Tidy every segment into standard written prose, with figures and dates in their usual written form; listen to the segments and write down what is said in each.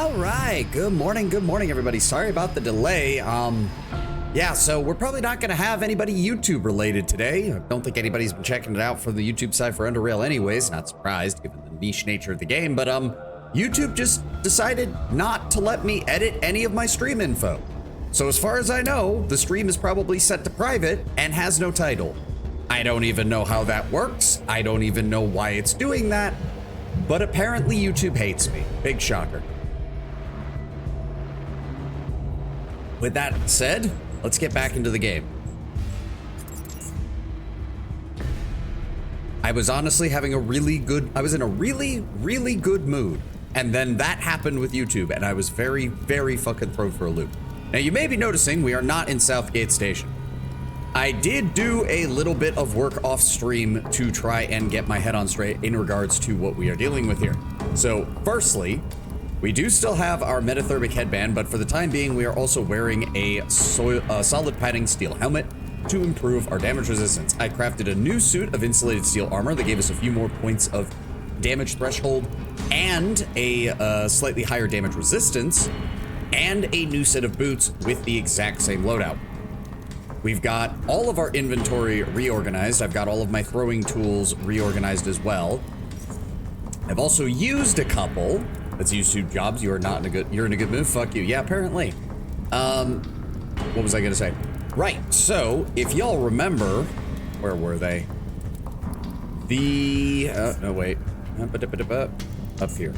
All right, good morning, everybody. Sorry about the delay. Yeah, so we're probably not gonna have anybody YouTube related today. I don't think anybody's been checking it out from the YouTube side for Underrail anyways. Not surprised given the niche nature of the game, but YouTube just decided not to let me edit any of my stream info. So as far as I know, the stream is probably set to private and has no title. I don't even know how that works. I don't even know why it's doing that, but apparently YouTube hates me. Big shocker. With that said, let's get back into the game. I was honestly having I was in a really good mood. And then that happened with YouTube and I was very fucking thrown for a loop. Now you may be noticing we are not in Southgate Station. I did do a little bit of work off stream to try and get my head on straight in regards to what we are dealing with here. So firstly, we do still have our metathermic headband, but for the time being, we are also wearing a solid padding steel helmet to improve our damage resistance. I crafted a new suit of insulated steel armor that gave us a few more points of damage threshold and a slightly higher damage resistance and a new set of boots with the exact same loadout. We've got all of our inventory reorganized. I've got all of my throwing tools reorganized as well. I've also used a couple. Let's use 2 jobs. You're in a good mood. Fuck you. Yeah, apparently. What was I gonna say? Right. So if y'all remember, where were they? No wait. Up here.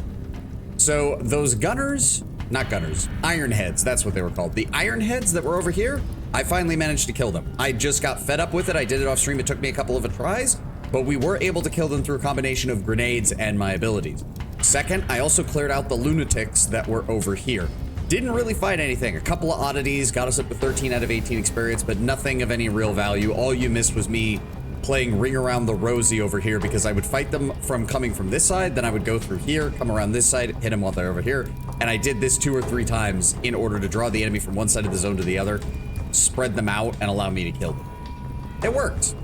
So those gunners, not gunners, iron heads. That's what they were called. The iron heads that were over here. I finally managed to kill them. I just got fed up with it. I did it off stream. It took me a couple of tries, but we were able to kill them through a combination of grenades and my abilities. Second, I also cleared out the lunatics that were over here. Didn't really find anything. A couple of oddities got us up to 13 out of 18 experience, but nothing of any real value. All you missed was me playing Ring Around the Rosie over here because I would fight them from coming from this side, then I would go through here, come around this side, hit them while they're over here. And I did this 2 or 3 times in order to draw the enemy from one side of the zone to the other, spread them out, and allow me to kill them. It worked.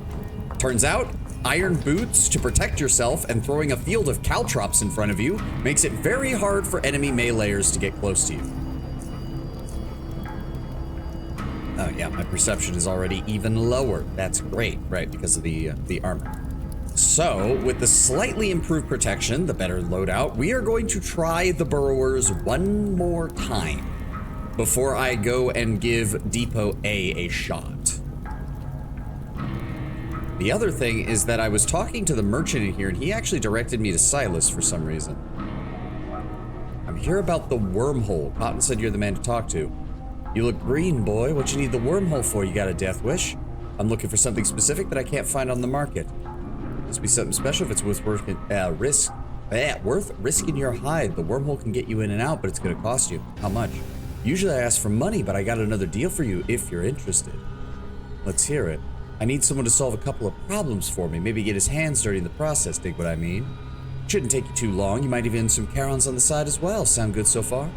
Turns out, iron boots to protect yourself and throwing a field of caltrops in front of you makes it very hard for enemy meleeers to get close to you. Oh yeah, my perception is already even lower. That's great, right, because of the armor. So, with the slightly improved protection, the better loadout, we are going to try the burrowers one more time before I go and give Depot A shot. The other thing is that I was talking to the merchant in here and he actually directed me to Silas for some reason. I'm here about the wormhole. Cotton said you're the man to talk to. You look green, boy. What you need the wormhole for? You got a death wish? I'm looking for something specific that I can't find on the market. This be something special if it's worth risking your hide. The wormhole can get you in and out, but it's gonna cost you. How much? Usually I ask for money, but I got another deal for you if you're interested. Let's hear it. I need someone to solve a couple of problems for me. Maybe get his hands dirty in the process, dig what I mean? Shouldn't take you too long. You might even earn some carons on the side as well. Sound good so far?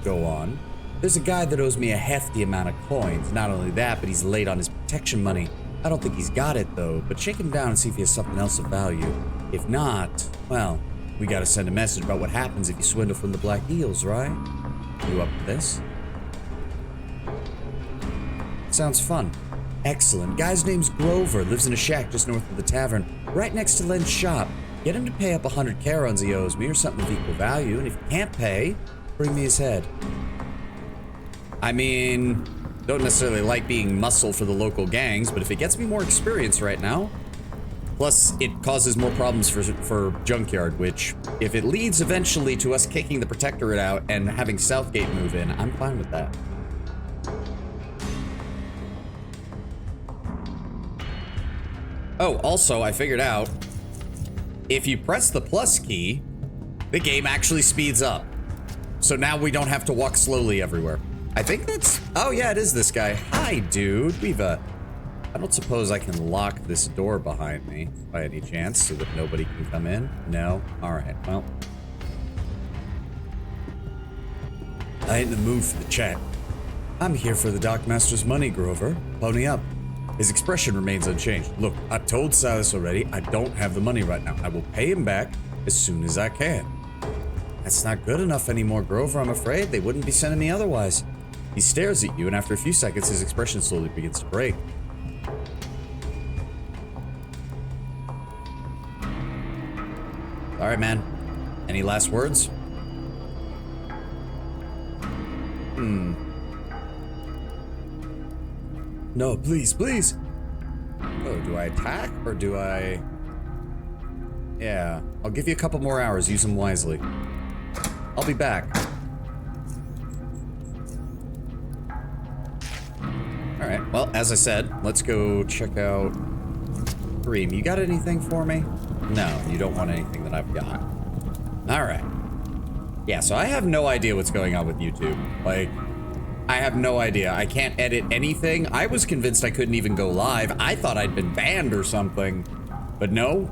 Go on. There's a guy that owes me a hefty amount of coins. Not only that, but he's late on his protection money. I don't think he's got it though, but shake him down and see if he has something else of value. If not, well, we gotta send a message about what happens if you swindle from the Black Eels, right? You up for this? Sounds fun. Excellent. Guy's name's Grover, lives in a shack just north of the tavern, right next to Len's shop. Get him to pay up 100 carons he owes me or something of equal value, and if he can't pay, bring me his head. I mean, don't necessarily like being muscle for the local gangs, but if it gets me more experience right now, plus it causes more problems for Junkyard, which, if it leads eventually to us kicking the Protectorate out and having Southgate move in, I'm fine with that. Oh, also, I figured out, if you press the plus key, the game actually speeds up. So now we don't have to walk slowly everywhere. I think that's, oh yeah, it is this guy. Hi, dude. I don't suppose I can lock this door behind me by any chance so that nobody can come in? No? Alright, well. I ain't in the mood for the chat. I'm here for the Dockmaster's money, Grover. Pony up. His expression remains unchanged. Look, I told Silas already I don't have the money right now. I will pay him back as soon as I can. That's not good enough anymore, Grover, I'm afraid. They wouldn't be sending me otherwise. He stares at you, and after a few seconds, his expression slowly begins to break. All right, man. Any last words? No, please, please. Oh, do I attack or do I... Yeah, I'll give you a couple more hours. Use them wisely. I'll be back. All right, well, as I said, let's go check out Dream. You got anything for me? No, you don't want anything that I've got. All right. Yeah, so I have no idea what's going on with YouTube. Like, I have no idea. I can't edit anything. I was convinced I couldn't even go live. I thought I'd been banned or something. But no,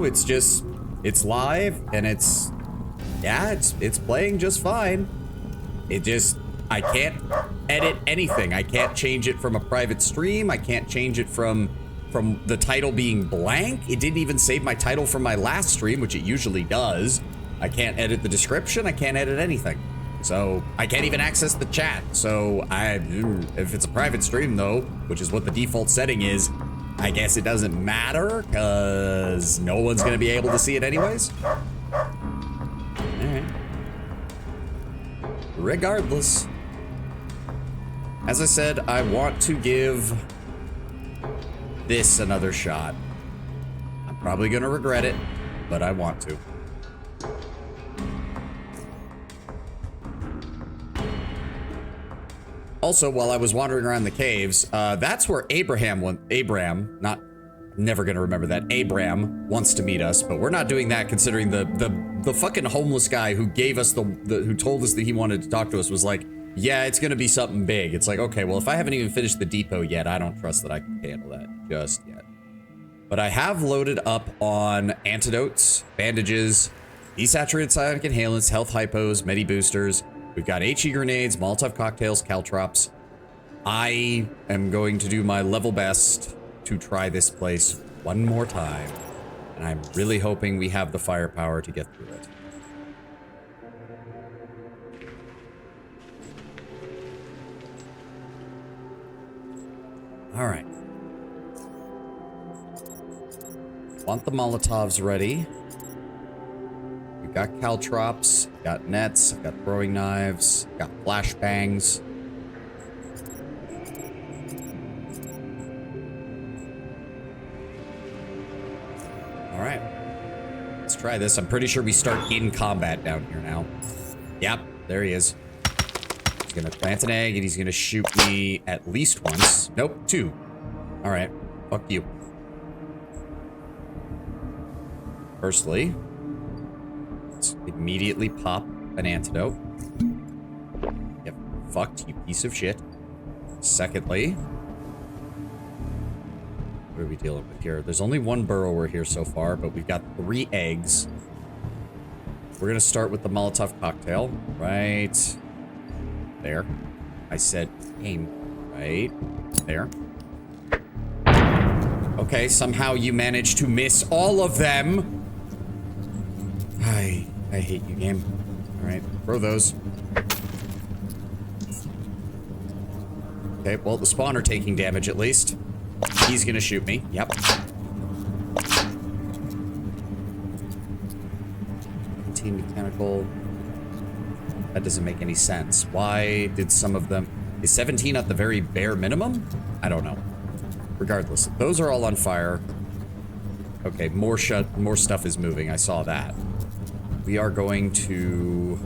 it's just, it's live and it's playing just fine. It just, I can't edit anything. I can't change it from a private stream. I can't change it from the title being blank. It didn't even save my title from my last stream, which it usually does. I can't edit the description. I can't edit anything. So I can't even access the chat. So if it's a private stream though, which is what the default setting is, I guess it doesn't matter because no one's gonna be able to see it anyways. All right. Regardless, as I said, I want to give this another shot. I'm probably gonna regret it, but I want to. Also, while I was wandering around the caves, that's where Abram, never gonna remember that, Abram wants to meet us, but we're not doing that considering the fucking homeless guy who gave us who told us that he wanted to talk to us was like, yeah, it's gonna be something big. It's like, okay, well, if I haven't even finished the depot yet, I don't trust that I can handle that just yet. But I have loaded up on antidotes, bandages, desaturated psionic inhalants, health hypos, medi boosters. We've got HE grenades, Molotov cocktails, caltrops. I am going to do my level best to try this place one more time. And I'm really hoping we have the firepower to get through it. All right. Want the Molotovs ready. We've got caltrops, got nets, got throwing knives, got flashbangs. All right, let's try this. I'm pretty sure we start in combat down here now. Yep, there he is. He's gonna plant an egg and he's gonna shoot me at least once. Nope, 2. All right, fuck you. Firstly, let's immediately pop an antidote. Yep, fucked, you piece of shit. Secondly, what are we dealing with here? There's only one burrower here so far, but we've got 3 eggs. We're gonna start with the Molotov cocktail right there. I said aim right there. Okay, somehow you managed to miss all of them. I hate you, game. All right, throw those. Okay, well, the spawner taking damage at least. He's gonna shoot me. Yep. Team mechanical. That doesn't make any sense. Why did some of them... Is 17 at the very bare minimum? I don't know. Regardless, those are all on fire. Okay, more stuff is moving. I saw that. We are going to...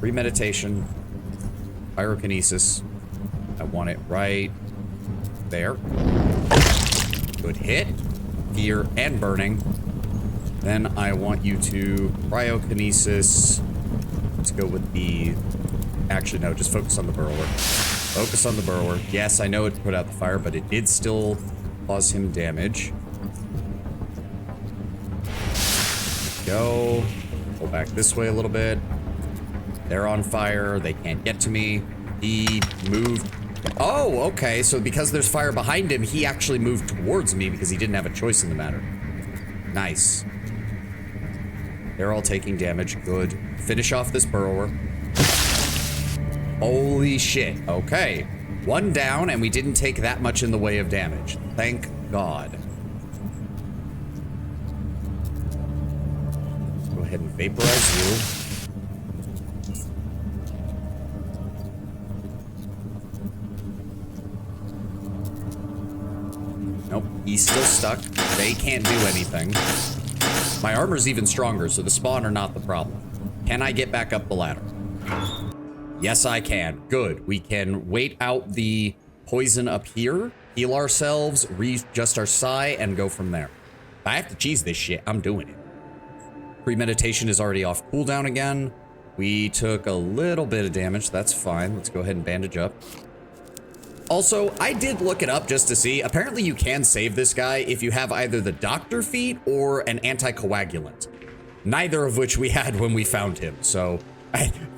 Premeditation. Pyrokinesis. I want it right there. Good hit. Fear and burning. Then I want you to cryokinesis. Let's go with the... Actually, no, just focus on the burrower. Focus on the burrower. Yes, I know it put out the fire, but it did still cause him damage. Go. Pull back this way a little bit. They're on fire. They can't get to me. He moved. Oh, okay. So because there's fire behind him, he actually moved towards me because he didn't have a choice in the matter. Nice. They're all taking damage. Good. Finish off this burrower. Holy shit. Okay. One down, and we didn't take that much in the way of damage. Thank God. Go ahead and vaporize you. Nope, he's still stuck. They can't do anything. My armor's even stronger, so the spawn are not the problem. Can I get back up the ladder? Yes, I can. Good. We can wait out the poison up here, heal ourselves, readjust our psi, and go from there. If I have to cheese this shit, I'm doing it. Premeditation is already off cooldown again. We took a little bit of damage. That's fine. Let's go ahead and bandage up. Also, I did look it up just to see. Apparently, you can save this guy if you have either the doctor feat or an anticoagulant. Neither of which we had when we found him. So,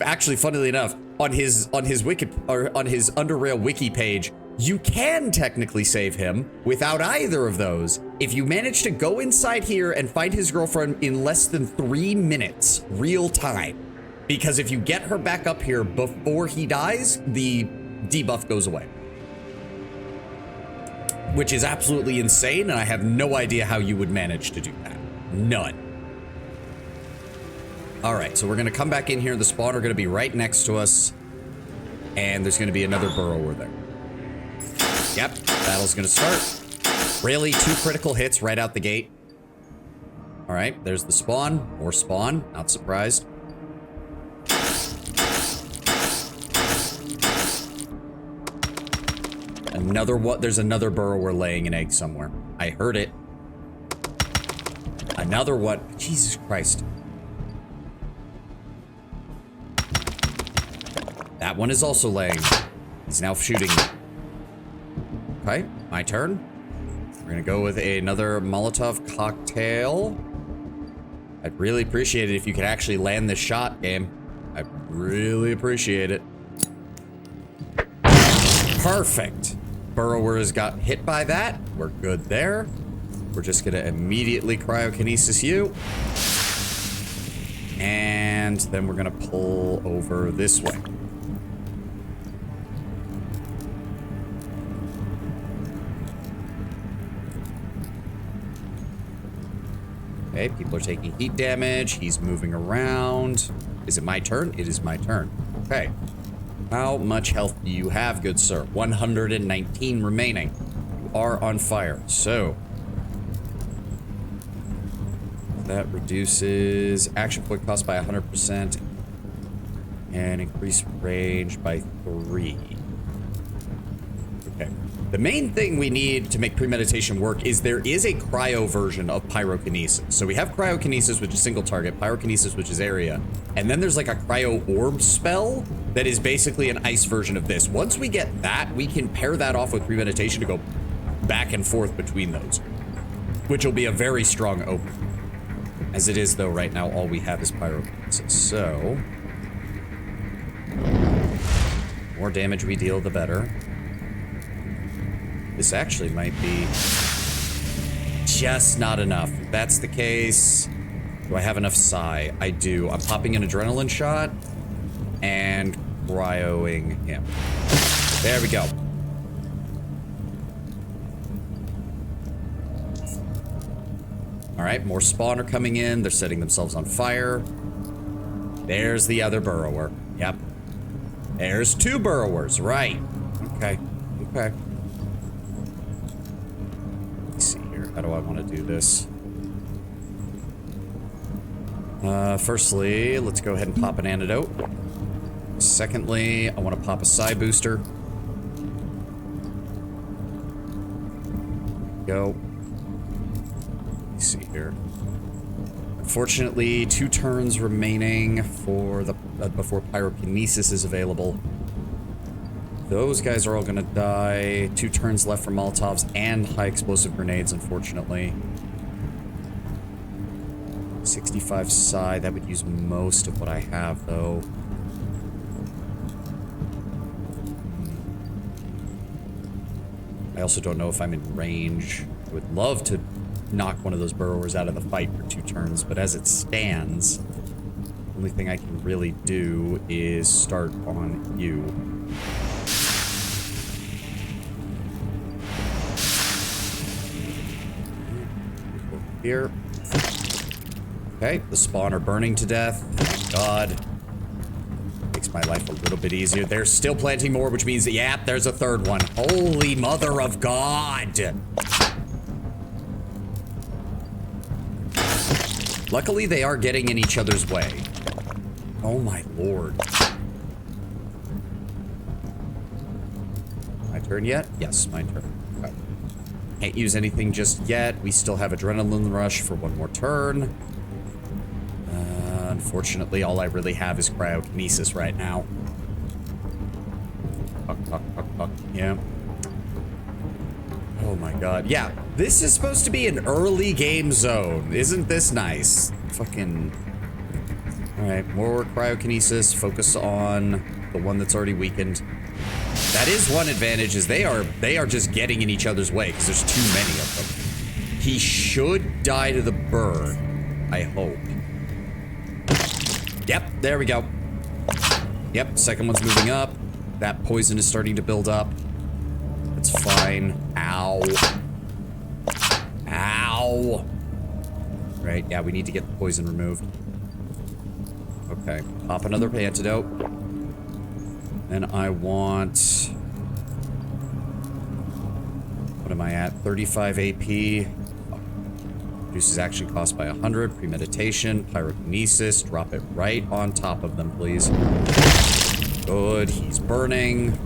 actually, funnily enough, on his Underrail wiki page, you can technically save him without either of those if you manage to go inside here and find his girlfriend in less than 3 minutes, real time. Because if you get her back up here before he dies, the debuff goes away. Which is absolutely insane, and I have no idea how you would manage to do that. None. All right, so we're gonna come back in here. The spawn are gonna be right next to us, and there's gonna be another burrower there. Yep, battle's gonna start. Really, 2 critical hits right out the gate. All right, there's the spawn. More spawn, not surprised. There's another burrower laying an egg somewhere. I heard it. Another one. Jesus Christ. That one is also laying. He's now shooting. Okay, my turn. We're gonna go with another Molotov cocktail. I'd really appreciate it if you could actually land this shot, game. I'd really appreciate it. Perfect. Burrower has got hit by that. We're good there. We're just gonna immediately cryokinesis you. And then we're gonna pull over this way. Okay, people are taking heat damage. He's moving around. Is it my turn? It is my turn. Okay. How much health do you have, good sir? 119 remaining. You are on fire. So that reduces action point cost by 100% and increase range by 3. Okay. The main thing we need to make premeditation work is there is a cryo version of pyrokinesis. So we have cryokinesis, which is single target, pyrokinesis, which is area, and then there's like a cryo orb spell that is basically an ice version of this. Once we get that, we can pair that off with premeditation to go back and forth between those, which will be a very strong open. As it is, though, right now, all we have is pyrokinesis. So, more damage we deal, the better. This actually might be just not enough. If that's the case, do I have enough psi? I do. I'm popping an adrenaline shot and cryoing him. There we go. All right, more spawn are coming in. They're setting themselves on fire. There's the other burrower. Yep. There's 2 burrowers, right. Okay, okay. Let's see here. How do I want to do this? Firstly, let's go ahead and pop an antidote. Secondly, I want to pop a psi booster. Go. Let's see here. Unfortunately, 2 turns remaining for the before pyrokinesis is available. Those guys are all gonna die. 2 turns left for Molotovs and high explosive grenades, unfortunately. 65 psi, that would use most of what I have, though. I also don't know if I'm in range. I would love to knock one of those burrowers out of the fight for 2 turns, but as it stands, the only thing I can really do is start on you. Here. Okay, the spawn are burning to death. Thank God. Makes my life a little bit easier. They're still planting more, which means that, yeah, there's a 3rd one. Holy mother of God! Luckily, they are getting in each other's way. Oh my lord. My turn yet? Yes, my turn. Okay. Can't use anything just yet. We still have Adrenaline Rush for 1 more turn. Unfortunately, all I really have is Cryokinesis right now. Fuck. Yeah. Oh my god. Yeah, this is supposed to be an early game zone. Isn't this nice? Fucking... Alright, more Cryokinesis. Focus on the one that's already weakened. That is one advantage, is they are just getting in each other's way, because there's too many of them. He should die to the burn, I hope. Yep, there we go. Yep, 2nd one's moving up. That poison is starting to build up. That's fine. Ow. Ow. Right, yeah, we need to get the poison removed. Okay, pop another antidote. And I want... What am I at? 35 AP. Reduces action cost by 100. Premeditation. Pyrokinesis. Drop it right on top of them, please. Good. He's burning.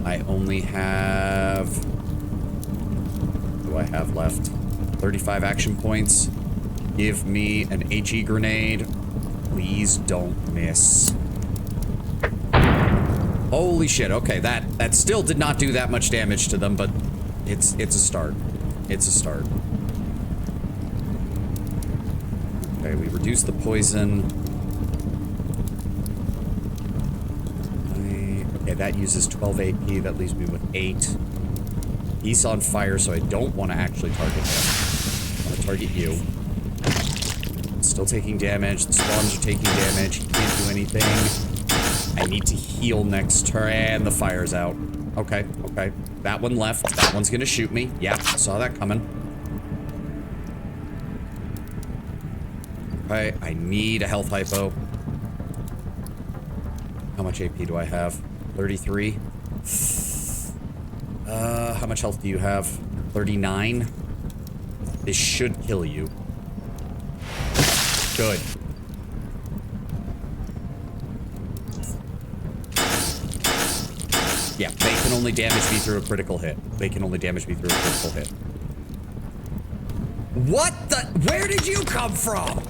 I only have... What do I have left? 35 action points. Give me an HE grenade. Please don't miss. Holy shit. Okay, that still did not do that much damage to them, but it's a start. It's a start. Okay, we reduced the poison. Okay, that uses 12 AP. That leaves me with 8. He's on fire, so I don't want to actually target him. I want to target you. Still taking damage. The spawns are taking damage. He can't do anything. I need to heal next turn. And the fire's out. Okay, okay. That one left. That one's gonna shoot me. Yeah, I saw that coming. Okay, I need a health hypo. How much AP do I have? 33. How much health do you have? 39. This should kill you. Good. Yeah, they can only damage me through a critical hit. They can only damage me through a critical hit. What the? Where did you come from?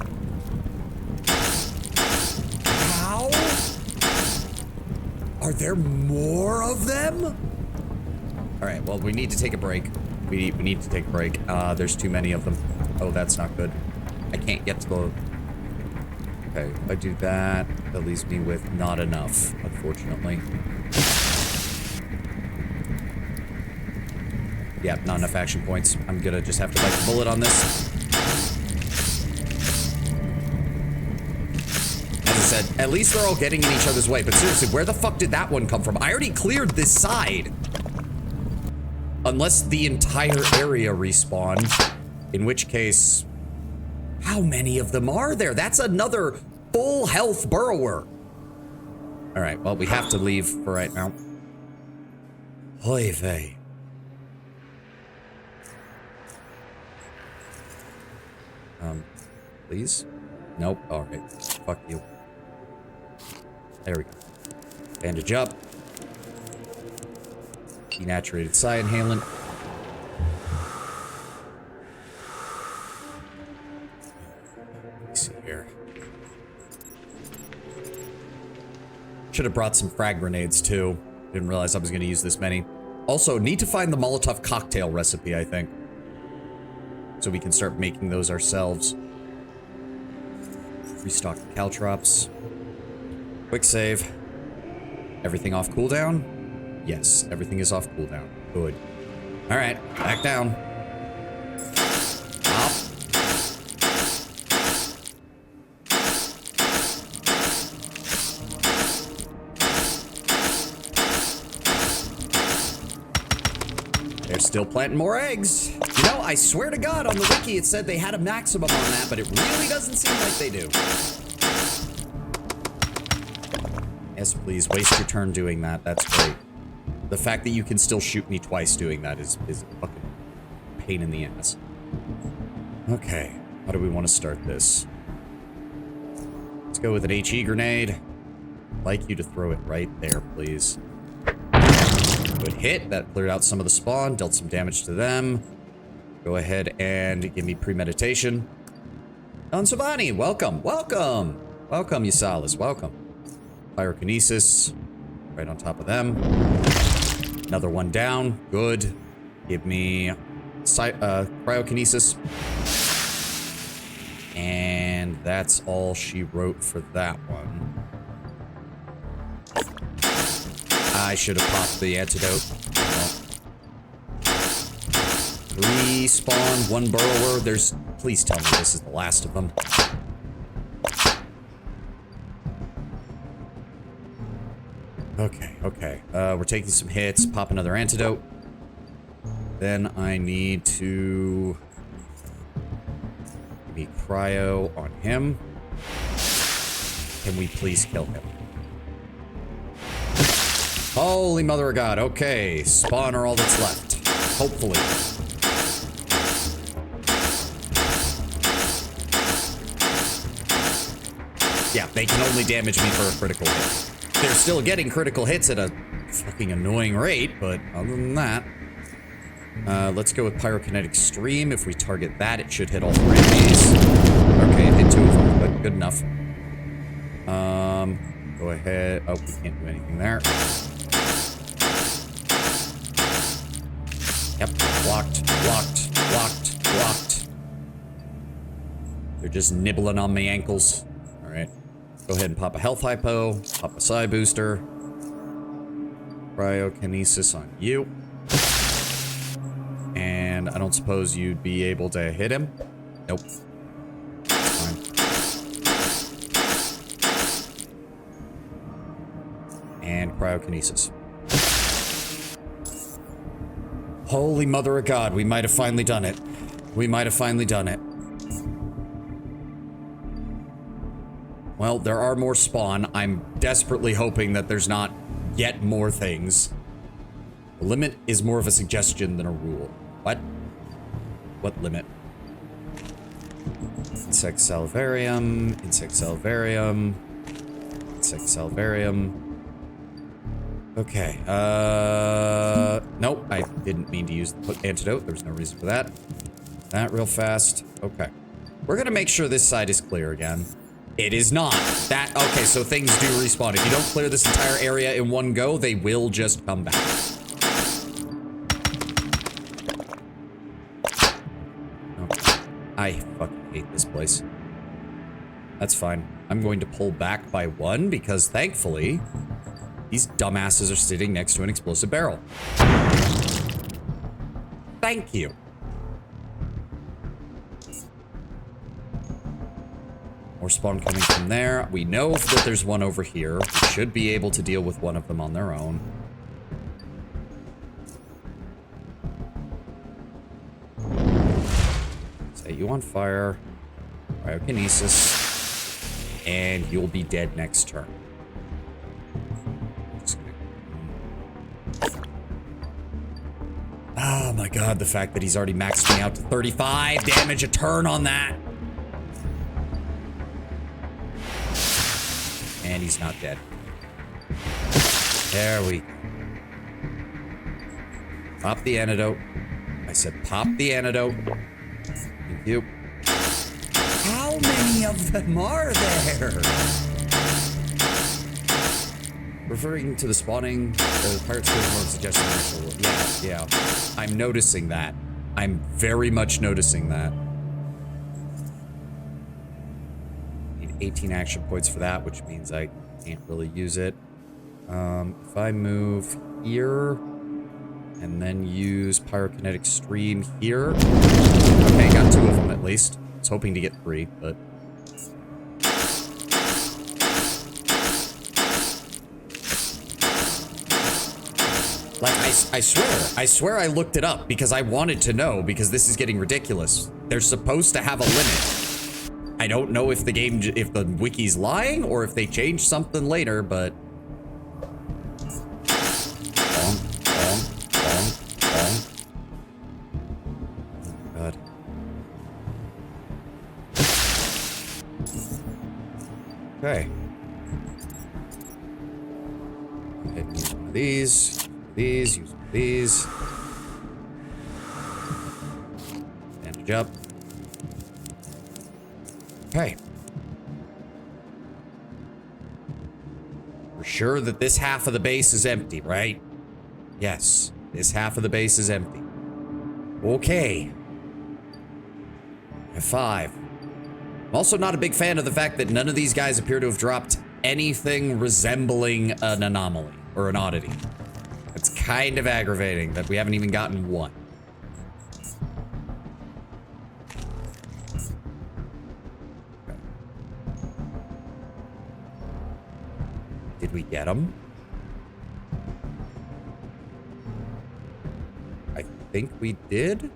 How? Are there more of them? All right, well, we need to take a break. We need to take a break. There's too many of them. Oh, that's not good. I can't get to the... Okay, if I do that, that leaves me with not enough, unfortunately. Yeah, not enough action points. I'm gonna just have to bite the bullet on this. As I said, at least they're all getting in each other's way. But seriously, where the fuck did that one come from? I already cleared this side. Unless the entire area respawned. In which case... How many of them are there? That's another full health burrower. Alright, well, we have to leave for right now. Hoy vey. Please? Nope. Alright. Fuck you. There we go. Bandage up. Denaturated psi inhalant. Let's see here. Should have brought some frag grenades too. Didn't realize I was going to use this many. Also, need to find the Molotov cocktail recipe, I think. So we can start making those ourselves. Restock the caltrops. Quick save. Everything off cooldown? Yes, everything is off cooldown. Good. Alright, back down. Still planting more eggs. You know, I swear to God, on the wiki it said they had a maximum on that, but it really doesn't seem like they do. Yes, please, waste your turn doing that. That's great. The fact that you can still shoot me twice doing that is a fucking pain in the ass. Okay, how do we want to start this? Let's go with an HE grenade. I'd like you to throw it right there, please. Good hit. That cleared out some of the spawn, dealt some damage to them. Go ahead and give me premeditation. Don Savani, welcome, welcome. Welcome, Yusalis, welcome. Pyrokinesis, right on top of them. Another one down, good. Give me cryokinesis. And that's all she wrote for that one. I should have popped the antidote. Three spawn, one burrower. Please tell me this is the last of them. Okay. We're taking some hits. Pop another antidote. Then I need to... give me cryo on him. Can we please kill him? Holy mother of God. Okay. Spawn are all that's left. Hopefully. Yeah, they can only damage me for a critical hit. They're still getting critical hits at a fucking annoying rate, but other than that... let's go with Pyrokinetic Stream. If we target that, it should hit all three of these. Okay, it hit two of them, but good enough. Go ahead. Oh, we can't do anything there. Yep, blocked. They're just nibbling on my ankles. Alright. Go ahead and pop a health hypo, pop a psi booster. Cryokinesis on you. And I don't suppose you'd be able to hit him? Nope. That's fine. And cryokinesis. Holy mother of God, we might have finally done it. Well, there are more spawn. I'm desperately hoping that there's not yet more things. The limit is more of a suggestion than a rule. What? What limit? Insect salivarium. Okay, nope, I didn't mean to use the antidote. There's no reason for that. That real fast. Okay. We're gonna make sure this side is clear again. It is not. Okay, so things do respawn. If you don't clear this entire area in one go, they will just come back. Okay. I fucking hate this place. That's fine. I'm going to pull back by one because thankfully, these dumbasses are sitting next to an explosive barrel. Thank you. More spawn coming from there. We know that there's one over here. We should be able to deal with one of them on their own. Set you on fire. Cryokinesis. And you'll be dead next turn. Oh my God, the fact that he's already maxed me out to 35 damage a turn on that. And he's not dead. There we go. Pop the antidote. I said pop the antidote. Thank you. How many of them are there? Referring to the spawning, the Pirates Code more suggestion. Yeah. I'm noticing that. I'm very much noticing that. Need 18 action points for that, which means I can't really use it. If I move here and then use Pyrokinetic Stream here. Okay, got 2 of them at least. I was hoping to get 3, but... Like, I swear I looked it up because I wanted to know, because this is getting ridiculous. They're supposed to have a limit. I don't know if the game, if the wiki's lying or if they changed something later, but... God. Okay. Go ahead and use one of these, use one of these. Bandage up. Okay. We're sure that this half of the base is empty, right? Yes, this half of the base is empty. Okay. F5. I'm also not a big fan of the fact that none of these guys appear to have dropped anything resembling an anomaly or an oddity. It's kind of aggravating that we haven't even gotten one. Okay. Did we get them? I think we did.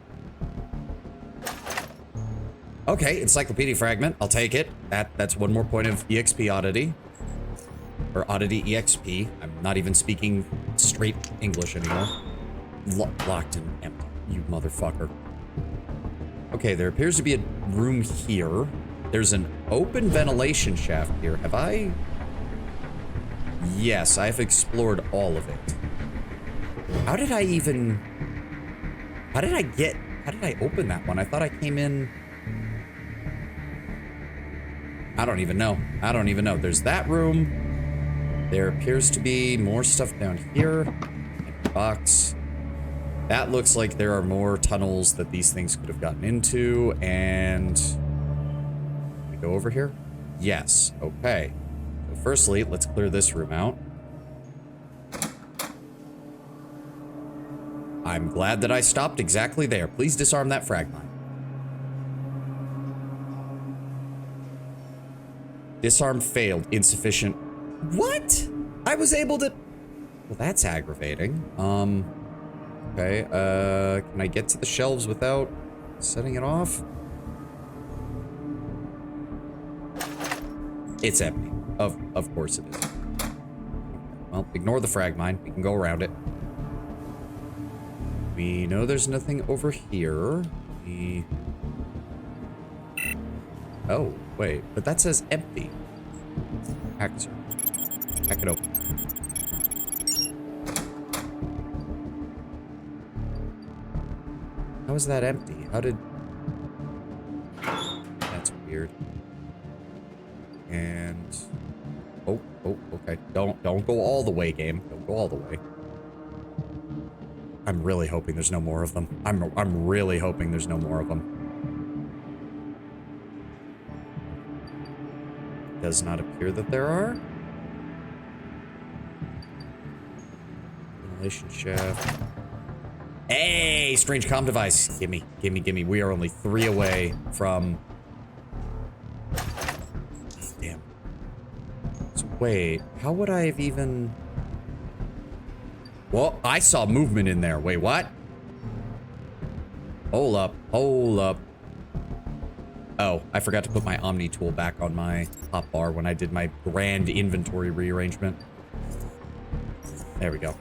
Okay, encyclopedia fragment. I'll take it. That's one more point of EXP oddity. Or oddity EXP. I'm not even speaking straight English anymore. Locked and empty, you motherfucker. Okay, there appears to be a room here. There's an open ventilation shaft here. Have I? Yes, I've explored all of it. How did I even... How did I open that one? I thought I came in... I don't even know. I don't even know. There's that room. There appears to be more stuff down here. Empty box. That looks like there are more tunnels that these things could have gotten into. And... Can we go over here? Yes. Okay. So firstly, let's clear this room out. I'm glad that I stopped exactly there. Please disarm that frag mine. Disarm failed. Insufficient. What? I was able to... Well, that's aggravating. Okay, can I get to the shelves without setting it off? It's empty. Of course it is. Okay, well, ignore the frag mine. We can go around it. We know there's nothing over here. Oh, wait, but that says empty. Hack it open. How is that empty? How did... That's weird. And... Oh, okay. Don't go all the way, game. Don't go all the way. I'm really hoping there's no more of them. I'm really hoping there's no more of them. Does not appear that there are. Ventilation shaft. Hey, strange comm device. Gimme, gimme, gimme. We are only 3 away from... Damn. So wait, how would I have even... Well, I saw movement in there. Wait, what? Hold up, hold up. Oh, I forgot to put my Omni tool back on my hotbar when I did my grand inventory rearrangement. There we go.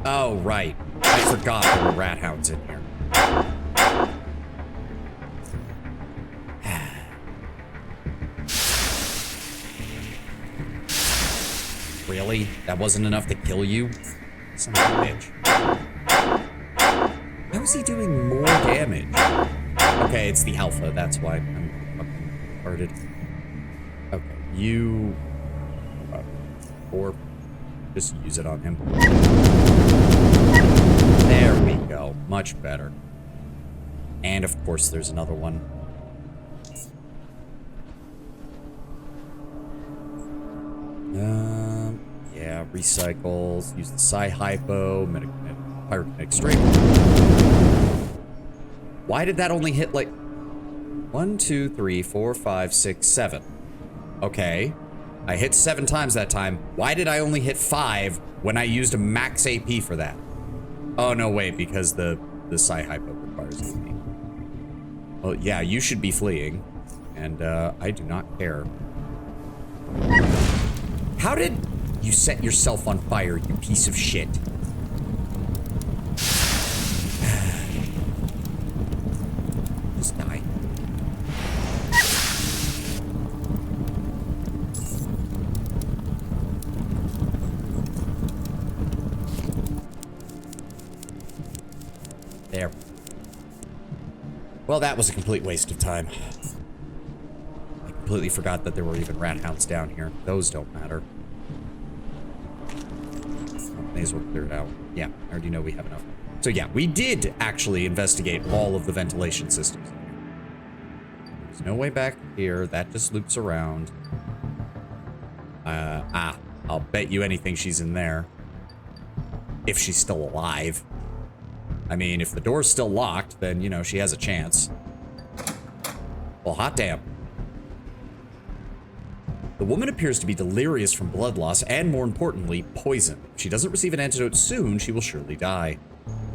Oh, right. I forgot there were rat hounds in here. Really? That wasn't enough to kill you? Son of a bitch. How is he doing more damage? Okay, it's the alpha. That's why I'm fucking retarded. Okay, you... Or just use it on him. There we go. Much better. And of course there's another one. Yeah, recycles, use the Psi-Hypo, Pyrokinetic Strength. Why did that only hit, like... 1, 2, 3, 4, 5, 6, 7. Okay. I hit 7 times that time. Why did I only hit 5 when I used a max AP for that? Oh, no, wait, because the sci-hypo requires AP. Well, yeah, you should be fleeing. And, I do not care. How did you set yourself on fire, you piece of shit? Just die. There. Well, that was a complete waste of time. I completely forgot that there were even rat hounds down here. Those don't matter. May as well clear it out. Yeah, I already know we have enough. So yeah, we did actually investigate all of the ventilation systems. There's no way back here. That just loops around. I'll bet you anything she's in there. If she's still alive. I mean, if the door's still locked, then, you know, she has a chance. Well, hot damn. The woman appears to be delirious from blood loss and, more importantly, poison. If she doesn't receive an antidote soon, she will surely die.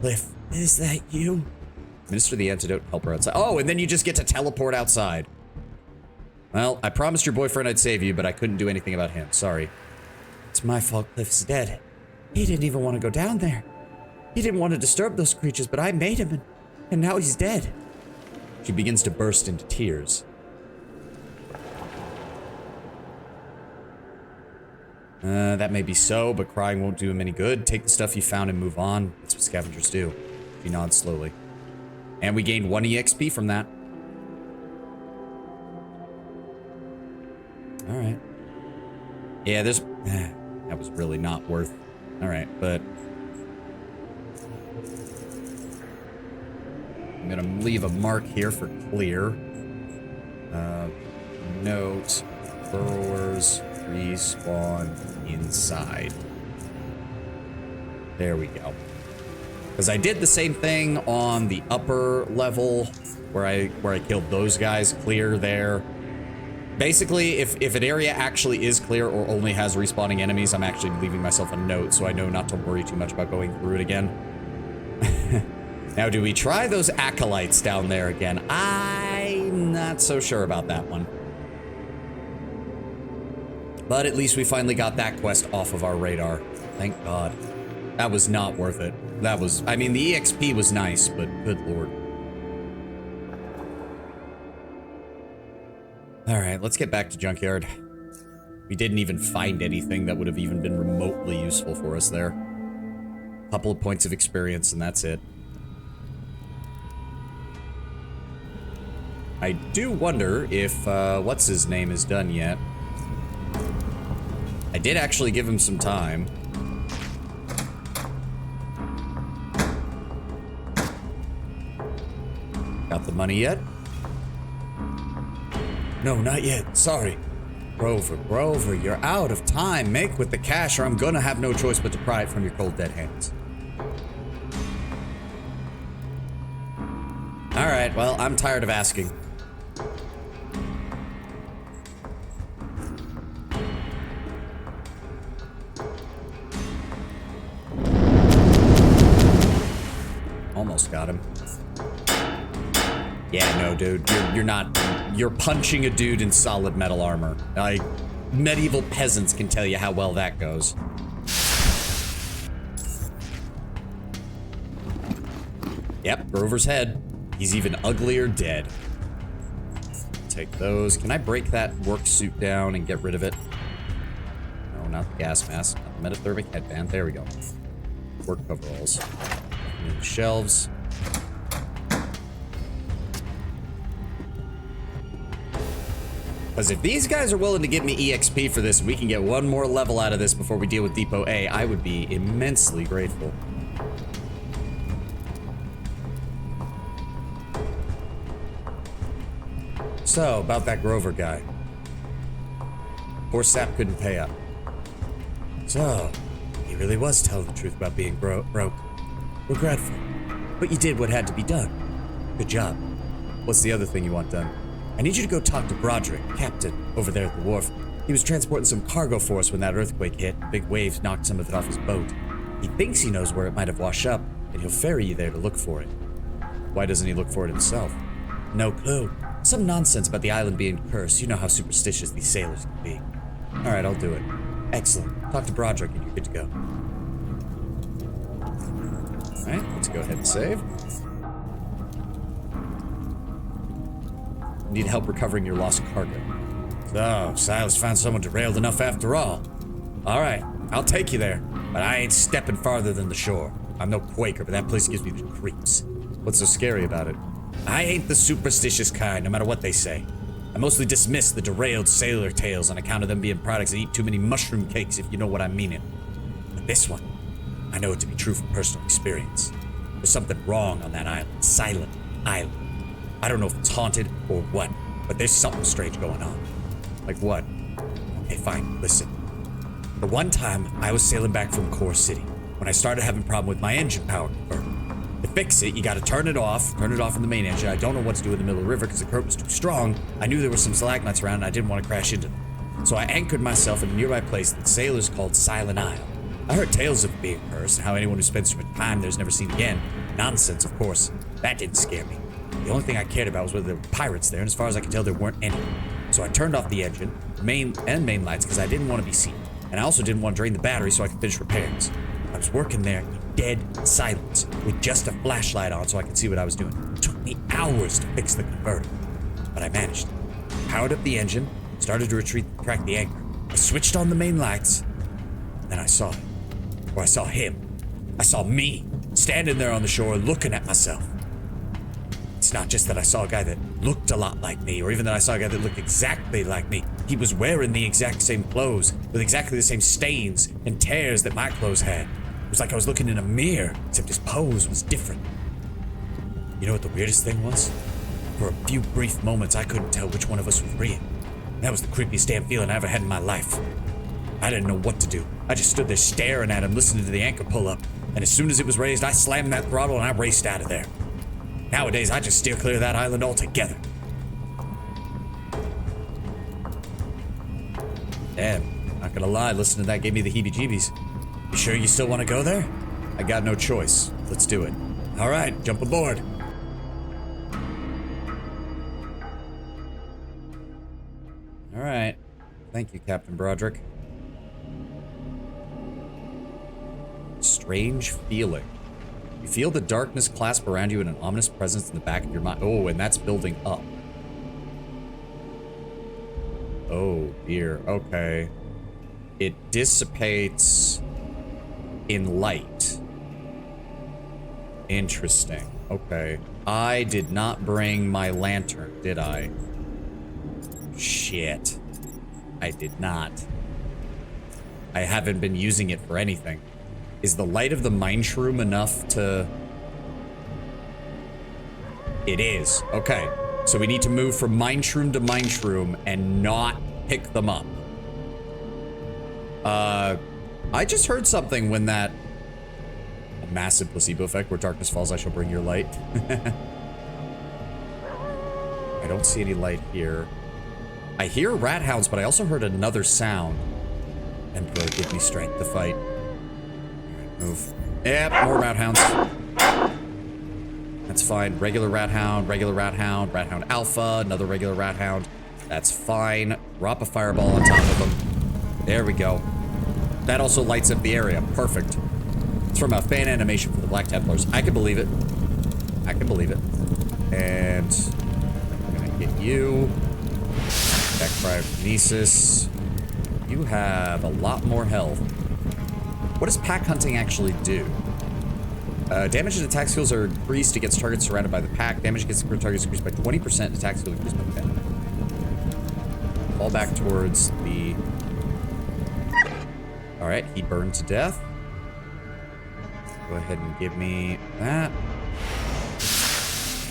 Cliff, is that you? Administer the antidote, help her outside. Oh, and then you just get to teleport outside. Well, I promised your boyfriend I'd save you, but I couldn't do anything about him. Sorry. It's my fault Cliff's dead. He didn't even want to go down there. He didn't want to disturb those creatures, but I made him, and now he's dead. She begins to burst into tears. That may be so, but crying won't do him any good. Take the stuff you found and move on. That's what scavengers do. She nods slowly. And we gained 1 EXP from that. Alright. Yeah, there's... that was really not worth... Alright, but... I'm gonna leave a mark here for clear. Note, burrowers respawn inside. There we go. Because I did the same thing on the upper level where I killed those guys. Clear there. Basically, if an area actually is clear or only has respawning enemies, I'm actually leaving myself a note so I know not to worry too much about going through it again. Now, do we try those acolytes down there again? I'm not so sure about that one. But at least we finally got that quest off of our radar. Thank God. That was not worth it. That was... I mean, the EXP was nice, but good lord. Alright, let's get back to Junkyard. We didn't even find anything that would have even been remotely useful for us there. Couple of points of experience, and that's it. I do wonder if, what's-his-name is done yet. I did actually give him some time. Got the money yet? No, not yet. Sorry. Grover, you're out of time. Make with the cash or I'm gonna have no choice but to pry it from your cold dead hands. Alright, well, I'm tired of asking. Almost got him. Yeah, no, dude, you're not... You're punching a dude in solid metal armor. Like, medieval peasants can tell you how well that goes. Yep, Grover's head. He's even uglier dead. Take those. Can I break that work suit down and get rid of it? No, not the gas mask. Not the metathermic headband. There we go. Work coveralls. New shelves. Because if these guys are willing to give me EXP for this, we can get one more level out of this before we deal with Depot A, I would be immensely grateful. So, about that Grover guy. Poor Sap couldn't pay up. So, he really was telling the truth about being broke. Regretful. But you did what had to be done. Good job. What's the other thing you want done? I need you to go talk to Broderick, captain, over there at the wharf. He was transporting some cargo for us when that earthquake hit. Big waves knocked some of it off his boat. He thinks he knows where it might have washed up, and he'll ferry you there to look for it. Why doesn't he look for it himself? No clue. Some nonsense about the island being cursed. You know how superstitious these sailors can be. All right, I'll do it. Excellent. Talk to Broderick and you're good to go. All right, let's go ahead and save. Need help recovering your lost cargo. So, Silas found someone derailed enough after all. All right, I'll take you there, but I ain't stepping farther than the shore. I'm no Quaker, but that place gives me the creeps. What's so scary about it? I ain't the superstitious kind, no matter what they say. I mostly dismiss the derailed sailor tales on account of them being products that eat too many mushroom cakes, if you know what I mean. But this one, I know it to be true from personal experience. There's something wrong on that island, Silent Island. I don't know if it's haunted or what, but there's something strange going on. Like what? Okay, fine, listen. The one time I was sailing back from Core City, when I started having a problem with my engine power converter. To fix it, you gotta turn it off in the main engine. I don't know what to do in the middle of the river because the current was too strong. I knew there were some stalagmites around and I didn't want to crash into them. So I anchored myself in a nearby place that sailors called Silent Isle. I heard tales of it being cursed and how anyone who spends too much time there's never seen again. Nonsense, of course. That didn't scare me. The only thing I cared about was whether there were pirates there, and as far as I could tell, there weren't any. So I turned off the engine, main lights, because I didn't want to be seen. And I also didn't want to drain the battery so I could finish repairs. I was working there in dead silence, with just a flashlight on so I could see what I was doing. It took me hours to fix the converter, but I managed. Powered up the engine, started to retreat, crack the anchor. I switched on the main lights, and then I saw it. Or I saw him. I saw me, standing there on the shore looking at myself. It's not just that I saw a guy that looked a lot like me, or even that I saw a guy that looked exactly like me. He was wearing the exact same clothes, with exactly the same stains and tears that my clothes had. It was like I was looking in a mirror, except his pose was different. You know what the weirdest thing was? For a few brief moments, I couldn't tell which one of us was real. That was the creepiest damn feeling I ever had in my life. I didn't know what to do. I just stood there staring at him, listening to the anchor pull up, and as soon as it was raised, I slammed that throttle and I raced out of there. Nowadays, I just steer clear of that island altogether. Damn, not gonna lie, listening to that gave me the heebie-jeebies. You sure you still want to go there? I got no choice. Let's do it. All right, jump aboard. All right. Thank you, Captain Broderick. Strange feeling. You feel the darkness clasp around you and an ominous presence in the back of your mind. Oh, and that's building up. Oh, dear. Okay. It dissipates in light. Interesting. Okay. I did not bring my lantern, did I? Shit. I did not. I haven't been using it for anything. Is the light of the mine shroom enough to... It is. Okay. So we need to move from mine shroom and not pick them up. I just heard something when that... A massive placebo effect. Where darkness falls, I shall bring your light. I don't see any light here. I hear rat hounds, but I also heard another sound. Emperor, give me strength to fight. Move. Yep, more rat hounds. That's fine. Regular rat hound, rat hound alpha, another regular rat hound. That's fine. Drop a fireball on top of them. There we go. That also lights up the area. Perfect. It's from a fan animation for the Black Templars. I can believe it. I can believe it. And I'm gonna get you. Back cryokinesis. You have a lot more health. What does pack hunting actually do? Damage and attack skills are increased against targets surrounded by the pack. Damage against targets increased by 20%. Attack skill increased by 10. Fall back towards the... Alright, he burned to death. Go ahead and give me that.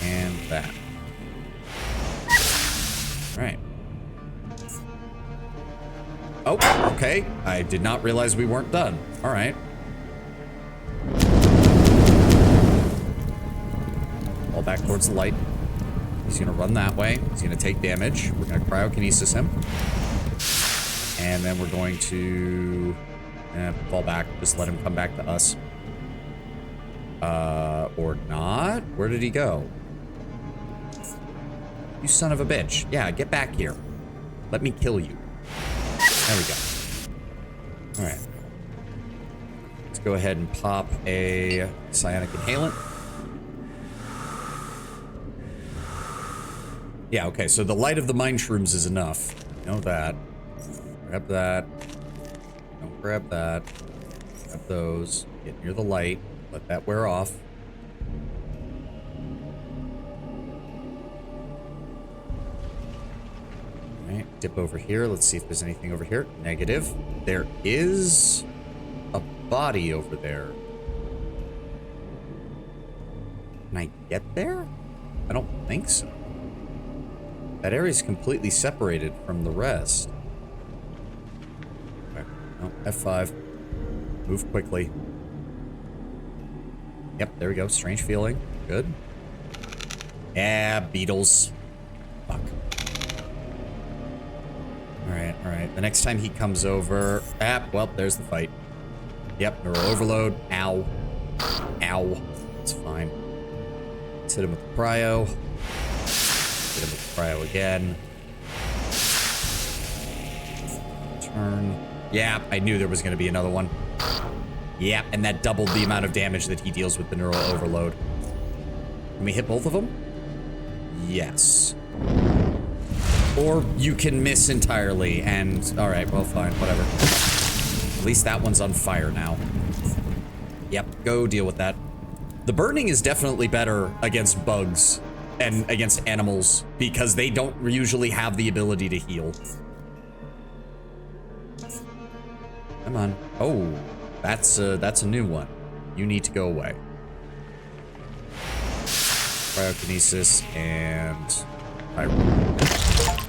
And that. Alright. Oh, okay. I did not realize we weren't done. All right. Fall back towards the light. He's gonna run that way. He's gonna take damage. We're gonna cryokinesis him. And then we're going to fall back. Just let him come back to us. Or not? Where did he go? You son of a bitch. Yeah, get back here. Let me kill you. There we go. Alright. Let's go ahead and pop a psionic inhalant. Yeah, okay, so the light of the mind shrooms is enough. You know that. Grab that. Don't grab that. Grab those. Get near the light. Let that wear off. Alright, dip over here. Let's see if there's anything over here. Negative. There is a body over there. Can I get there? I don't think so. That area is completely separated from the rest. Okay. No, F5. Move quickly. Yep, there we go. Strange feeling. Good. Yeah, beetles. Fuck. Alright, alright. The next time he comes over... well, there's the fight. Yep, neural overload. Ow. Ow. It's fine. Let's hit him with the cryo. Hit him with the cryo again. Turn. Yeah, I knew there was going to be another one. Yeah, and that doubled the amount of damage that he deals with the neural overload. Can we hit both of them? Yes. Or you can miss entirely and... Alright, well, fine, whatever. At least that one's on fire now. Yep, go deal with that. The burning is definitely better against bugs and against animals because they don't usually have the ability to heal. Come on. Oh, that's a new one. You need to go away. Cryokinesis and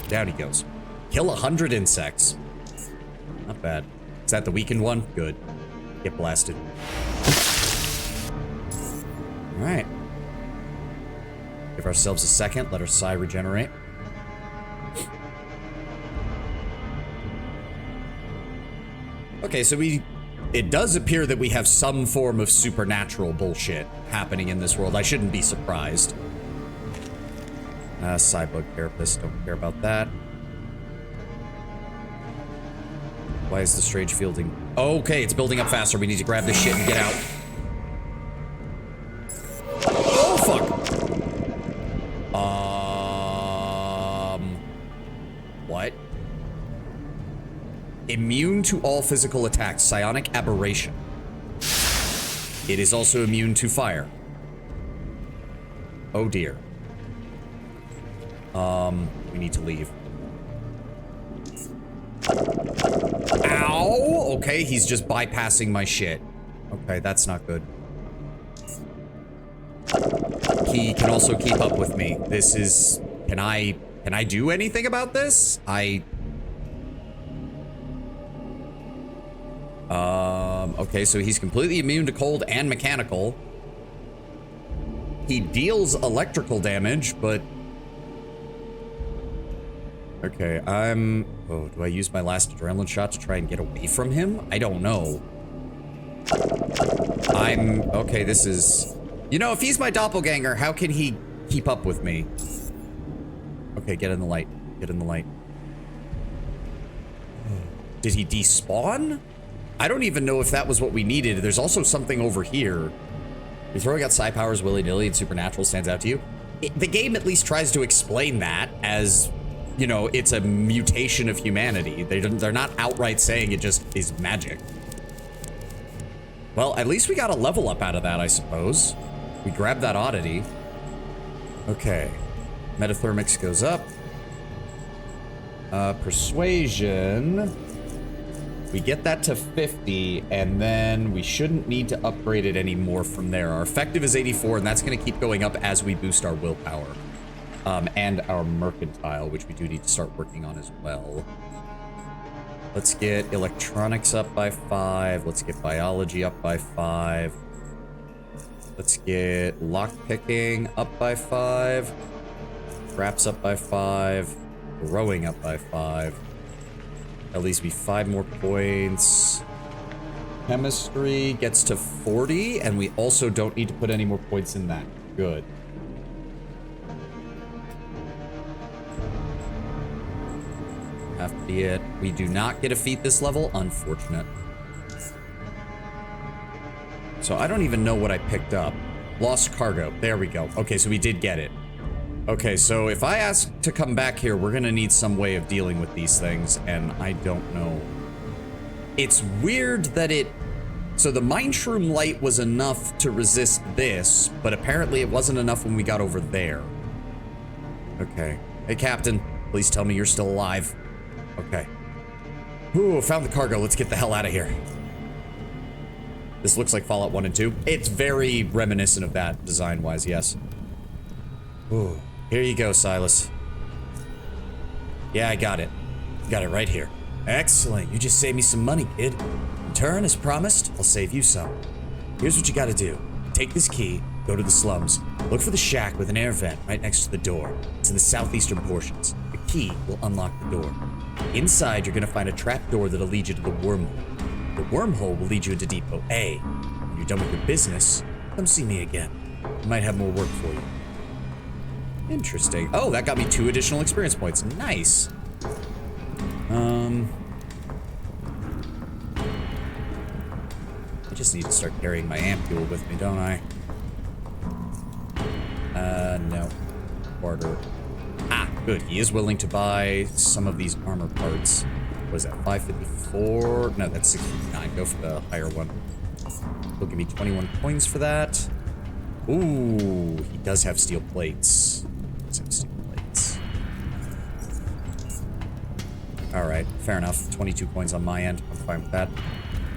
down he goes. Kill 100 insects. Not bad. Is that the weakened one? Good. Get blasted. All right. Give ourselves a second. Let our psi regenerate. Okay, so it does appear that we have some form of supernatural bullshit happening in this world. I shouldn't be surprised. Psi-bug carapace, don't care about that. Why is the strange fielding? Okay, it's building up faster. We need to grab this shit and get out. Oh, fuck! What? Immune to all physical attacks. Psionic aberration. It is also immune to fire. Oh dear. We need to leave. Ow! Okay, he's just bypassing my shit. Okay, that's not good. He can also keep up with me. This is... Can I do anything about this? Okay, so he's completely immune to cold and mechanical. He deals electrical damage, but... Okay, oh, do I use my last adrenaline shot to try and get away from him? I don't know. Okay, this is... You know, if he's my doppelganger, how can he keep up with me? Okay, get in the light. Get in the light. Did he despawn? I don't even know if that was what we needed. There's also something over here. You're throwing out psi powers willy-nilly and supernatural stands out to you. The game at least tries to explain that as, you know, it's a mutation of humanity. They're not outright saying it just is magic. Well, at least we got a level up out of that, I suppose. We grabbed that oddity. Okay. Metathermics goes up. Persuasion. We get that to 50, and then we shouldn't need to upgrade it anymore from there. Our effective is 84, and that's going to keep going up as we boost our willpower. And our mercantile, which we do need to start working on as well. Let's get electronics up by 5. Let's get biology up by 5. Let's get lockpicking up by 5. Traps up by 5. Growing up by 5. At least be 5 more points. Chemistry gets to 40, and we also don't need to put any more points in that. Good. Have to be it. We do not get a feat this level. Unfortunate. So I don't even know what I picked up. Lost cargo. There we go. Okay, so we did get it. Okay, so if I ask to come back here, we're gonna need some way of dealing with these things, and I don't know. It's weird that it... So the mine shroom light was enough to resist this, but apparently it wasn't enough when we got over there. Okay. Hey, Captain. Please tell me you're still alive. Okay. Ooh, found the cargo. Let's get the hell out of here. This looks like Fallout 1 and 2. It's very reminiscent of that, design-wise, yes. Ooh. Here you go, Silas. Yeah, I got it. Got it right here. Excellent. You just saved me some money, kid. In turn, as promised, I'll save you some. Here's what you gotta do. Take this key, go to the slums, look for the shack with an air vent right next to the door. It's in the southeastern portions. The key will unlock the door. Inside, you're gonna find a trap door that'll lead you to the wormhole. The wormhole will lead you into Depot A. When you're done with your business, come see me again. I might have more work for you. Interesting. Oh, that got me 2 additional experience points. Nice. I just need to start carrying my ampule with me, don't I? No. Barter. Ah, good. He is willing to buy some of these armor parts. What is that, 554? No, that's 659. Go for the higher one. He'll give me 21 coins for that. Ooh, he does have steel plates. Alright, fair enough. 22 coins on my end. I'm fine with that.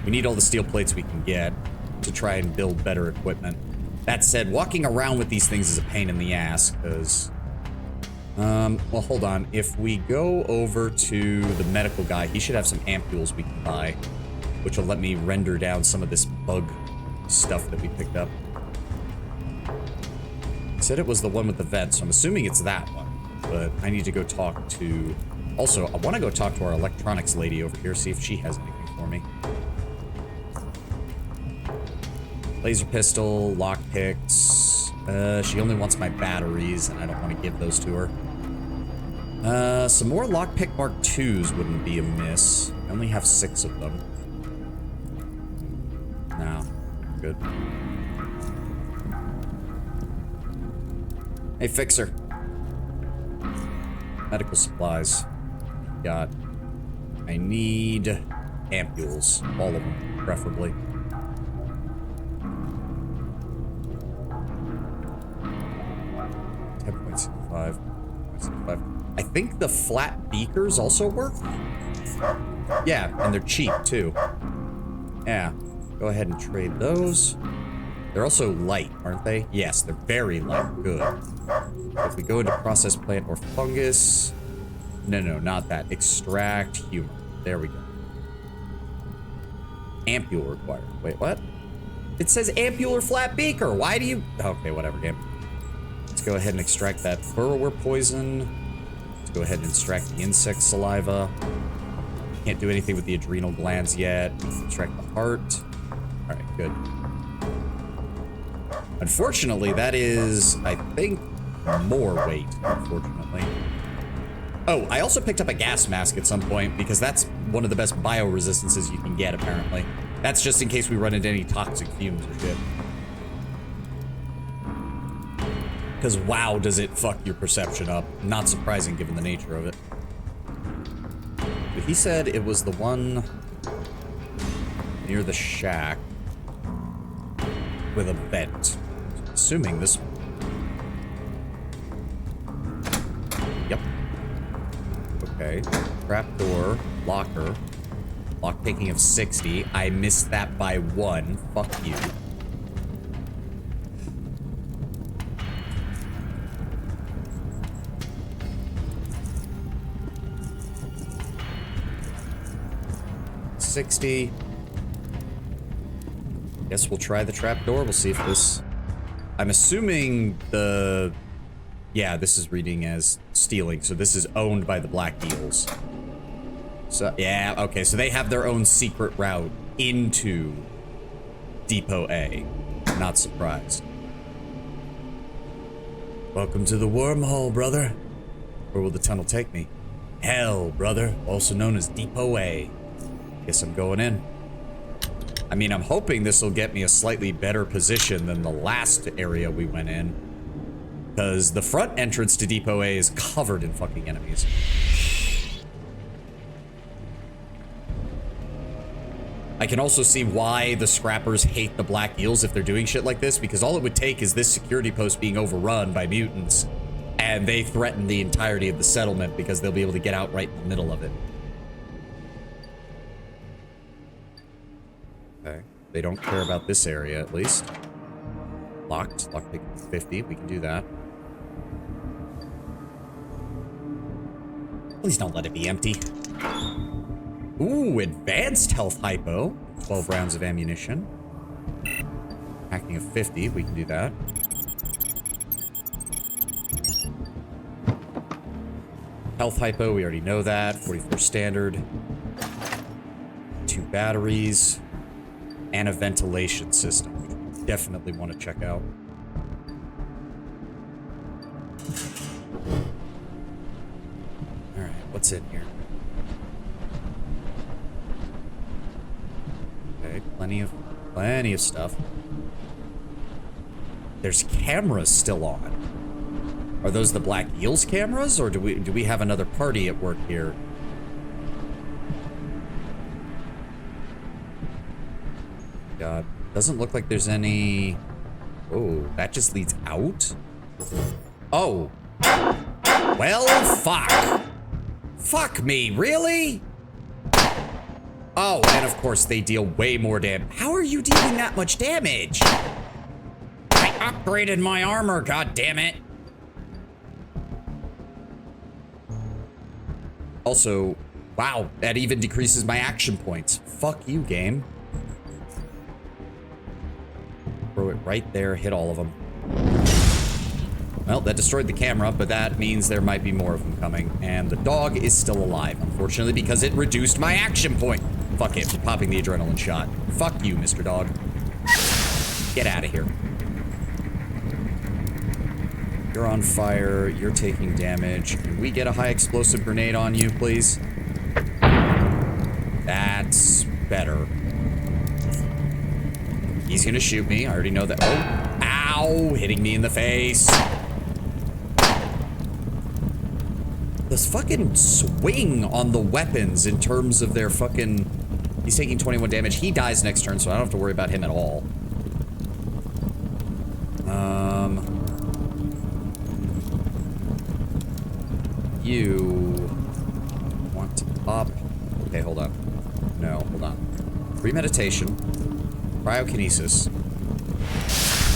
We need all the steel plates we can get to try and build better equipment. That said, walking around with these things is a pain in the ass, because... well, hold on. If we go over to the medical guy, he should have some ampules we can buy, which will let me render down some of this bug stuff that we picked up. Said it was the one with the vent, so I'm assuming it's that one. But I need to go talk to... Also, I want to go talk to our electronics lady over here, see if she has anything for me. Laser pistol, lockpicks. She only wants my batteries, and I don't want to give those to her. Some more lockpick Mark IIs wouldn't be amiss. I only have 6 of them. No. Good. Hey, Fixer. Medical supplies. Got. I need ampules. All of them, preferably. I think the flat beakers also work. Yeah, and they're cheap too. Yeah, go ahead and trade those. They're also light, aren't they? Yes, they're very light. Good. If we go into process plant or fungus... No, not that. Extract humor. There we go. Ampule required. Wait, what? It says ampule or flat beaker. Why do you... Okay, whatever, game. Let's go ahead and extract that burrower poison. Let's go ahead and extract the insect saliva. Can't do anything with the adrenal glands yet. Extract the heart. Alright, good. Unfortunately, that is, I think, more weight, unfortunately. Oh, I also picked up a gas mask at some point, because that's one of the best bio-resistances you can get, apparently. That's just in case we run into any toxic fumes or shit. Because wow, does it fuck your perception up. Not surprising, given the nature of it. But he said it was the one near the shack with a vent. Assuming this one. Yep. Okay. Trapdoor. Locker. Lockpicking of 60. I missed that by 1. Fuck you. $60. Guess we'll try the trapdoor. We'll see if this... I'm assuming the Yeah, this is reading as stealing, so this is owned by the Black Eels. So, yeah, okay, so they have their own secret route into Depot A. Not surprised. Welcome to the wormhole, brother. Where will the tunnel take me? Hell, brother, also known as Depot A. Guess I'm going in. I mean, I'm hoping this will get me a slightly better position than the last area we went in. Because the front entrance to Depot A is covered in fucking enemies. I can also see why the scrappers hate the Black Eels if they're doing shit like this, because all it would take is this security post being overrun by mutants, and they threaten the entirety of the settlement because they'll be able to get out right in the middle of it. Okay. They don't care about this area, at least. Locked. Lockpick 50. We can do that. Please don't let it be empty. Ooh, advanced health hypo. 12 rounds of ammunition. Hacking of 50. We can do that. Health hypo. We already know that. 44 standard. 2 batteries. And a ventilation system, which we definitely want to check out. Alright, what's in here? Okay, plenty of stuff. There's cameras still on. Are those the Black Eels cameras, or do we have another party at work here? God, doesn't look like there's any. Oh, that just leads out? Oh. Well, fuck. Fuck me, really? Oh, and of course they deal way more damage. How are you dealing that much damage? I upgraded my armor, god damn it. Also, wow, that even decreases my action points. Fuck you, game. Throw it right there, hit all of them. Well, that destroyed the camera, but that means there might be more of them coming. And the dog is still alive, unfortunately, because it reduced my action point. Fuck it, we're popping the adrenaline shot. Fuck you, Mr. Dog. Get out of here. You're on fire, you're taking damage. Can we get a high explosive grenade on you, please? That's better. He's gonna shoot me. I already know that. Oh, ow! Hitting me in the face. This fucking swing on the weapons in terms of their fucking... He's taking 21 damage. He dies next turn, so I don't have to worry about him at all. You want to pop... Okay, hold on. No, hold on. Premeditation. Cryokinesis.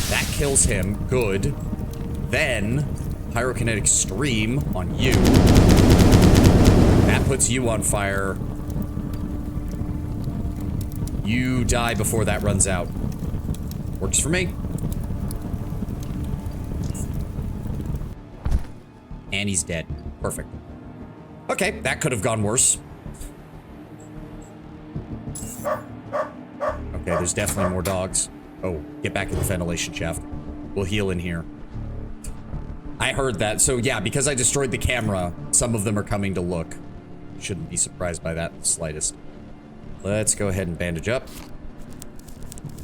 That kills him. Good. Then, Pyrokinetic Stream on you. That puts you on fire. You die before that runs out. Works for me. And he's dead. Perfect. Okay, that could have gone worse. Okay, there's definitely more dogs. Oh, get back in the ventilation shaft. We'll heal in here. I heard that. So yeah, because I destroyed the camera, some of them are coming to look. Shouldn't be surprised by that in the slightest. Let's go ahead and bandage up.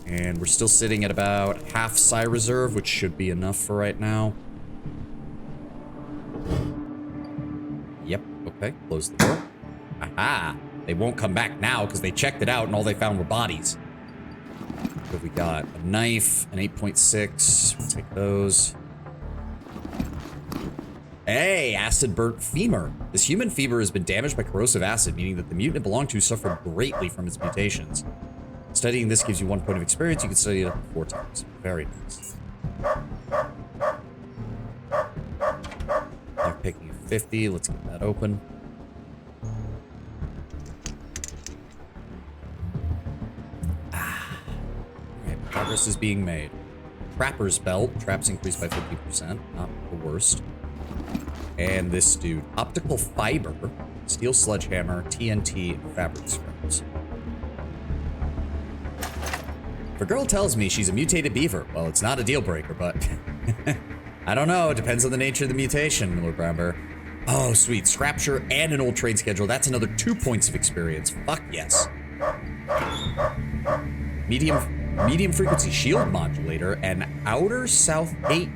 And we're still sitting at about half psi reserve, which should be enough for right now. Yep, okay, close the door. Aha! They won't come back now because they checked it out and all they found were bodies. What have we got? A knife, an 8.6. We'll take those. Hey, acid burnt femur. This human femur has been damaged by corrosive acid, meaning that the mutant it belonged to suffered greatly from its mutations. Studying this gives you 1 point of experience. You can study it up to 4 times. Very nice. They're picking a 50. Let's get that open. Alright, progress is being made. Trapper's belt. Traps increased by 50%. Not the worst. And this dude. Optical fiber, steel sledgehammer, TNT, and fabric scraps. If a girl tells me she's a mutated beaver, well, it's not a deal breaker, but I don't know. It depends on the nature of the mutation, Lord Brownbear. Oh, sweet. Scrapture and an old trade schedule. That's another 2 points of experience. Fuck yes. Medium frequency shield modulator and outer south gate.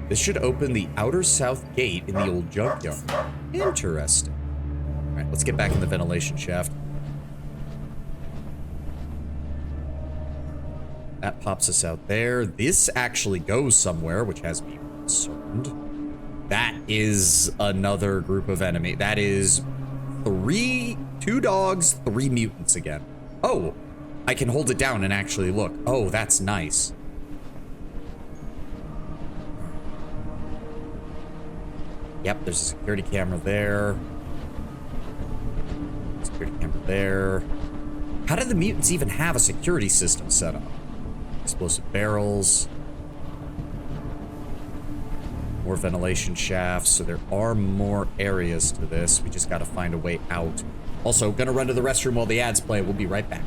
This should open the outer south gate in the old junkyard. Interesting. All right, let's get back in the ventilation shaft. That pops us out there. This actually goes somewhere, which has me concerned. That is another group of enemy. That is 2 dogs, 3 mutants again. Oh, I can hold it down and actually look. Oh, that's nice. Yep, there's a security camera there. Security camera there. How did the mutants even have a security system set up? Explosive barrels. More ventilation shafts, so there are more areas to this. We just gotta find a way out. Also, gonna run to the restroom while the ads play. We'll be right back.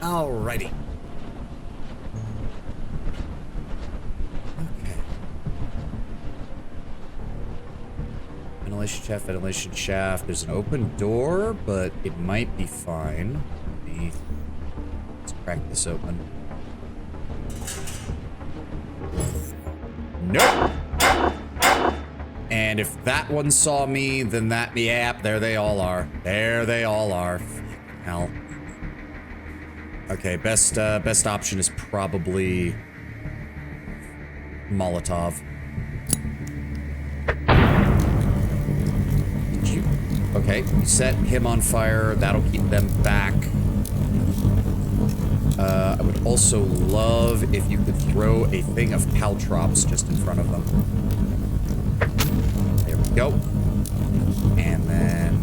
Alrighty. Okay. Ventilation shaft. There's an open door, but it might be fine. Let's crack this open. Nope. And if that one saw me, then that, yep, there they all are. There they all are. Hell. Okay, best option is probably Molotov. Did you? Okay, you set him on fire. That'll keep them back. I would also love if you could throw a thing of caltrops just in front of them. There we go. And then,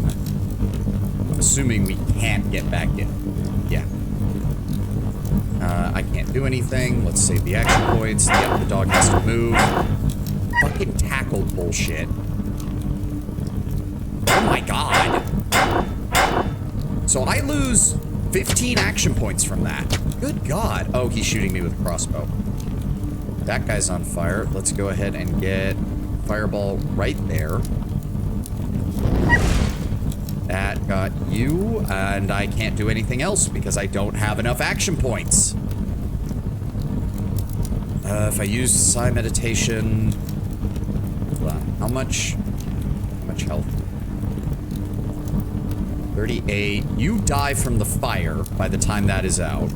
I'm assuming we can't get back in. Yeah. I can't do anything. Let's save the action points. Yep, the dog has to move. Fucking tackle bullshit. Oh my god. So I lose 15 action points from that. Good god. Oh, he's shooting me with a crossbow. That guy's on fire. Let's go ahead and get fireball right there. That got you, and I can't do anything else because I don't have enough action points. If I use psi meditation, hold on. How much health? 38. You die from the fire by the time that is out.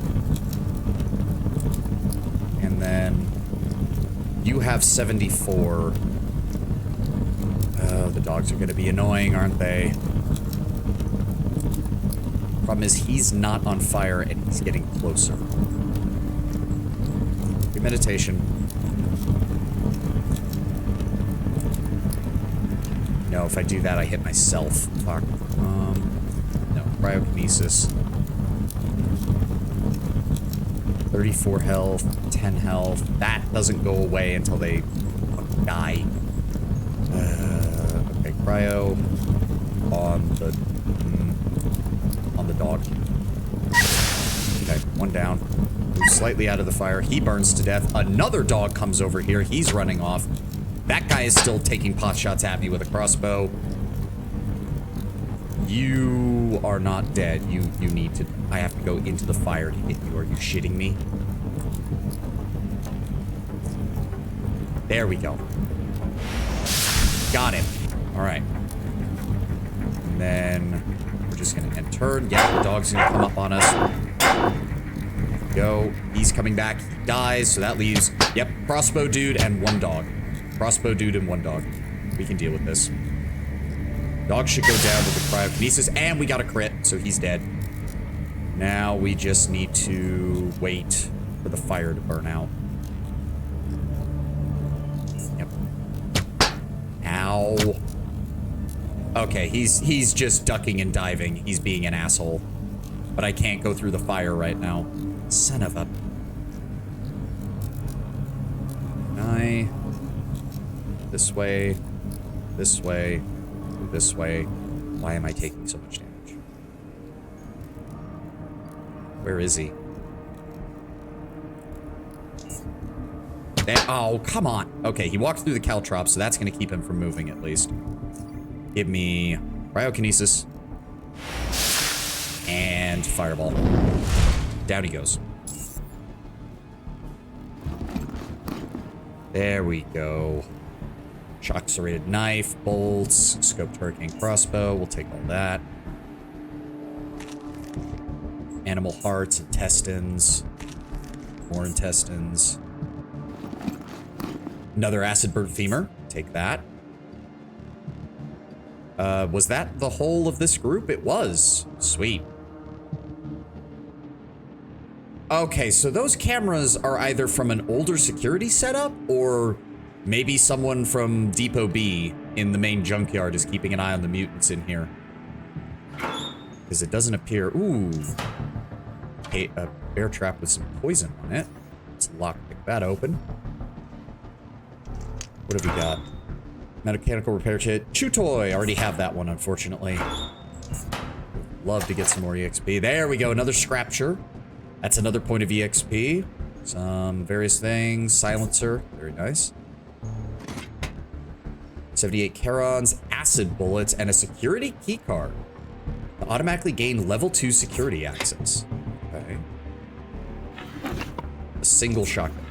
And then you have 74. Oh, the dogs are gonna be annoying, aren't they? Problem is, he's not on fire and he's getting closer. Meditation. No, if I do that, I hit myself. Fuck. No. Cryokinesis. 34 health, 10 health. That doesn't go away until they die. Okay, cryo on the dog. Okay, one down. Move slightly out of the fire. He burns to death. Another dog comes over here. He's running off. That guy is still taking pot shots at me with a crossbow. You are not dead. You need to... I have to go into the fire to hit you. Are you shitting me? There we go. Got him. All right. And then we're just going to end turn. Yeah, the dog's going to come up on us. Go. He's coming back. He dies, so that leaves... Yep, crossbow dude and one dog. Crossbow dude and one dog. We can deal with this. Dog should go down with the cryokinesis, and we got a crit, so he's dead. Now we just need to wait for the fire to burn out. Yep. Ow. Okay, he's just ducking and diving. He's being an asshole. But I can't go through the fire right now. Son of a... This way. This way. This way. Why am I taking so much damage? Where is he? There, oh, come on. Okay, he walked through the caltrop, so that's going to keep him from moving at least. Give me cryokinesis. And fireball. Down he goes. There we go. Shock serrated knife, bolts, scoped hurricane crossbow. We'll take all that. Animal hearts, intestines. More intestines. Another acid burnt femur. Take that. Was that the whole of this group? It was. Sweet. Okay, so those cameras are either from an older security setup or maybe someone from Depot B in the main junkyard is keeping an eye on the mutants in here. Because it doesn't appear... Ooh. A bear trap with some poison on it. Let's lockpick that open. What have we got? Mechanical repair kit. Chew toy. Already have that one, unfortunately. Love to get some more EXP. There we go. Another scrapture. That's another point of EXP. Some various things. Silencer. Very nice. 78 Charons, acid bullets, and a security keycard. To automatically gain level 2 security access. Okay. A single shotgun.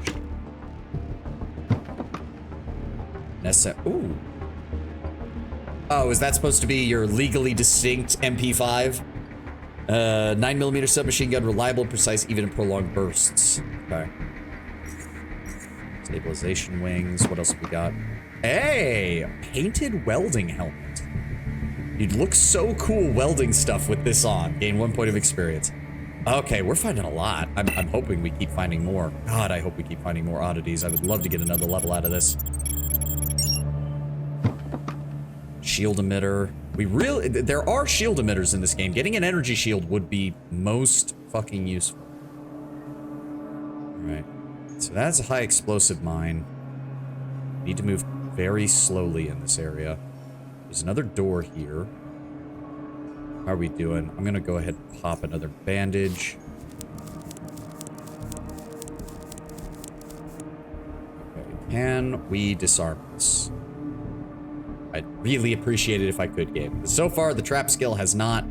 Ooh. Oh, is that supposed to be your legally distinct MP5? 9mm submachine gun, reliable, precise, even in prolonged bursts. Okay. Stabilization wings. What else have we got? Hey! A painted welding helmet. You'd look so cool welding stuff with this on. Gain 1 point of experience. Okay, we're finding a lot. I'm hoping we keep finding more. God, I hope we keep finding more oddities. I would love to get another level out of this. Shield emitter. There are shield emitters in this game. Getting an energy shield would be most fucking useful. Alright. So that's a high explosive mine. Need to move very slowly in this area. There's another door here. How are we doing? I'm gonna go ahead and pop another bandage. Okay, can we disarm this? I'd really appreciate it if I could, game. So far, the trap skill has not...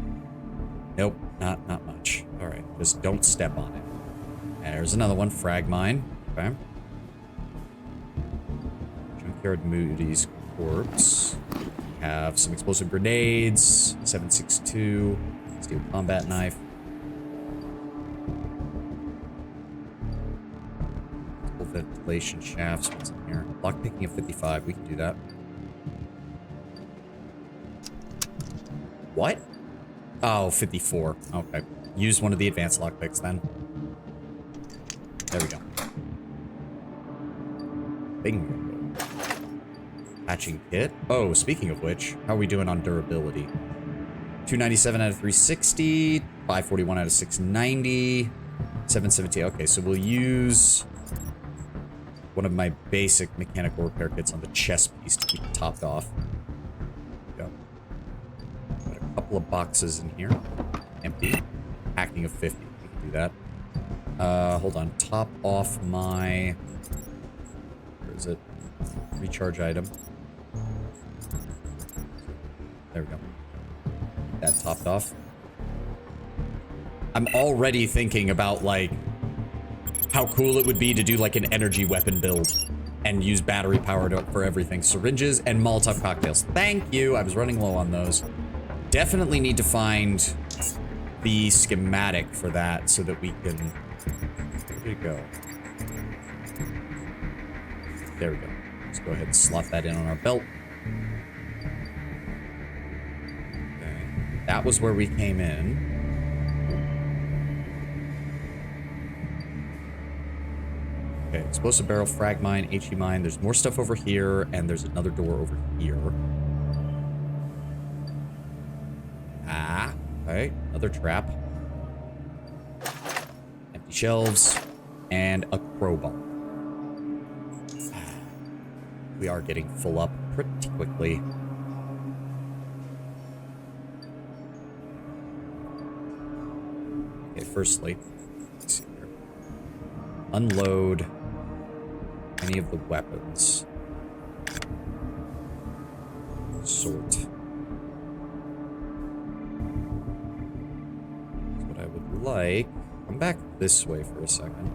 Nope, not much. Alright, just don't step on it. And there's another one, frag mine. Okay. Junkyard Moody's corpse. We have some explosive grenades, 7.62, steel combat knife. Full ventilation shafts, what's in here? Lockpicking of 55, we can do that. What? Oh, 54. Okay. Use one of the advanced lockpicks then. There we go. Bingo. Patching kit. Oh, speaking of which, how are we doing on durability? 297 out of 360, 541 out of 690, 717. Okay, so we'll use one of my basic mechanical repair kits on the chest piece to keep it topped off. Couple of boxes in here. Empty. Hacking of 50. We can do that. Hold on. Top off my... Where is it? Recharge item. There we go. get that topped off. I'm already thinking about, like, how cool it would be to do, like, an energy weapon build and use battery powered up for everything. Syringes and Molotov cocktails. Thank you. I was running low on those. Definitely need to find the schematic for that so that we can... Where did it go? There we go. Let's go ahead and slot that in on our belt. Okay. That was where we came in. Okay, explosive barrel, frag mine, HE mine. There's more stuff over here, and there's another door over here. Ah, okay, another trap. Empty shelves, and a crowbar. We are getting full up pretty quickly. Okay, firstly, let's see here. Unload any of the weapons. Sort. That's what I would like. Come back this way for a second.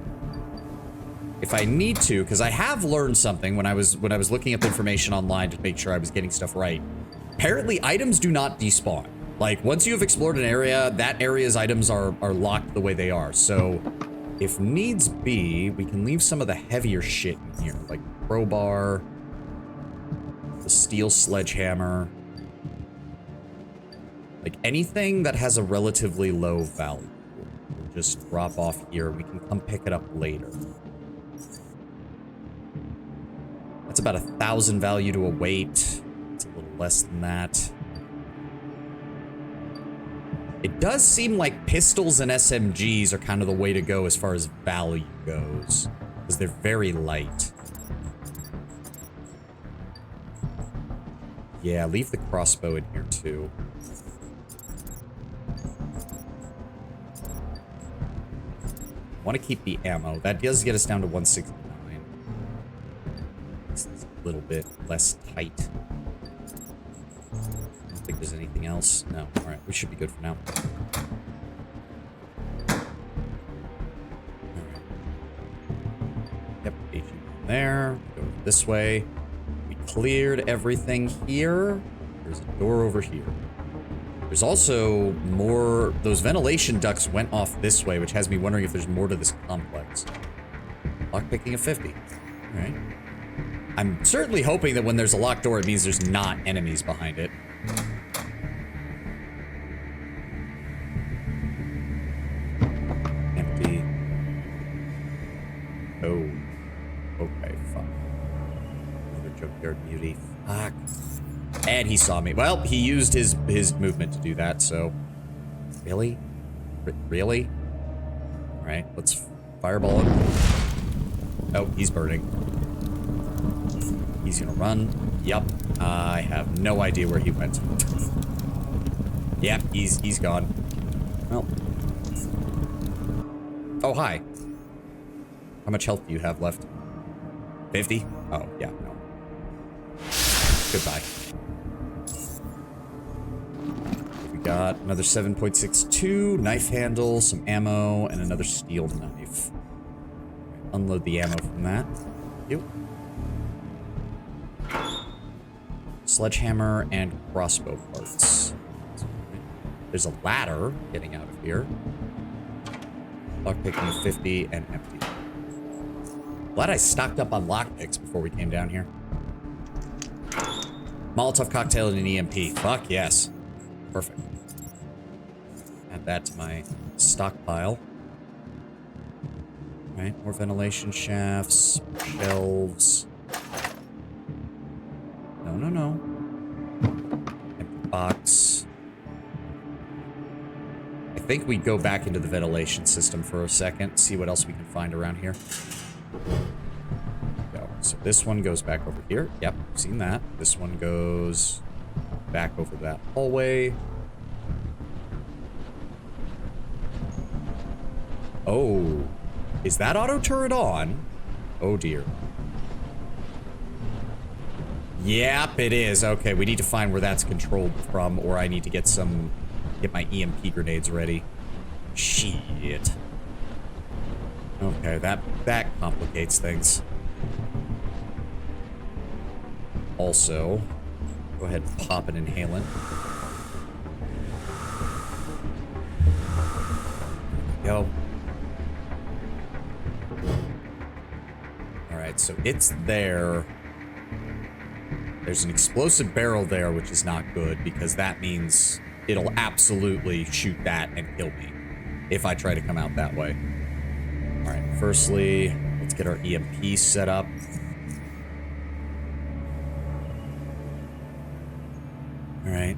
If I need to, because I have learned something when I was looking up information online to make sure I was getting stuff right. Apparently, items do not despawn. Like, once you have explored an area, that area's items are locked the way they are. So, if needs be, we can leave some of the heavier shit in here, like the crowbar, the steel sledgehammer. Like, anything that has a relatively low value. We'll just drop off here. We can come pick it up later. That's about 1,000 value to a weight. It's a little less than that. It does seem like pistols and SMGs are kind of the way to go as far as value goes, because they're very light. Yeah, leave the crossbow in here too. Want to keep the ammo. That does get us down to 169. It's a little bit less tight. I don't think there's anything else. No. All right, we should be good for now. All right. Yep, HE there. Go this way. We cleared everything here. There's a door over here. There's also more... Those ventilation ducts went off this way, which has me wondering if there's more to this complex. Lockpicking of 50. All right. I'm certainly hoping that when there's a locked door, it means there's not enemies behind it. Empty. Oh. Okay, fuck. Another junkyard beauty. Fuck. And he saw me. Well, he used his movement to do that, so... Really? Really? Alright, let's fireball him. Oh, he's burning. He's gonna run. Yep. I have no idea where he went. Yep, he's gone. Well. Oh, hi. How much health do you have left? 50? Oh, yeah, no. Goodbye. We got another 7.62, knife handle, some ammo, and another steel knife. Unload the ammo from that. Thank you. Sledgehammer and crossbow parts. There's a ladder getting out of here. Lockpicking of 50 and empty. Glad I stocked up on lockpicks before we came down here. Molotov cocktail and an EMP. Fuck yes. Perfect. Add that to my stockpile. Alright, more ventilation shafts, shelves. No. Empty box. I think we go back into the ventilation system for a second, see what else we can find around here. Go. So this one goes back over here. Yep, seen that. This one goes back over that hallway. Oh, is that auto turret on? Oh dear. Yep, it is. Okay, we need to find where that's controlled from, or I need to get some Get my EMP grenades ready. Shit. Okay, that complicates things. Also, go ahead and pop an inhalant. Go. Alright, so it's there. There's an explosive barrel there, which is not good, because that means it'll absolutely shoot that and kill me if I try to come out that way. Alright, firstly, let's get our EMP set up. Alright.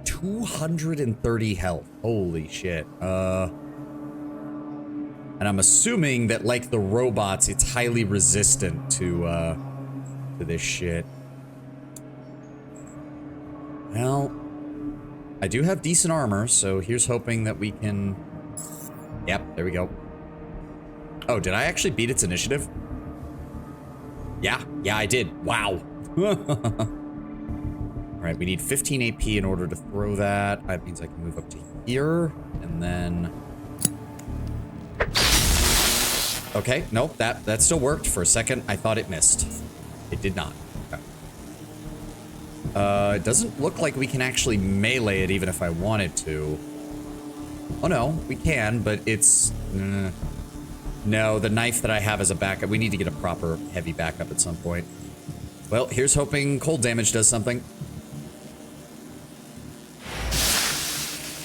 230 health. Holy shit. And I'm assuming that, like the robots, it's highly resistant to this shit. Well, I do have decent armor, so here's hoping that we can... Yep, there we go. Oh, did I actually beat its initiative? Yeah, I did. Wow. Alright, we need 15 AP in order to throw that. That means I can move up to here, and then... Okay, nope, that still worked. For a second, I thought it missed. It did not. Okay. It doesn't look like we can actually melee it even if I wanted to. Oh no, we can, but it's... No, the knife that I have as a backup, we need to get a proper heavy backup at some point. Well, here's hoping cold damage does something.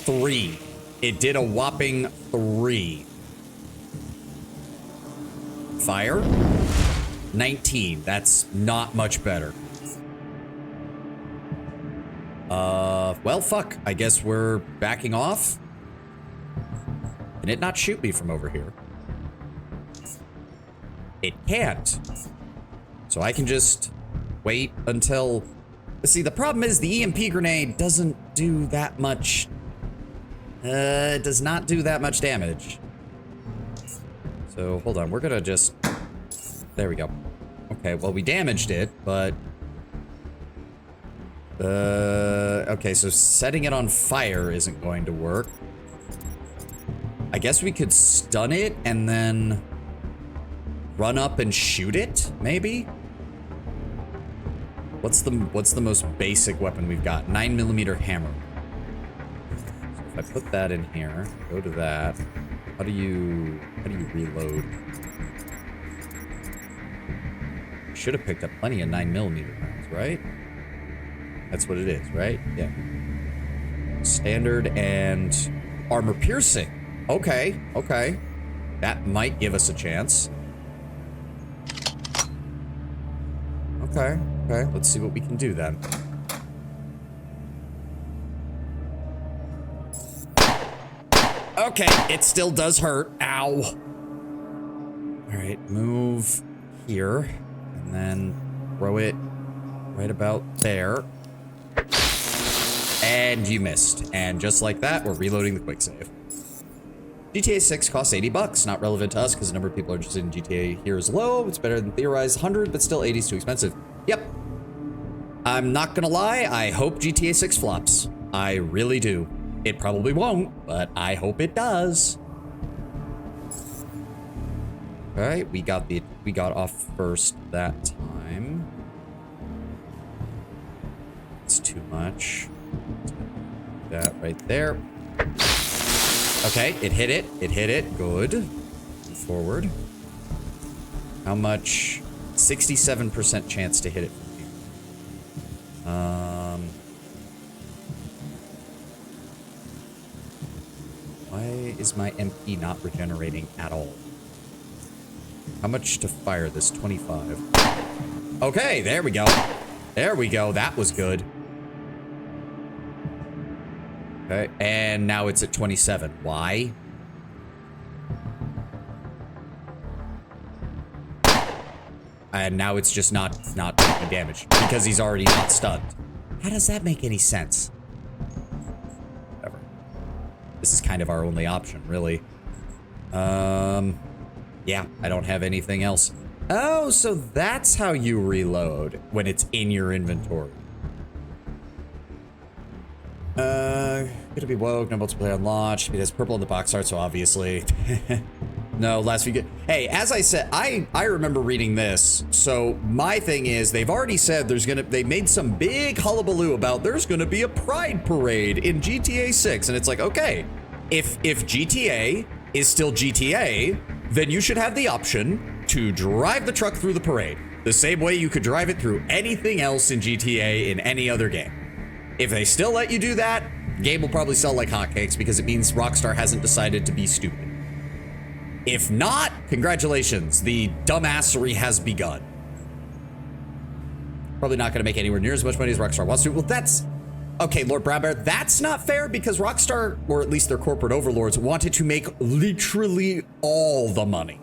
3. It did a whopping 3. Fire? 19. That's not much better. Well, fuck. I guess we're backing off. Can it not shoot me from over here? It can't. So I can just wait until... See, the problem is the EMP grenade doesn't do that much... it does not do that much damage. So, hold on. We're gonna just... There we go. Okay, well, we damaged it, but... Okay, so setting it on fire isn't going to work. I guess we could stun it and then... run up and shoot it, maybe? What's the most basic weapon we've got? 9mm hammer. So if I put that in here, go to that. How do you reload? Should have picked up plenty of 9mm rounds, right? That's what it is, right? Yeah. Standard and armor piercing. Okay, okay. That might give us a chance. Okay, okay. Let's see what we can do then. Okay, it still does hurt. Ow. Alright, move here. And then throw it right about there. And you missed. And just like that, we're reloading the quick save. GTA 6 costs $80. Not relevant to us because the number of people interested in GTA here is low. It's better than theorized 100, but still 80 is too expensive. Yep. I'm not gonna lie, I hope GTA 6 flops. I really do. It probably won't, but I hope it does. Alright, we got off first that time. It's too much. That right there. Okay, it hit it. It hit it. Good. Move forward. How much? 67% chance to hit it from here. Why is my MP not regenerating at all? How much to fire this? 25. Okay, there we go. There we go. That was good. Okay, and now it's at 27. Why? And now it's just not taking damage because he's already not stunned. How does that make any sense? Whatever. This is kind of our only option, really. Yeah, I don't have anything else. Oh, so that's how you reload when it's in your inventory. Gonna be woke, no multiplayer on launch. It has purple in the box art, so obviously. No, last week. Hey, as I said, I remember reading this. So my thing is, they've already said they made some big hullabaloo about there's gonna be a pride parade in GTA 6, and it's like, okay, if GTA is still GTA, then you should have the option to drive the truck through the parade the same way you could drive it through anything else in GTA in any other game. If they still let you do that, the game will probably sell like hotcakes because it means Rockstar hasn't decided to be stupid. If not, congratulations, the dumbassery has begun. Probably not going to make anywhere near as much money as Rockstar wants to. Well, that's... Okay, Lord Brownbear, that's not fair because Rockstar, or at least their corporate overlords, wanted to make literally all the money.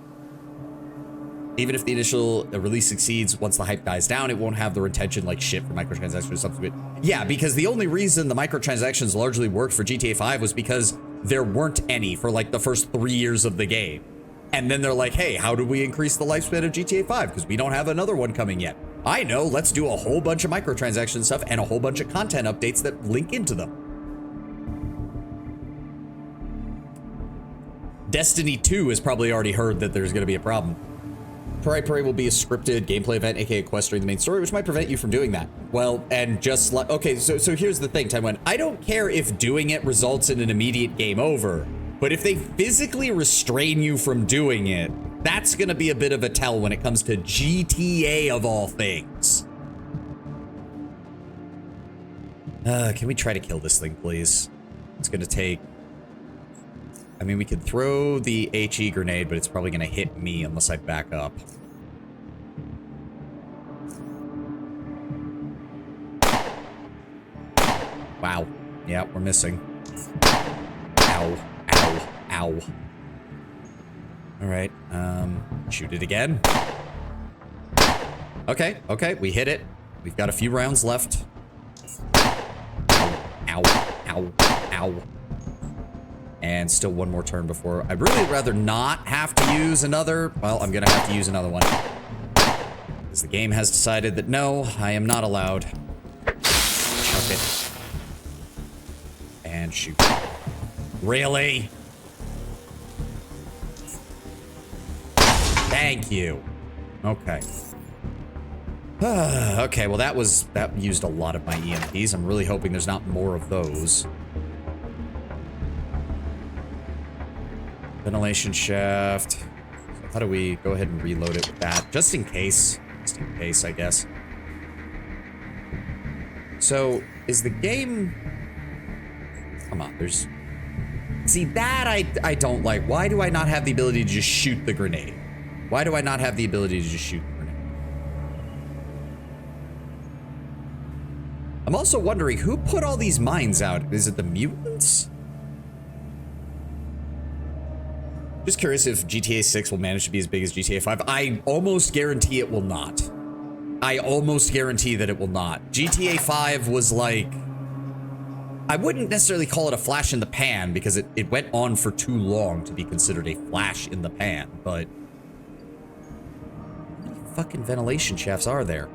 Even if the initial release succeeds, once the hype dies down, it won't have the retention like shit for microtransactions or subsequent. Yeah, because the only reason the microtransactions largely worked for GTA 5 was because there weren't any for like the first 3 years of the game. And then they're like, hey, how do we increase the lifespan of GTA 5? Because we don't have another one coming yet. I know, let's do a whole bunch of microtransaction stuff and a whole bunch of content updates that link into them. Destiny 2 has probably already heard that there's going to be a problem. Pride Parade will be a scripted gameplay event, aka quest during the main story, which might prevent you from doing that. Well, and just like, okay, so here's the thing, Taiwan. I don't care if doing it results in an immediate game over, but if they physically restrain you from doing it, that's gonna be a bit of a tell when it comes to GTA of all things. Can we try to kill this thing, please? It's gonna take... I mean, we could throw the HE grenade, but it's probably gonna hit me unless I back up. Wow. Yeah, we're missing. Ow. Ow. Ow. Alright, shoot it again. Okay, okay, we hit it. We've got a few rounds left. Ow. Ow. Ow. And still one more turn before... I'd really rather not have to use another... Well, I'm gonna have to use another one. Because the game has decided that no, I am not allowed. Chuck it. And shoot. Really? Thank you. Okay. Okay, well that used a lot of my EMPs. I'm really hoping there's not more of those. Ventilation shaft. So how do we go ahead and reload it with that? Just in case. Just in case, I guess. So, is the game... Come on, there's... See, that I don't like. Why do I not have the ability to just shoot the grenade? Why do I not have the ability to just shoot the grenade? I'm also wondering, who put all these mines out? Is it the mutants? Just curious if GTA 6 will manage to be as big as GTA 5. I almost guarantee it will not. I almost guarantee that it will not. GTA 5 was like... I wouldn't necessarily call it a flash in the pan because it went on for too long to be considered a flash in the pan, but... How many fucking ventilation shafts are there?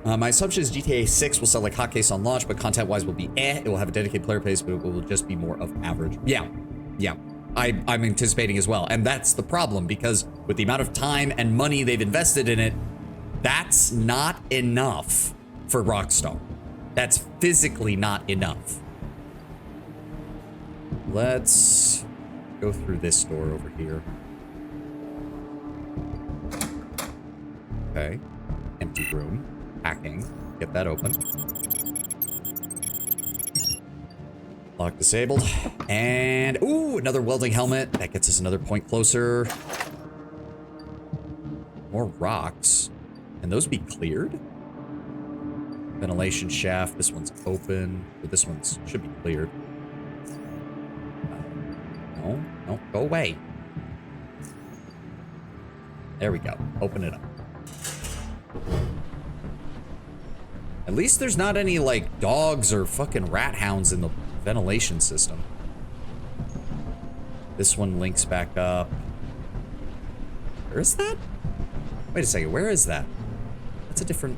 My assumption is GTA 6 will sell like hotcakes on launch, but content-wise will be eh. It will have a dedicated player base, but it will just be more of average. Yeah, yeah. I'm anticipating as well. And that's the problem, because with the amount of time and money they've invested in it, that's not enough for Rockstar. That's physically not enough. Let's go through this door over here. Okay. Empty room. Hacking. Get that open. Lock disabled. And, ooh, another welding helmet. That gets us another point closer. More rocks. Can those be cleared? Ventilation shaft. This one's open. But this one's should be cleared. No, no, go away. There we go. Open it up. At least there's not any, like, dogs or fucking rat hounds in the ventilation system. This one links back up. Where is that? Wait a second, where is that? That's a different...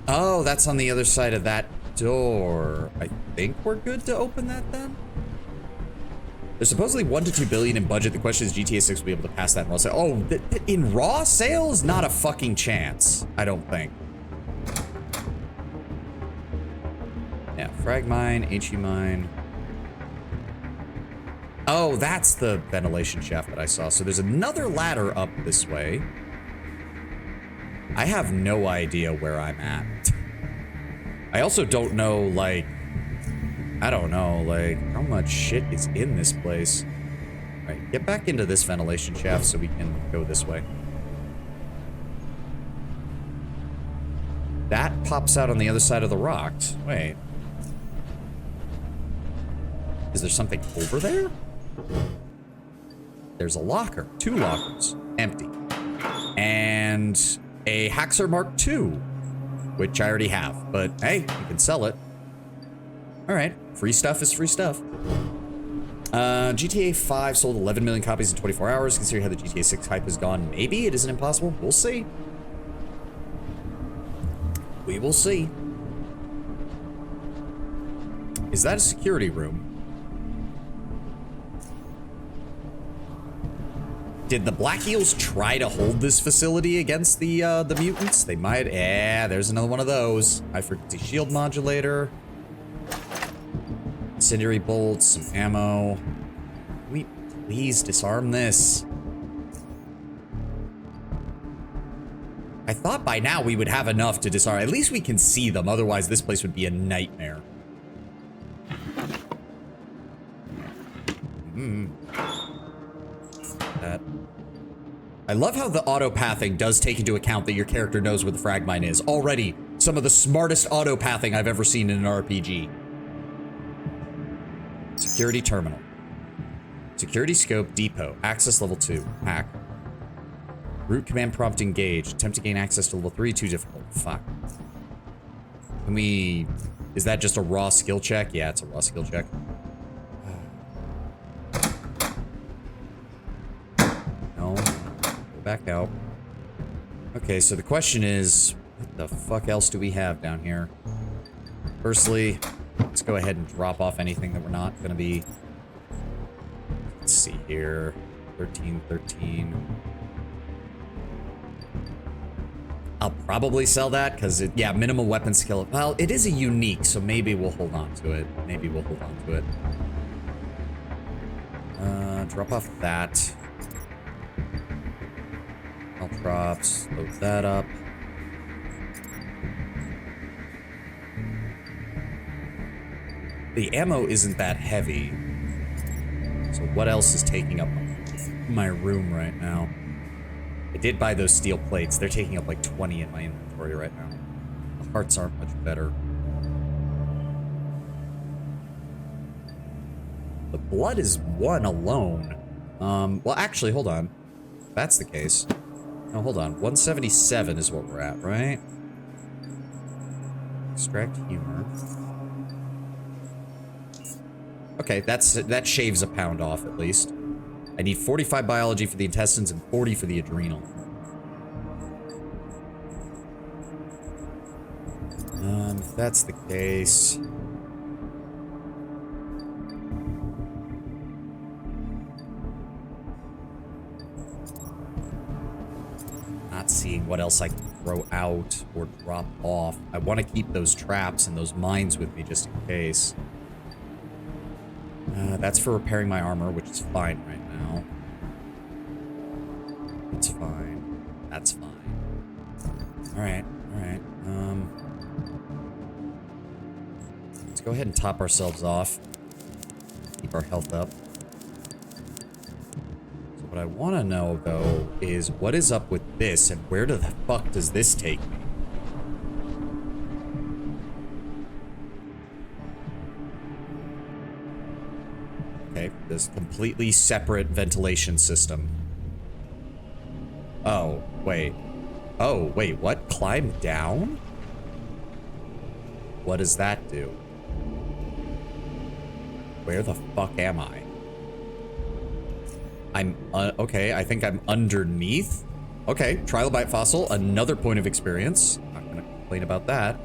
Oh, that's on the other side of that door. I think we're good to open that then? There's supposedly 1 to 2 billion in budget. The question is GTA 6 will be able to pass that in raw sales. Oh, in raw sales? Not a fucking chance, I don't think. Yeah, frag mine, HE mine. Oh, that's the ventilation shaft that I saw. So there's another ladder up this way. I have no idea where I'm at. I also don't know, like, I don't know, like, how much shit is in this place. All right, get back into this ventilation shaft so we can go this way. That pops out on the other side of the rocks. Wait. Is there something over there? There's a locker. 2 lockers. Empty. And a Haxor Mark II, which I already have. But hey, you can sell it. Alright. Free stuff is free stuff. GTA 5 sold 11 million copies in 24 hours. Considering how the GTA 6 hype has gone, maybe it isn't impossible. We'll see. We will see. Is that a security room? Did the Black Eels try to hold this facility against the mutants? They might. Yeah, there's another one of those. High frequency shield modulator. Incendiary bolts, some ammo. Can we please disarm this? I thought by now we would have enough to disarm. At least we can see them. Otherwise, this place would be a nightmare. That. I love how the auto-pathing does take into account that your character knows where the frag mine is. Already, some of the smartest auto-pathing I've ever seen in an RPG. Security terminal. Security scope depot. Access level 2. Hack. Root command prompt engage. Attempt to gain access to level 3. Too difficult. Fuck. Can we... Is that just a raw skill check? Yeah, it's a raw skill check. No. Go back out. Okay, so the question is, what the fuck else do we have down here? Firstly, let's go ahead and drop off anything that we're not going to be... Let's see here. 13. I'll probably sell that because, yeah, minimal weapon skill. Well, it is a unique, so maybe we'll hold on to it. Drop off that. All drops. Load that up. The ammo isn't that heavy. So what else is taking up my room right now? I did buy those steel plates. They're taking up like 20 in my inventory right now. The hearts aren't much better. The blood is 1 alone. Well, actually, hold on. If that's the case. No, hold on. 177 is what we're at, right? Extract humor. Okay, that shaves a pound off at least. I need 45 biology for the intestines and 40 for the adrenal. If that's the case... Not seeing what else I can throw out or drop off. I want to keep those traps and those mines with me just in case. That's for repairing my armor, which is fine right now. It's fine. That's fine. Alright. Let's go ahead and top ourselves off. Keep our health up. So what I want to know, though, is what is up with this and where the fuck does this take me? Okay, this completely separate ventilation system. Oh, wait. Oh, wait, what? Climb down? What does that do? Where the fuck am I? I'm, okay, I think I'm underneath. Okay, trilobite fossil, another point of experience. Not gonna complain about that.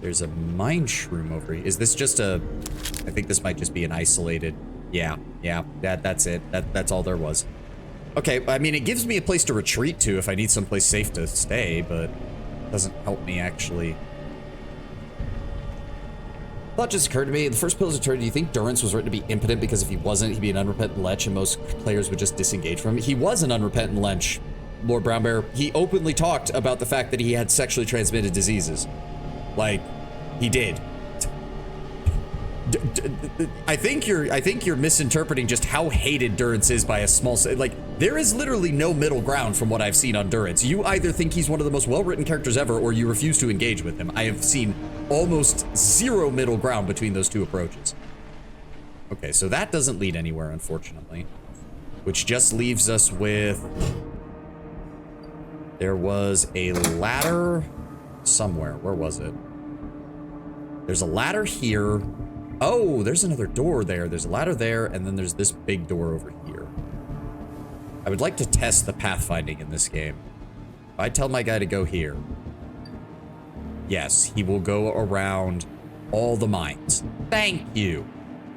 There's a mine shroom over here. Is this just a... I think this might just be an isolated... Yeah, that's it. That's all there was. Okay, I mean, it gives me a place to retreat to if I need someplace safe to stay, but it doesn't help me actually. Thought just occurred to me, the first Pillars of Eternity, do you think Durance was written to be impotent because if he wasn't, he'd be an unrepentant lech and most players would just disengage from him? He was an unrepentant lech, Lord Brownbear. He openly talked about the fact that he had sexually transmitted diseases. Like, he did. I think you're misinterpreting just how hated Durance is by a small... Like, there is literally no middle ground from what I've seen on Durance. You either think he's one of the most well-written characters ever, or you refuse to engage with him. I have seen almost zero middle ground between those two approaches. Okay, so that doesn't lead anywhere, unfortunately. Which just leaves us with... There was a ladder somewhere. Where was it? There's a ladder here. Oh, there's another door there. There's a ladder there, and then there's this big door over here. I would like to test the pathfinding in this game. If I tell my guy to go here, yes, he will go around all the mines. Thank you.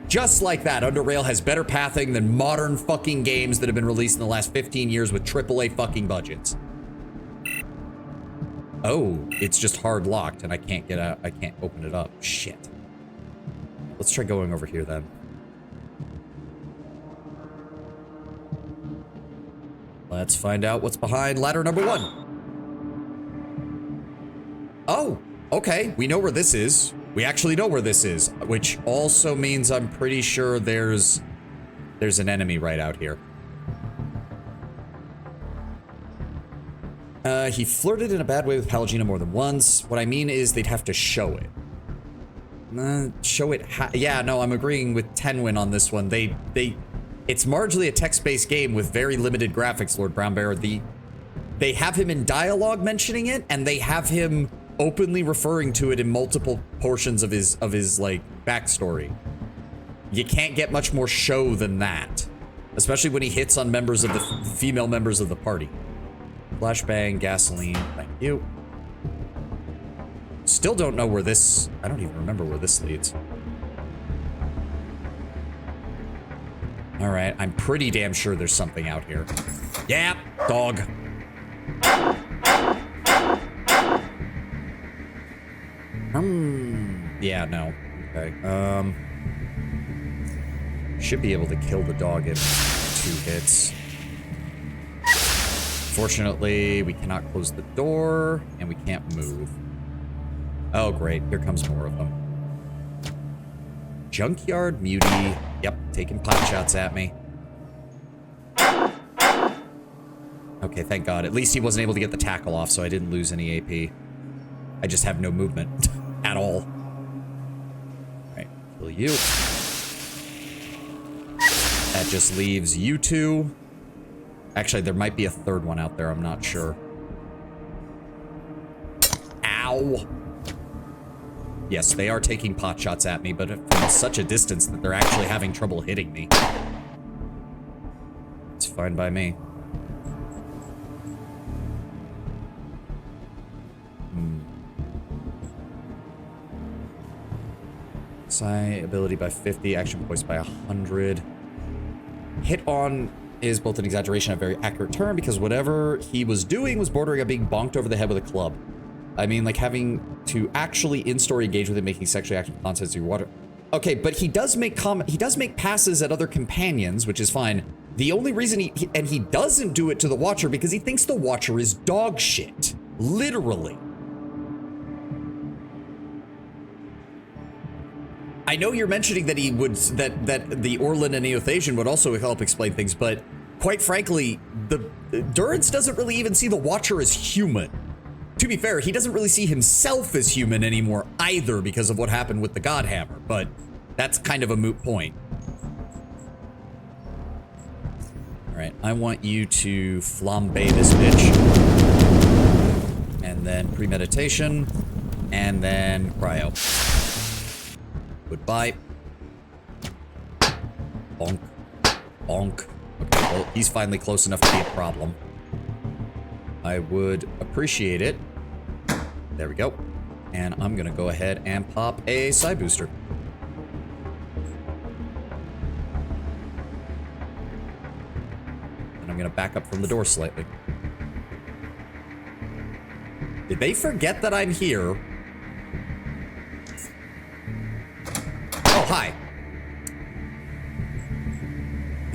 Just like that, Underrail has better pathing than modern fucking games that have been released in the last 15 years with AAA fucking budgets. Oh, it's just hard locked, and I can't get out. I can't open it up. Shit. Let's try going over here then. Let's find out what's behind ladder number 1. Oh, okay. We know where this is. We actually know where this is, which also means I'm pretty sure there's an enemy right out here. He flirted in a bad way with Pallegina more than once. What I mean is they'd have to show it. Show it. Yeah, no, I'm agreeing with Tenwin on this one. It's marginally a text-based game with very limited graphics, Lord Brownbear. They have him in dialogue mentioning it, and they have him openly referring to it in multiple portions of his like backstory. You can't get much more show than that, especially when he hits on members of the female members of the party. Flashbang, gasoline. Thank you. Still don't know where this... I don't even remember where this leads. Alright, I'm pretty damn sure there's something out here. Yeah, dog. Yeah, no. Okay. Should be able to kill the dog in 2 hits. Fortunately, we cannot close the door, and we can't move. Oh, great. Here comes more of them. Junkyard Mutie. Yep, taking pot shots at me. Okay, thank God. At least he wasn't able to get the tackle off, so I didn't lose any AP. I just have no movement at all. Alright, kill you. That just leaves you two. Actually, there might be a third one out there. I'm not sure. Ow. Yes, they are taking pot shots at me, but from such a distance that they're actually having trouble hitting me. It's fine by me. Psi ability by 50, action points by 100. Hit on is both an exaggeration and a very accurate term because whatever he was doing was bordering on being bonked over the head with a club. I mean, like having to actually in-story engage with it, making sexually active nonsense through water. Okay, but he does make passes at other companions, which is fine. The only reason he doesn't do it to the Watcher because he thinks the Watcher is dog shit. Literally. I know you're mentioning that he would, that the Orlan and Eothasian would also help explain things, but quite frankly, the Durance doesn't really even see the Watcher as human. To be fair, he doesn't really see himself as human anymore either because of what happened with the Godhammer, but that's kind of a moot point. All right, I want you to flambe this bitch. And then premeditation, and then cryo. Goodbye. Bonk. Bonk. Okay, well, he's finally close enough to be a problem. I would appreciate it. There we go. And I'm gonna go ahead and pop a side booster. And I'm gonna back up from the door slightly. Did they forget that I'm here? Oh, hi.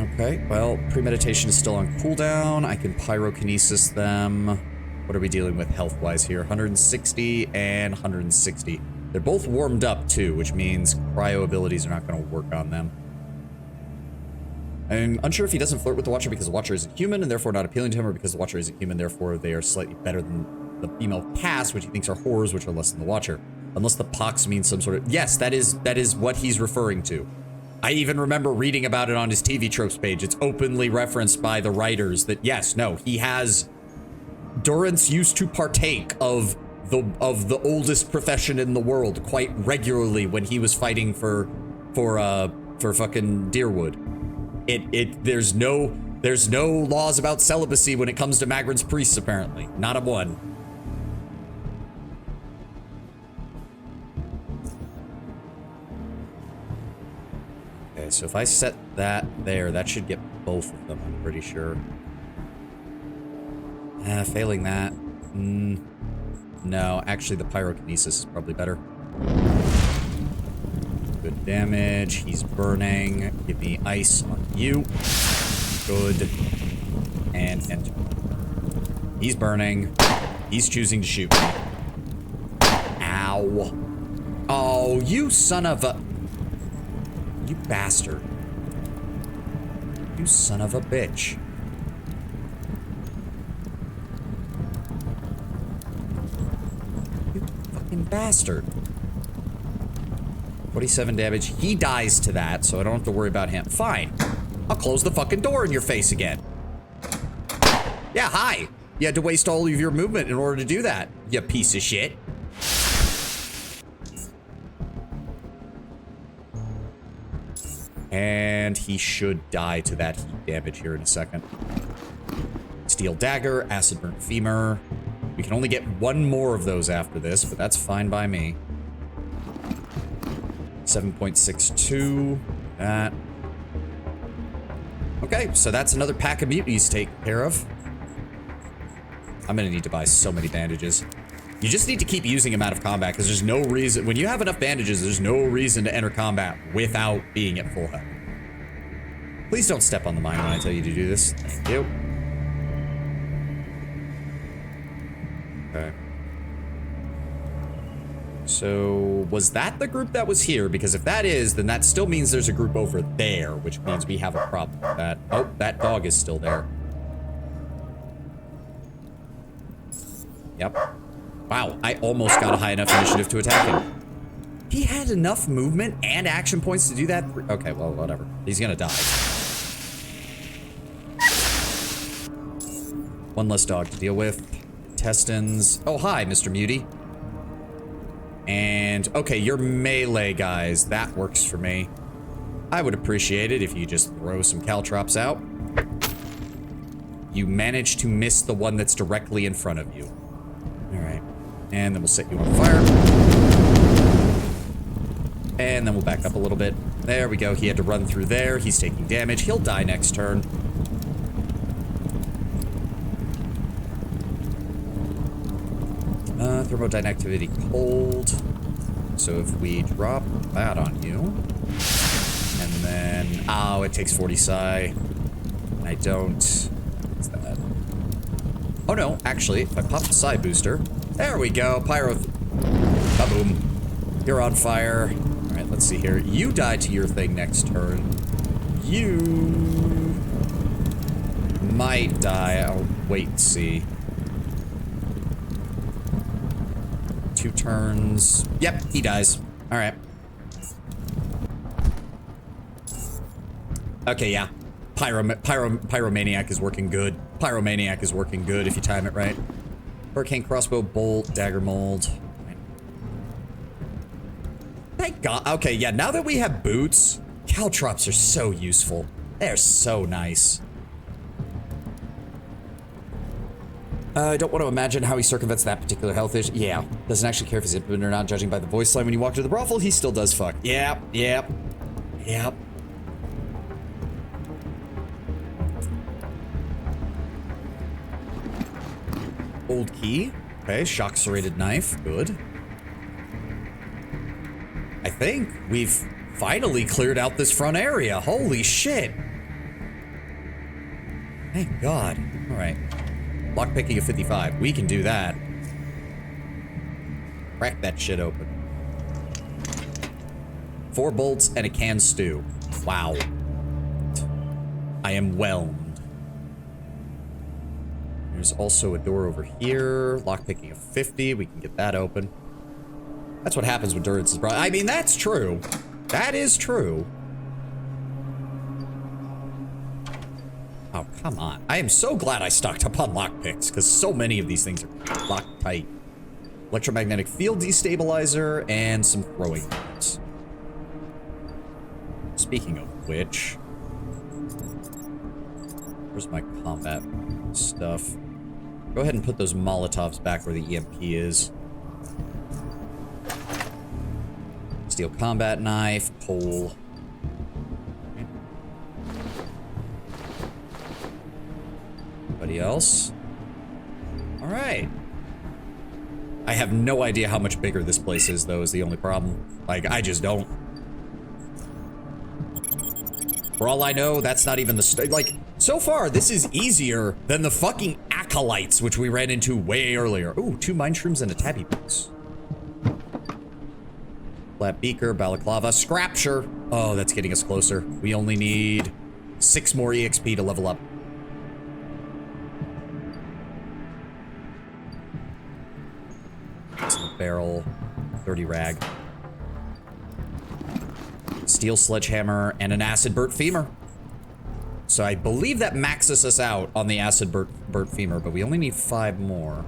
Okay, well, premeditation is still on cooldown. I can pyrokinesis them. What are we dealing with health-wise here? 160 and 160. They're both warmed up, too, which means cryo abilities are not going to work on them. I'm unsure if he doesn't flirt with the Watcher because the Watcher isn't human and therefore not appealing to him, or because the Watcher isn't human, therefore they are slightly better than the female cast, which he thinks are whores, which are less than the Watcher. Unless the pox means some sort of... Yes, that is what he's referring to. I even remember reading about it on his TV tropes page. It's openly referenced by the writers that, yes, no, he has... Durance used to partake of the oldest profession in the world quite regularly when he was fighting for fucking Deerwood. There's no laws about celibacy when it comes to Magran's priests, apparently. Not a one. Okay, so if I set that there, that should get both of them, I'm pretty sure. Failing that. No, actually the pyrokinesis is probably better. Good damage. He's burning. Give me ice on you. Good. And enter. He's burning. He's choosing to shoot me. Ow. Oh, you son of a... You bastard. You son of a bitch. You fucking bastard. 47 damage. He dies to that, so I don't have to worry about him. Fine. I'll close the fucking door in your face again. Yeah, hi. You had to waste all of your movement in order to do that, you piece of shit. And he should die to that heat damage here in a second. Steel dagger, acid burnt femur. We can only get one more of those after this, but that's fine by me. 7.62. That. Okay, so that's another pack of mutinies taken care of. I'm gonna need to buy so many bandages. You just need to keep using them out of combat, because there's no reason... When you have enough bandages, there's no reason to enter combat without being at full health. Please don't step on the mine when I tell you to do this. Thank you. Okay. So, was that the group that was here? Because if that is, then that still means there's a group over there, which means we have a problem with that. Oh, that dog is still there. Yep. Wow, I almost got a high enough initiative to attack him. He had enough movement and action points to do that? Okay, well, whatever. He's gonna die. One less dog to deal with. Intestines. Oh, hi, Mr. Muty. And, okay, you're melee guys. That works for me. I would appreciate it if you just throw some caltrops out. You managed to miss the one that's directly in front of you. Alright. And then we'll set you on fire. And then we'll back up a little bit. There we go. He had to run through there. He's taking damage. He'll die next turn. Thermodynamicity cold. So if we drop that on you. And then... Oh, it takes 40 psi. I don't... What's that? Oh no, actually, if I pop the psi booster... There we go, pyro... Ba-boom. You're on fire. Alright, let's see here. You die to your thing next turn. You... might die. I'll wait and see. 2 turns. Yep, he dies. Alright. Okay, yeah. Pyromaniac is working good. Pyromaniac is working good if you time it right. Hurricane crossbow, bolt, dagger mold. Thank God. Okay, yeah, now that we have boots, caltrops are so useful. They're so nice. I don't want to imagine how he circumvents that particular health issue. Yeah, doesn't actually care if he's impotent or not, judging by the voice line when you walk to the brothel, he still does fuck. Yep, yep, yep. Old key. Okay, shock serrated knife. Good. I think we've finally cleared out this front area. Holy shit. Thank God. All right. Lockpicking of 55. We can do that. Crack that shit open. 4 bolts and a canned stew. Wow. I am whelmed. There's also a door over here. Lockpicking of 50. We can get that open. That's what happens when Durance is brought. I mean, that's true. That is true. Oh, come on. I am so glad I stocked up on lockpicks, because so many of these things are locked tight. Electromagnetic field destabilizer and some throwing knives. Speaking of which, where's my combat stuff? Go ahead and put those Molotovs back where the EMP is. Steel combat knife, pole. Anybody else? All right. I have no idea how much bigger this place is, though, is the only problem. Like, I just don't. For all I know, that's not even the like, so far, this is easier than the fucking acolytes, which we ran into way earlier. Ooh, 2 mind shrooms and a tabby box. Flat beaker, balaclava, scrapture. Oh, that's getting us closer. We only need 6 more EXP to level up. Barrel, 30 rag. Steel sledgehammer and an acid burnt femur. So I believe that maxes us out on the acid burnt femur, but we only need 5 more.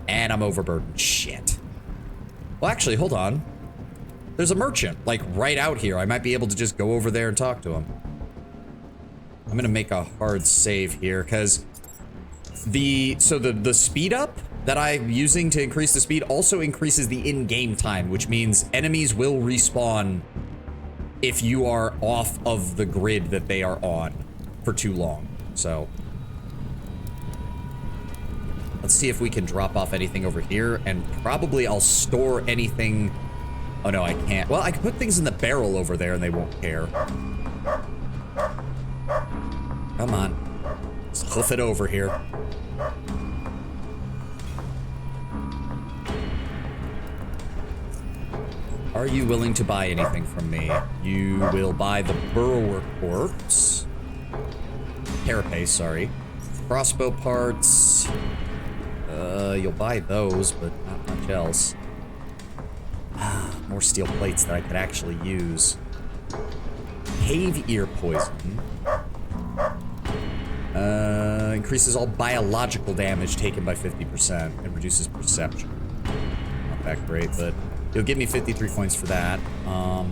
And I'm overburdened. Shit. Well, actually, hold on. There's a merchant, like, right out here. I might be able to just go over there and talk to him. I'm gonna make a hard save here, because the speed up that I'm using to increase the speed also increases the in-game time, which means enemies will respawn if you are off of the grid that they are on for too long. So let's see if we can drop off anything over here, and probably I'll store anything. Oh no, I can't. Well, I can put things in the barrel over there and they won't care. Come on. Let's hoof it over here. Are you willing to buy anything from me? You will buy the Burrower Corpse. Carapace, sorry. Crossbow parts. You'll buy those, but not much else. More steel plates that I could actually use. Cave ear poison. Increases all biological damage taken by 50% and reduces perception. Not that great, but you'll give me 53 points for that. No,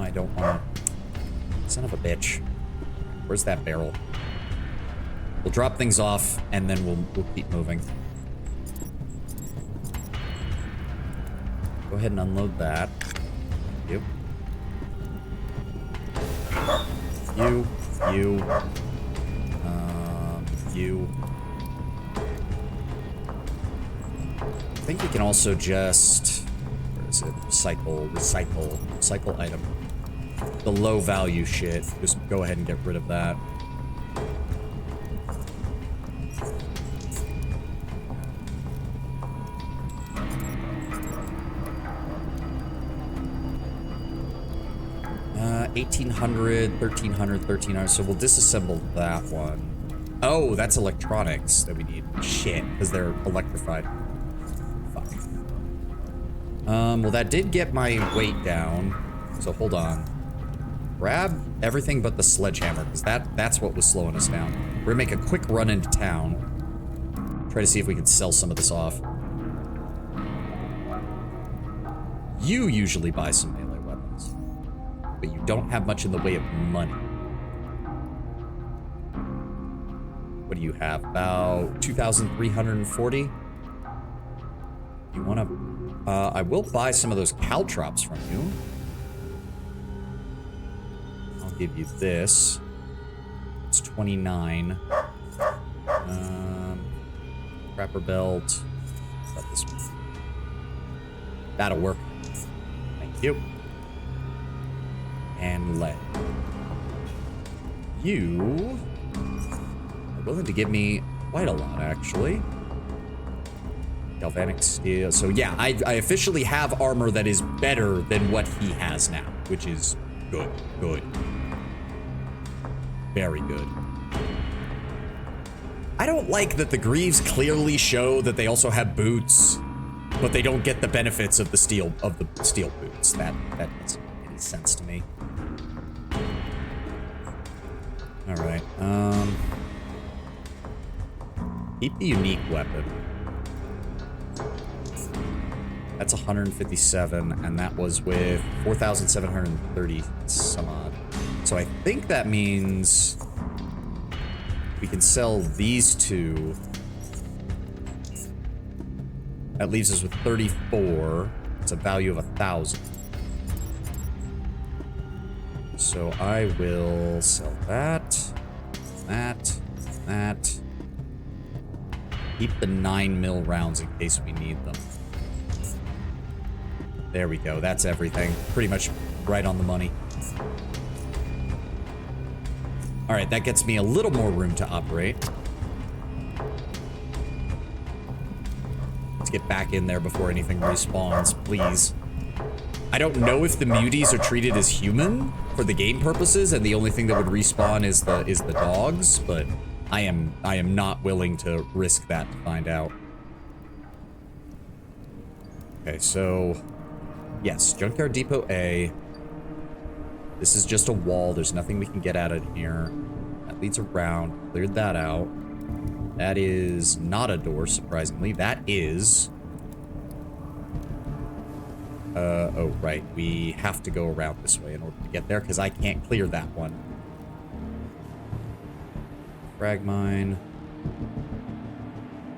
I don't want to. Son of a bitch. Where's that barrel? We'll drop things off, and then we'll keep moving. Go ahead and unload that. Thank you. You. I think we can also just, where is it? Recycle item. The low value shit. Just go ahead and get rid of that. $1,800, $1,300, $1,300. So we'll disassemble that one. Oh, that's electronics that we need. Shit, because they're electrified. Fuck. Well, that did get my weight down. So hold on. Grab everything but the sledgehammer, because that's what was slowing us down. We're gonna make a quick run into town. Try to see if we can sell some of this off. You usually buy some melee weapons, but you don't have much in the way of money. What do you have? About 2,340? You want to... I will buy some of those caltrops from you. I'll give you this. It's 29. Crapper belt. About this one. That'll work. Thank you. And lead. You are willing to give me quite a lot, actually. Galvanic steel. So yeah, I officially have armor that is better than what he has now, which is good. Good. Very good. I don't like that the Greaves clearly show that they also have boots, but they don't get the benefits of the steel boots. That doesn't make any sense to me. All right. Keep the unique weapon. That's 157, and that was with 4,730 some odd. So I think that means we can sell these two. That leaves us with 34. It's a value of 1,000. So I will sell that. Keep the 9mm rounds in case we need them. There we go. That's everything. Pretty much right on the money. All right, that gets me a little more room to operate. Let's get back in there before anything respawns, please. I don't know if the muties are treated as human for the game purposes, and the only thing that would respawn is the dogs, but I am not willing to risk that to find out. Okay, so yes, Junkyard Depot A. This is just a wall. There's nothing we can get at it here. That leads around. Cleared that out. That is not a door, surprisingly. That is... oh, right. We have to go around this way in order to get there, because I can't clear that one. Frag mine.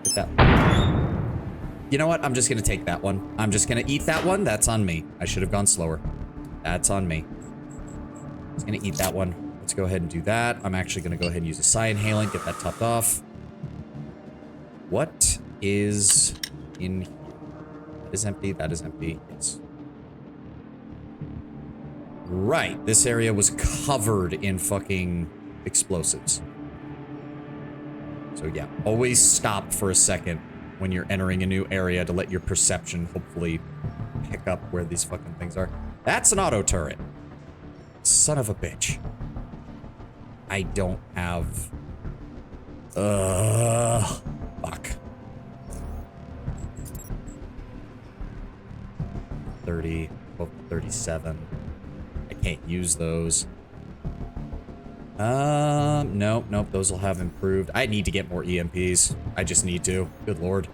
Get that. You know what? I'm just going to take that one. I'm just going to eat that one. That's on me. I should have gone slower. That's on me. I'm just going to eat that one. Let's go ahead and do that. I'm actually going to go ahead and use a psi inhalant, get that topped off. What is in here? That is empty. That is empty. Yes. Right. This area was covered in fucking explosives. So yeah, always stop for a second when you're entering a new area to let your perception hopefully pick up where these fucking things are. That's an auto turret. Son of a bitch. I don't have... fuck. 30, 37. I can't use those. Nope, those will have improved. I need to get more EMPs. I just need to. Good lord.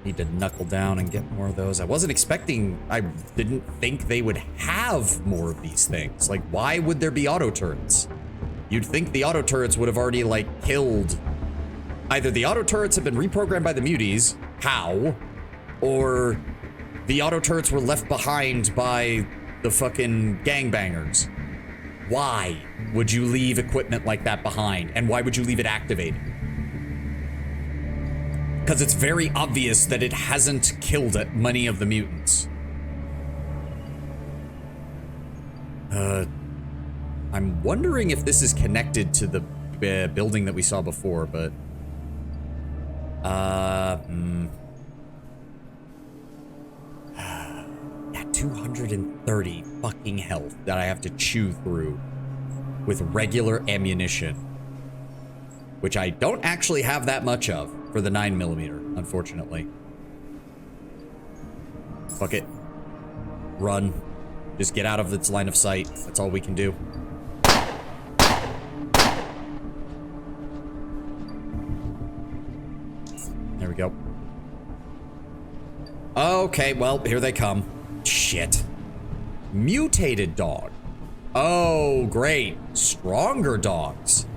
Need to knuckle down and get more of those. I wasn't expecting... I didn't think they would have more of these things. Like, why would there be auto turrets? You'd think the auto turrets would have already, like, killed... Either the auto turrets have been reprogrammed by the muties, how? Or the auto turrets were left behind by the fucking gangbangers. Why would you leave equipment like that behind? And why would you leave it activated? Because it's very obvious that it hasn't killed many of the mutants. I'm wondering if this is connected to the building that we saw before, but... Yeah, 230 fucking health that I have to chew through with regular ammunition. Which I don't actually have that much of for the 9mm, unfortunately. Fuck it. Run. Just get out of its line of sight. That's all we can do. There we go. Okay, well, here they come. Shit. Mutated dog. Oh, great. Stronger dogs.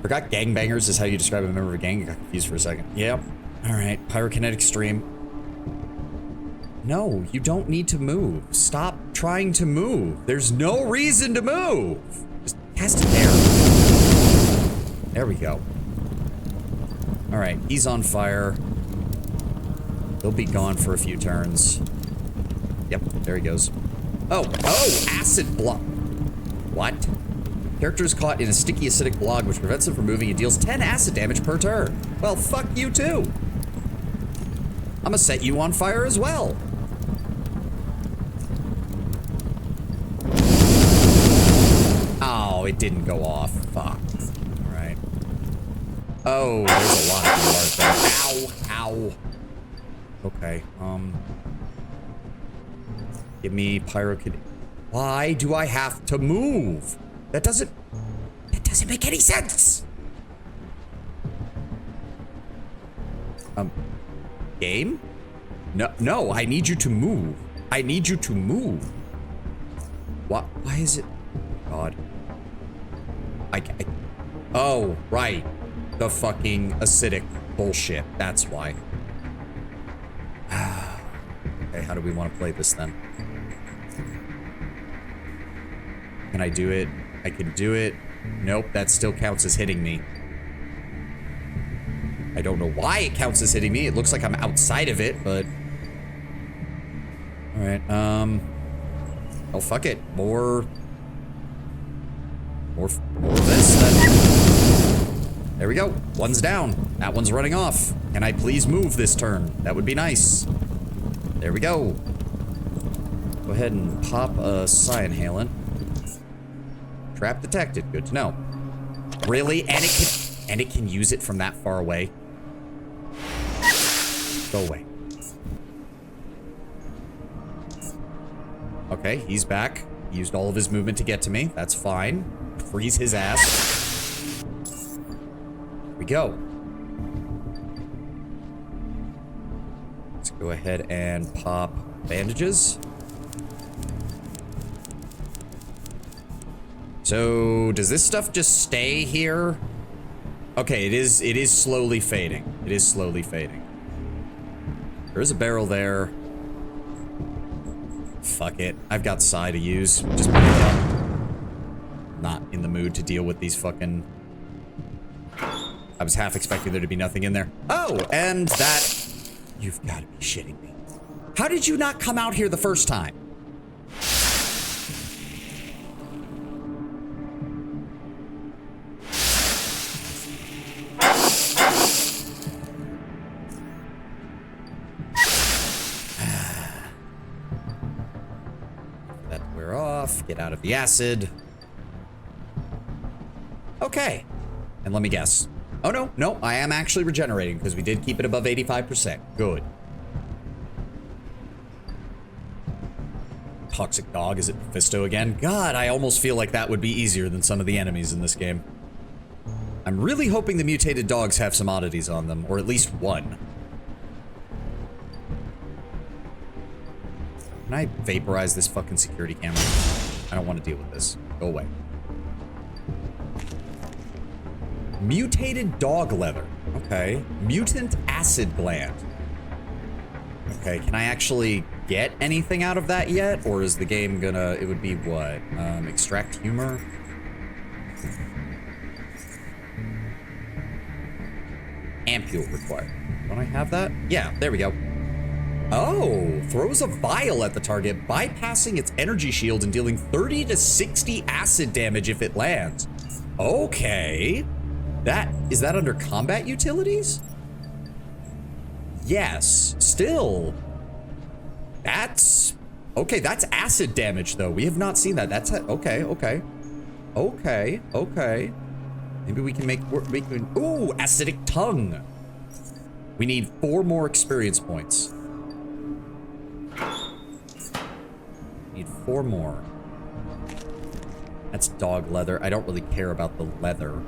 Forgot gangbangers is how you describe a member of a gang. I got confused for a second. Yep. All right. Pyrokinetic stream. No, you don't need to move. Stop trying to move. There's no reason to move. Just cast it there. There we go. All right. He's on fire. He'll be gone for a few turns. Yep. There he goes. Oh, acid block. What? Character is caught in a sticky acidic blob which prevents them from moving and deals 10 acid damage per turn. Well, fuck you too. I'm gonna set you on fire as well. Oh, it didn't go off. Fuck. Alright. Oh, there's a lot of people out there. Ow, ow. Okay, give me pyrokinetic. Why do I have to move? That doesn't make any sense. Game? No, I need you to move. I need you to move. What? Why is it? God. Oh, right. The fucking acidic bullshit. That's why. Okay, how do we want to play this then? Can I do it? I can do it. Nope, that still counts as hitting me. I don't know why it counts as hitting me. It looks like I'm outside of it, but... Alright, oh, fuck it. More of this, then. There we go. One's down. That one's running off. Can I please move this turn? That would be nice. There we go. Go ahead and pop a Psi-Inhalant. Trap detected. Good to know. Really? And it can use it from that far away? Go away. Okay, he's back. He used all of his movement to get to me. That's fine. Freeze his ass. Here we go. Let's go ahead and pop bandages. So, does this stuff just stay here? Okay, it is slowly fading. It is slowly fading. There is a barrel there. Fuck it. I've got Psi to use. Just pick it up. Not in the mood to deal with these fucking... I was half expecting there to be nothing in there. Oh, and that... You've got to be shitting me. How did you not come out here the first time? Get out of the acid. Okay. And let me guess. Oh, no, I am actually regenerating because we did keep it above 85%. Good. Toxic dog, is it Mephisto again? God, I almost feel like that would be easier than some of the enemies in this game. I'm really hoping the mutated dogs have some oddities on them, or at least one. Can I vaporize this fucking security camera? I don't want to deal with this. Go away. Mutated dog leather. Okay. Mutant acid gland. Okay, can I actually get anything out of that yet? Or is the game gonna... It would be what? Extract humor? Ampule required. Don't I have that? Yeah, there we go. Oh, throws a vial at the target, bypassing its energy shield and dealing 30 to 60 acid damage if it lands. Okay. Is that under combat utilities? Yes, still. That's, okay, that's acid damage though. We have not seen that. That's, okay. Maybe we can ooh, acidic tongue. We need 4 more experience points. Need 4 more. That's dog leather. I don't really care about the leather.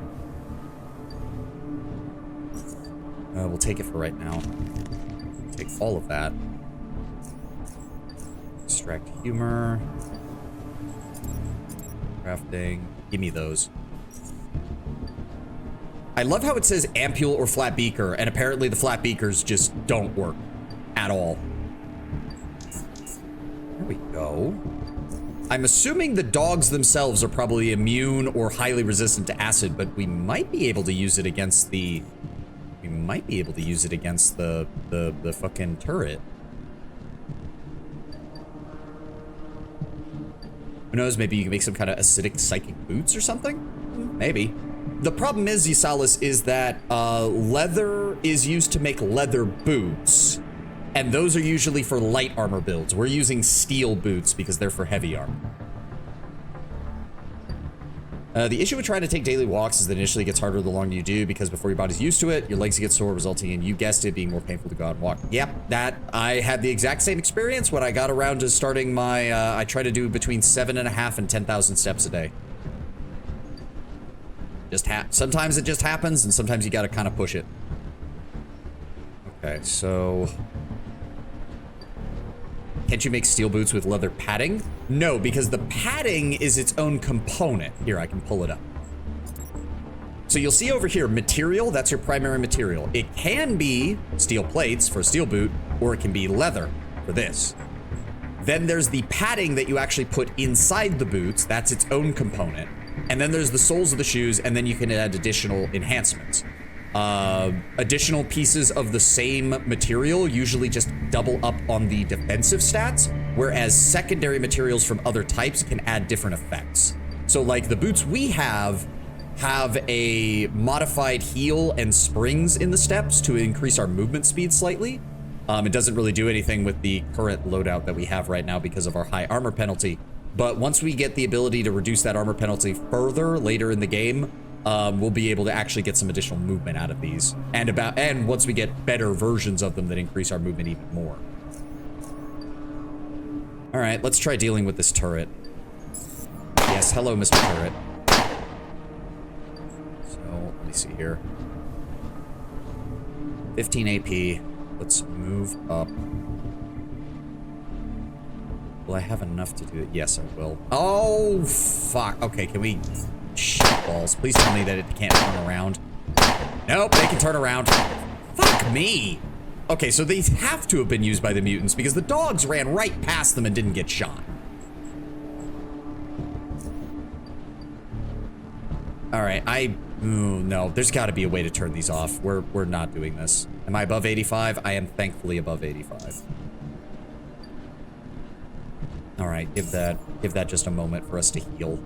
We'll take it for right now. Take all of that. Extract humor. Crafting. Give me those. I love how it says ampule or flat beaker, and apparently the flat beakers just don't work at all. There we go. I'm assuming the dogs themselves are probably immune or highly resistant to acid, but we might be able to use it against the... We might be able to use it against the fucking turret. Who knows, maybe you can make some kind of acidic psychic boots or something? Maybe. The problem is, Ysalis, is that leather is used to make leather boots. And those are usually for light armor builds. We're using steel boots because they're for heavy armor. The issue with trying to take daily walks is that initially it gets harder the longer you do, because before your body's used to it, your legs get sore, resulting in, you guessed it, being more painful to go out and walk. Yep, that, I had the exact same experience when I got around to starting my, I try to do between 7.5 and 10,000 steps a day. Sometimes it just happens, and sometimes you gotta kind of push it. Okay, so... Can't you make steel boots with leather padding? No, because the padding is its own component. Here, I can pull it up. So you'll see over here, material, that's your primary material. It can be steel plates for a steel boot, or it can be leather for this. Then there's the padding that you actually put inside the boots. That's its own component. And then there's the soles of the shoes, and then you can add additional enhancements. Additional pieces of the same material usually just double up on the defensive stats, whereas secondary materials from other types can add different effects. So like the boots we have a modified heel and springs in the steps to increase our movement speed slightly. It doesn't really do anything with the current loadout that we have right now because of our high armor penalty. But once we get the ability to reduce that armor penalty further later in the game, we'll be able to actually get some additional movement out of these. And once we get better versions of them that increase our movement even more. All right, let's try dealing with this turret. Yes, hello, Mr. Turret. So, let me see here. 15 AP. Let's move up. Will I have enough to do it? Yes, I will. Oh, fuck. Okay, can we... Shit balls. Please tell me that it can't turn around. Nope, they can turn around. Fuck me. Okay, so these have to have been used by the mutants because the dogs ran right past them and didn't get shot. All right, ooh, no, there's got to be a way to turn these off. We're not doing this. Am I above 85? I am thankfully above 85. All right, give that just a moment for us to heal.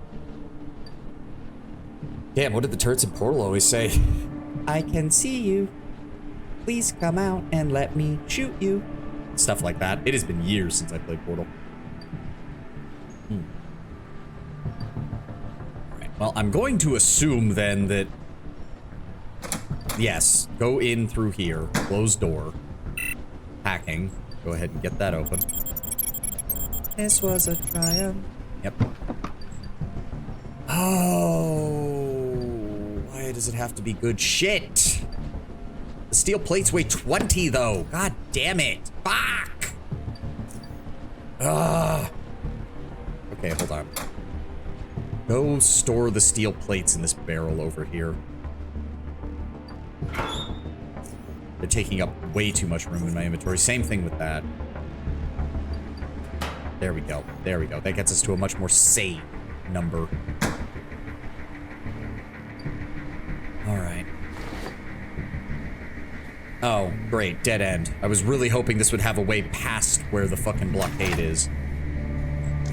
Damn, what did the turrets in Portal always say? I can see you. Please come out and let me shoot you. Stuff like that. It has been years since I played Portal. Alright, well, I'm going to assume then that... Yes, go in through here. Closed door. Hacking. Go ahead and get that open. This was a triumph. Yep. Oh, why does it have to be good shit? The steel plates weigh 20 though. God damn it. Fuck. Ugh. Okay, hold on. Go store the steel plates in this barrel over here. They're taking up way too much room in my inventory. Same thing with that. There we go. There we go. That gets us to a much more sane number. All right. Oh, great. Dead end. I was really hoping this would have a way past where the fucking blockade is.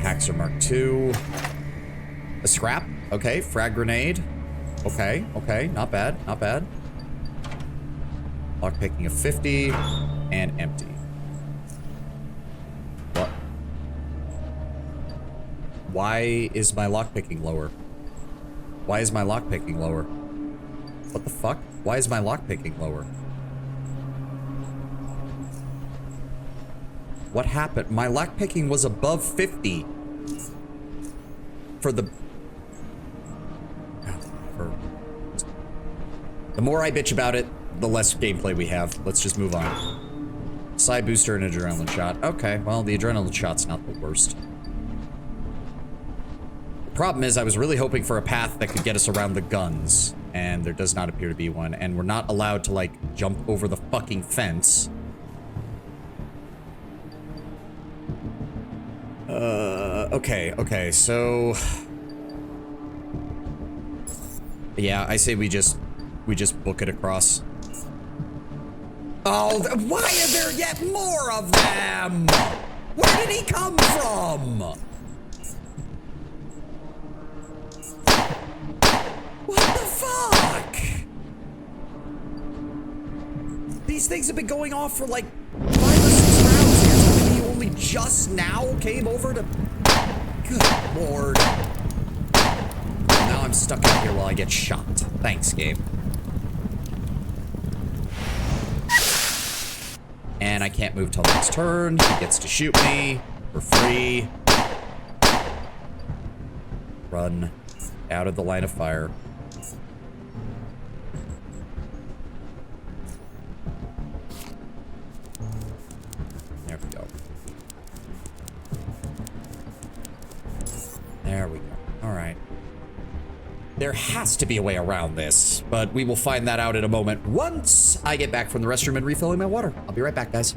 Haxer Mark II. A scrap. Okay. Frag grenade. Okay. Okay. Not bad. Not bad. Lockpicking of 50. And empty. What? Why is my lockpicking lower? Why is my lockpicking lower? What the fuck? Why is my lockpicking lower? What happened? My lockpicking was above 50. For the... The more I bitch about it, the less gameplay we have. Let's just move on. Side booster and adrenaline shot. Okay, well, the adrenaline shot's not the worst. The problem is I was really hoping for a path that could get us around the guns, and there does not appear to be one, and we're not allowed to, like, jump over the fucking fence. Okay, so... Yeah, I say we just book it across. Oh, why are there yet more of them? Where did he come from? What the fuck? These things have been going off for like 5 or 6 rounds here. So maybe he only just now came over to... Good lord. Now I'm stuck out here while I get shot. Thanks, game. And I can't move till next turn. He gets to shoot me for free. Run out of the line of fire. There we go. There we go. All right. There has to be a way around this, but we will find that out in a moment once I get back from the restroom and refilling my water. I'll be right back, guys.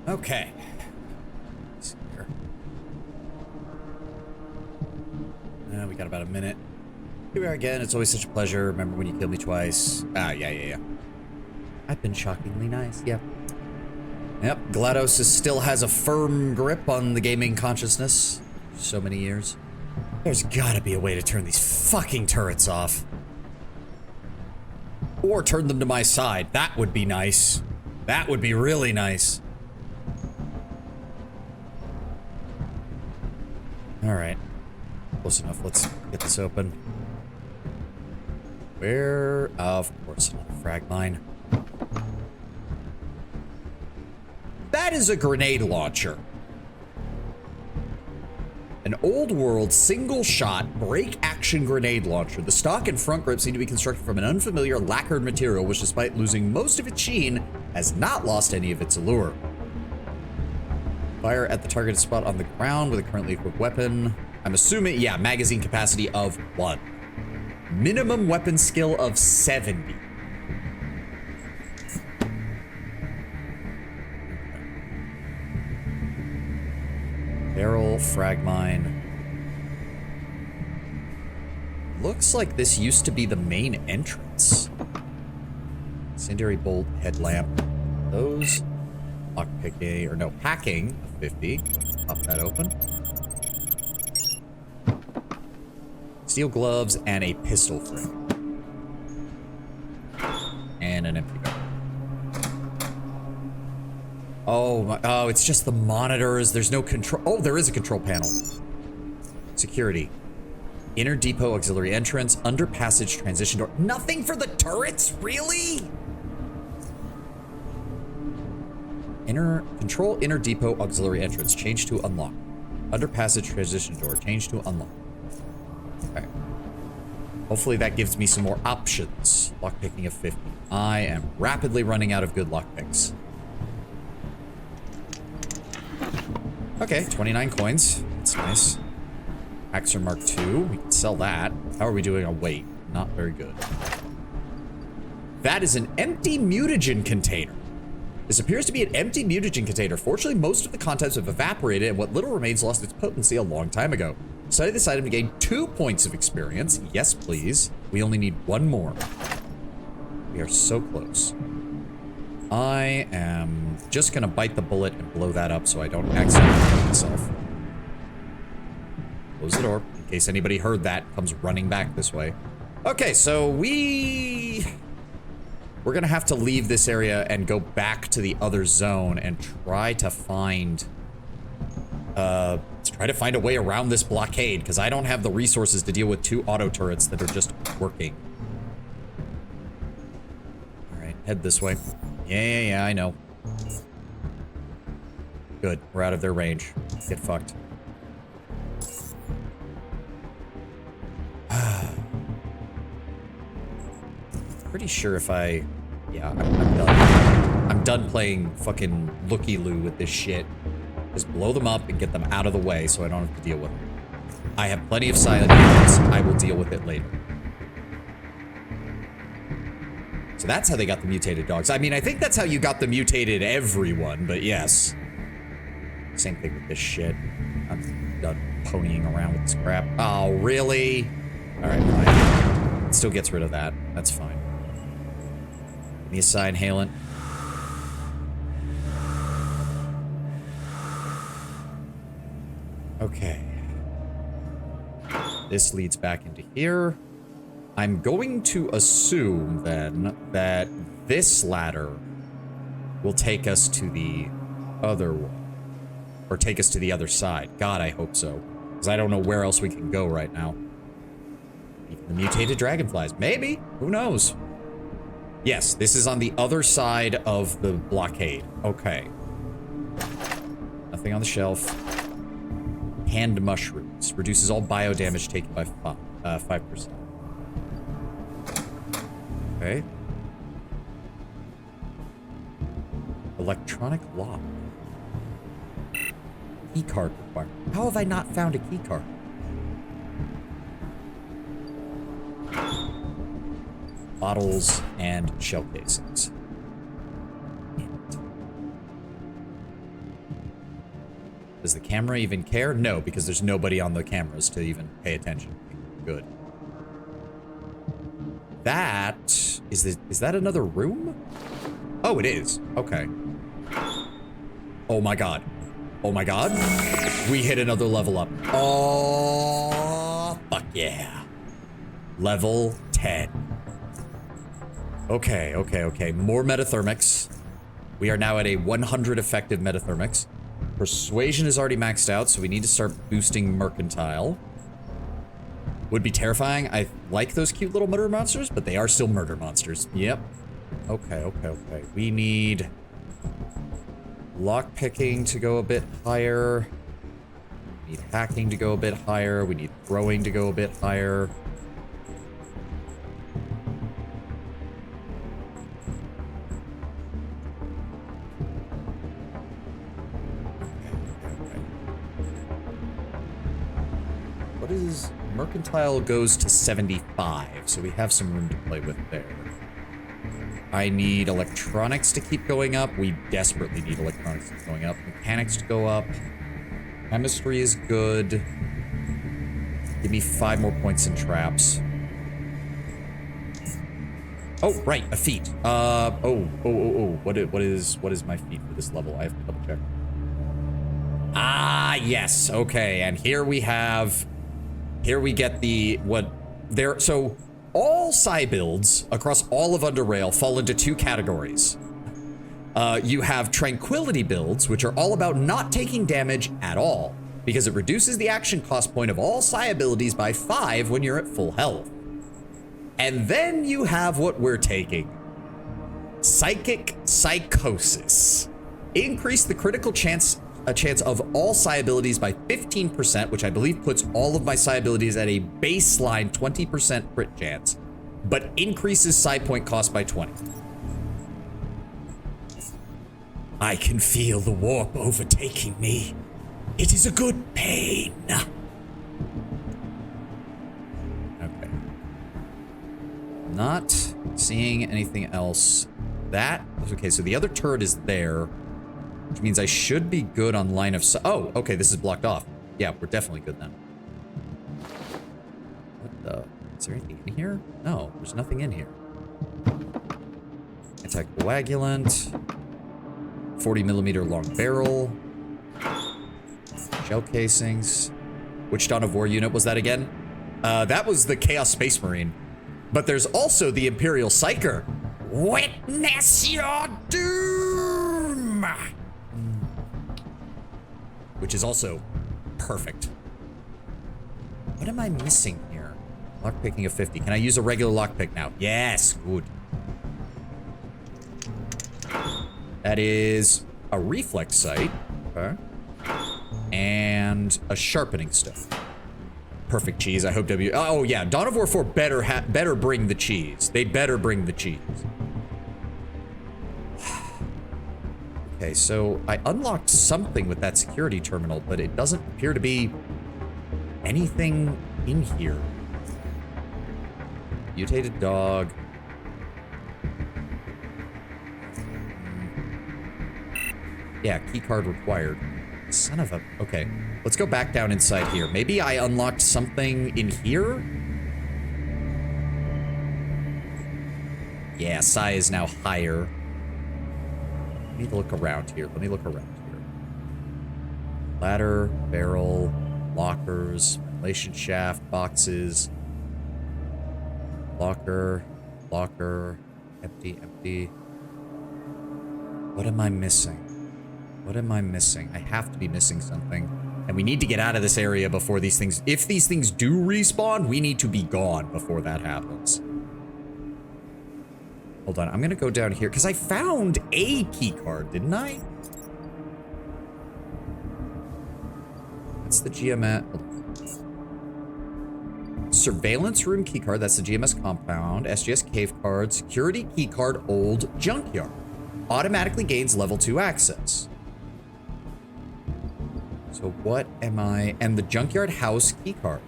Okay. Let's see here. We got about a minute. Here we are again. It's always such a pleasure. Remember when you killed me twice? Ah, yeah. I've been shockingly nice. Yep. GLaDOS still has a firm grip on the gaming consciousness. So many years. There's gotta be a way to turn these fucking turrets off. Or turn them to my side. That would be nice. That would be really nice. Alright. Close enough. Let's get this open. Where? Of course, another frag mine. That is a grenade launcher. An old world single shot break action grenade launcher. The stock and front grip seem to be constructed from an unfamiliar lacquered material, which despite losing most of its sheen, has not lost any of its allure. Fire at the targeted spot on the ground with a currently equipped weapon. I'm assuming, yeah, magazine capacity of 1. Minimum weapon skill of 70. Barrel, frag mine. Looks like this used to be the main entrance. Incendiary bolt, headlamp. Those. Lockpicking, or no, hacking of 50. Pop that open. Steel gloves and a pistol frame. And an empty gun. Oh, it's just the monitors. There's no control. Oh, there is a control panel. Security. Inner depot auxiliary entrance, under passage transition door. Nothing for the turrets, really? Control inner depot auxiliary entrance, change to unlock. Under passage transition door, change to unlock. Okay. Hopefully that gives me some more options. Lockpicking of 50. I am rapidly running out of good lockpicks. Okay, 29 coins. That's nice. Axer Mark II. We can sell that. How are we doing on weight? Not very good. That is an empty mutagen container. This appears to be an empty mutagen container. Fortunately, most of the contents have evaporated and what little remains lost its potency a long time ago. Study this item to gain 2 points of experience. Yes, please. We only need 1 more. We are so close. I am just gonna bite the bullet and blow that up so I don't accidentally hurt myself. Close the door in case anybody heard that, comes running back this way. Okay, so we're gonna have to leave this area and go back to the other zone and try to find a way around this blockade, because I don't have the resources to deal with 2 auto turrets that are just working. All right, head this way. Yeah, I know. Good, we're out of their range. Get fucked. Pretty sure if I... Yeah, I'm done. I'm done playing fucking looky-loo with this shit. Just blow them up and get them out of the way so I don't have to deal with them. I have plenty of silent units. I will deal with it later. So that's how they got the mutated dogs. I mean, I think that's how you got the mutated everyone, but yes. Same thing with this shit. I'm done ponying around with this crap. Oh, really? All right, fine. It still gets rid of that. That's fine. Give me a sign, Halen. Okay. This leads back into here. I'm going to assume, then, that this ladder will take us to the other one. Or take us to the other side. God, I hope so. Because I don't know where else we can go right now. Even the mutated dragonflies. Maybe. Who knows? Yes, this is on the other side of the blockade. Okay. Nothing on the shelf. Hand mushrooms. Reduces all bio damage taken by 5%. Okay. Electronic lock. Key card required. How have I not found a key card? Bottles and shell casings. Does the camera even care? No, because there's nobody on the cameras to even pay attention. Good. That is that another room? Oh, it is. Okay. Oh my god. Oh my god. We hit another level up. Oh, fuck yeah. Level 10. Okay. More metathermics. We are now at a 100 effective metathermics. Persuasion is already maxed out, so we need to start boosting mercantile. Would be terrifying. I like those cute little murder monsters, but they are still murder monsters. Yep. Okay. We need lockpicking to go a bit higher. We need hacking to go a bit higher. We need throwing to go a bit higher. What is... Mercantile goes to 75, so we have some room to play with there. I need electronics to keep going up. We desperately need electronics to keep going up. Mechanics to go up. Chemistry is good. Give me 5 more points in traps. Oh, right, a feat. What is my feat for this level? I have to double check. Ah, yes. Okay, and here we get the so all psi builds across all of Underrail fall into 2 categories. You have tranquility builds, which are all about not taking damage at all. because it reduces the action cost point of all psi abilities by 5 when you're at full health. And then you have what we're taking. Psychic Psychosis. Increase the critical chance of all psi abilities by 15%, which I believe puts all of my psi abilities at a baseline 20% crit chance, but increases psi point cost by 20. I can feel the warp overtaking me. It is a good pain. Okay. Not seeing anything else. Okay, so the other turret is there, which means I should be good on line of sight. Oh, okay, this is blocked off. Yeah, we're definitely good then. What the? Is there anything in here? No, there's nothing in here. Anticoagulant. 40mm long barrel. Shell casings. Which Dawn of War unit was that again? That was the Chaos Space Marine. But there's also the Imperial Psyker. Witness your doom! Which is also perfect. What am I missing here? Lockpicking of 50. Can I use a regular lockpick now? Yes, good. That is a reflex sight. Okay. And a sharpening stone. Perfect cheese. I hope Oh yeah, Dawn of War 4 better bring the cheese. They better bring the cheese. Okay, so I unlocked something with that security terminal, but it doesn't appear to be anything in here. Mutated dog. Yeah, keycard required. Son of a... Okay, let's go back down inside here. Maybe I unlocked something in here? Yeah, psi is now higher. I need to look around here. Let me look around here. Ladder, barrel, lockers, ventilation shaft, boxes. Locker, empty, empty. What am I missing? What am I missing? I have to be missing something. And we need to get out of this area before these things... If these things do respawn, we need to be gone before that happens. Hold on, I'm gonna go down here, because I found a key card, didn't I? That's the GMS... Surveillance room key card, that's the GMS compound. SGS cave card, security key card, old junkyard. Automatically gains level 2 access. So what am I... And the junkyard house key card.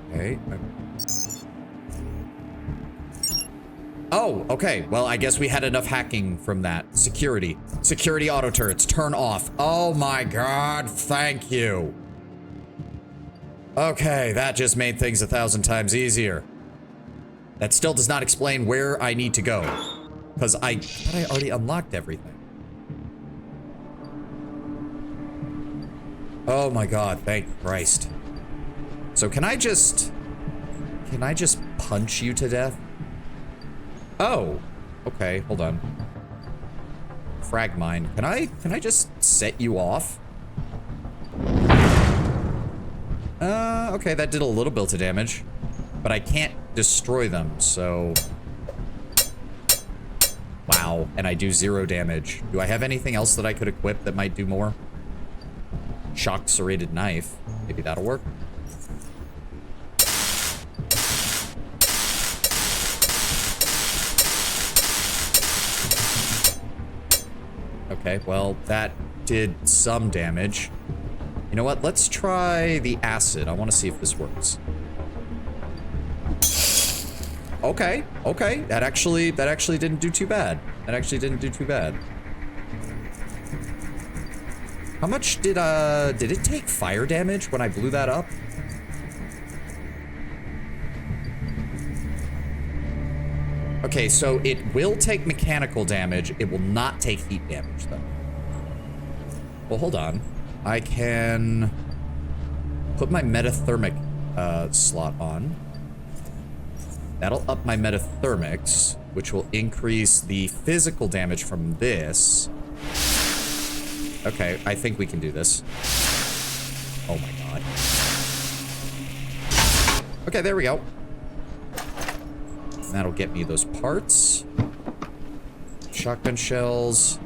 Okay. Oh, okay. Well, I guess we had enough hacking from that. Security. Security auto turrets. Turn off. Oh my god. Thank you. Okay, that just made things 1,000 times easier. That still does not explain where I need to go. Because I thought I already unlocked everything. Oh my god, thank Christ. So can I just punch you to death? Oh, okay, hold on. Frag mine. Can I just set you off? Okay, that did a little bit of damage. But I can't destroy them, so... Wow, and I do 0 damage. Do I have anything else that I could equip that might do more? Shock serrated knife. Maybe that'll work. Okay, well, that did some damage. You know what? Let's try the acid. I want to see if this works. Okay, okay. That actually didn't do too bad. That actually didn't do too bad. How much did it take fire damage when I blew that up? Okay, so it will take mechanical damage. It will not take heat damage, though. Well, hold on. I can put my metathermic slot on. That'll up my metathermics, which will increase the physical damage from this. Okay, I think we can do this. Oh my god. Okay, there we go. And that'll get me those parts. Shotgun shells.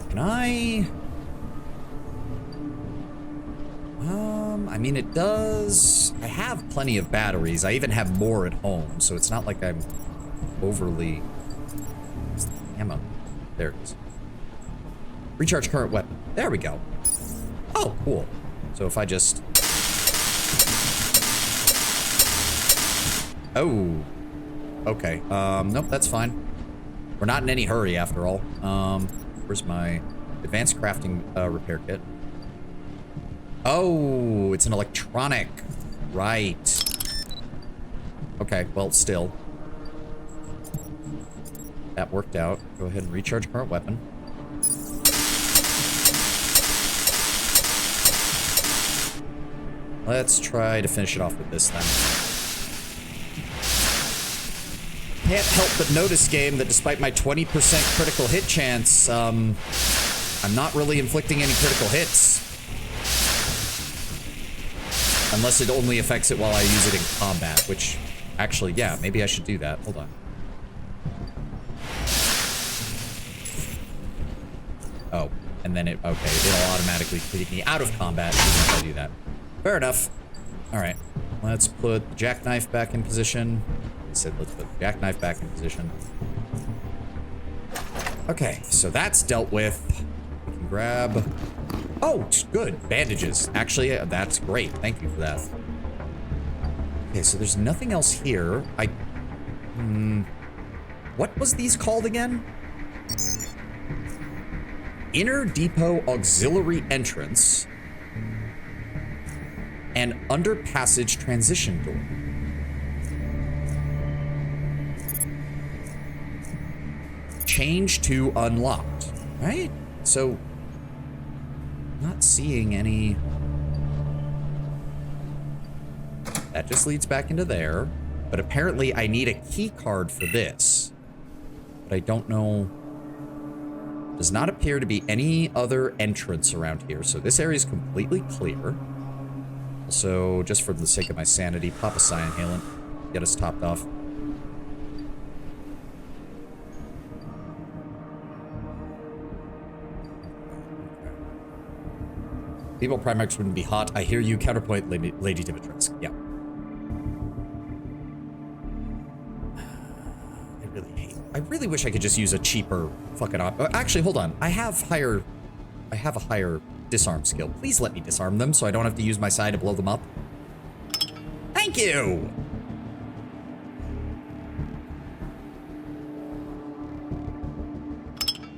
Can I... I mean, it does... I have plenty of batteries. I even have more at home, so it's not like I'm overly... Ammo. There it is. Recharge current weapon. There we go. Oh, cool. So if I just... Oh. Okay. Nope, that's fine. We're not in any hurry after all. Where's my advanced crafting repair kit? Oh, it's an electronic. Right. Okay, well, still. That worked out. Go ahead and recharge current weapon. Let's try to finish it off with this then. Can't help but notice, game, that despite my 20% critical hit chance, I'm not really inflicting any critical hits. Unless it only affects it while I use it in combat, which, actually, yeah, maybe I should do that. Hold on. Oh, and then it'll automatically take me out of combat even if I do that. Fair enough. All right, let's put the jackknife back in position. I said let's put the jackknife back in position. Okay, so that's dealt with. We can grab... Oh, good. Bandages. Actually, that's great. Thank you for that. Okay, so there's nothing else here. What was these called again? Inner Depot Auxiliary Entrance and Under Passage Transition Door. Change to unlocked, right? So, not seeing any... That just leads back into there. But apparently I need a key card for this. But I don't know... Does not appear to be any other entrance around here. So this area is completely clear. Also, just for the sake of my sanity, pop a Psi Inhalant. Get us topped off. People Primax wouldn't be hot. I hear you. Counterpoint, Lady Dimitrescu. Yeah. I really wish I could just use a cheaper fucking actually, hold on. I have a higher disarm skill. Please let me disarm them so I don't have to use my side to blow them up. Thank you.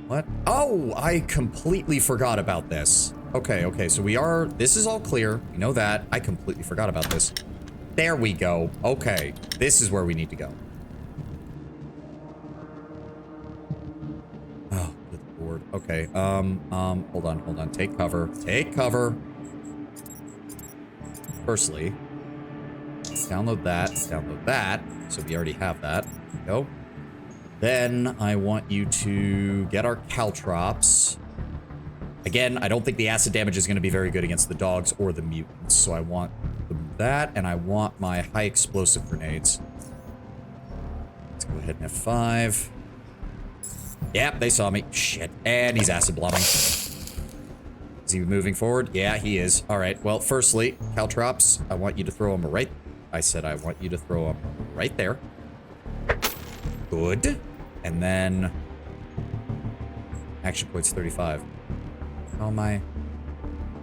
What? Oh, I completely forgot about this. Okay, so this is all clear. We know that. I completely forgot about this. There we go. Okay, this is where we need to go. Oh, good lord. Okay, hold on. Take cover. Take cover. Firstly, download that. So we already have that. There we go. Then I want you to get our caltrops. Again, I don't think the acid damage is going to be very good against the dogs or the mutants, so I want that, and I want my high explosive grenades. Let's go ahead and F5. Yep, they saw me. Shit. And he's acid bombing. Is he moving forward? Yeah, he is. All right, well, firstly, caltrops, I want you to throw them right... I said I want you to throw them right there. Good. And then... Action points 35. How am I?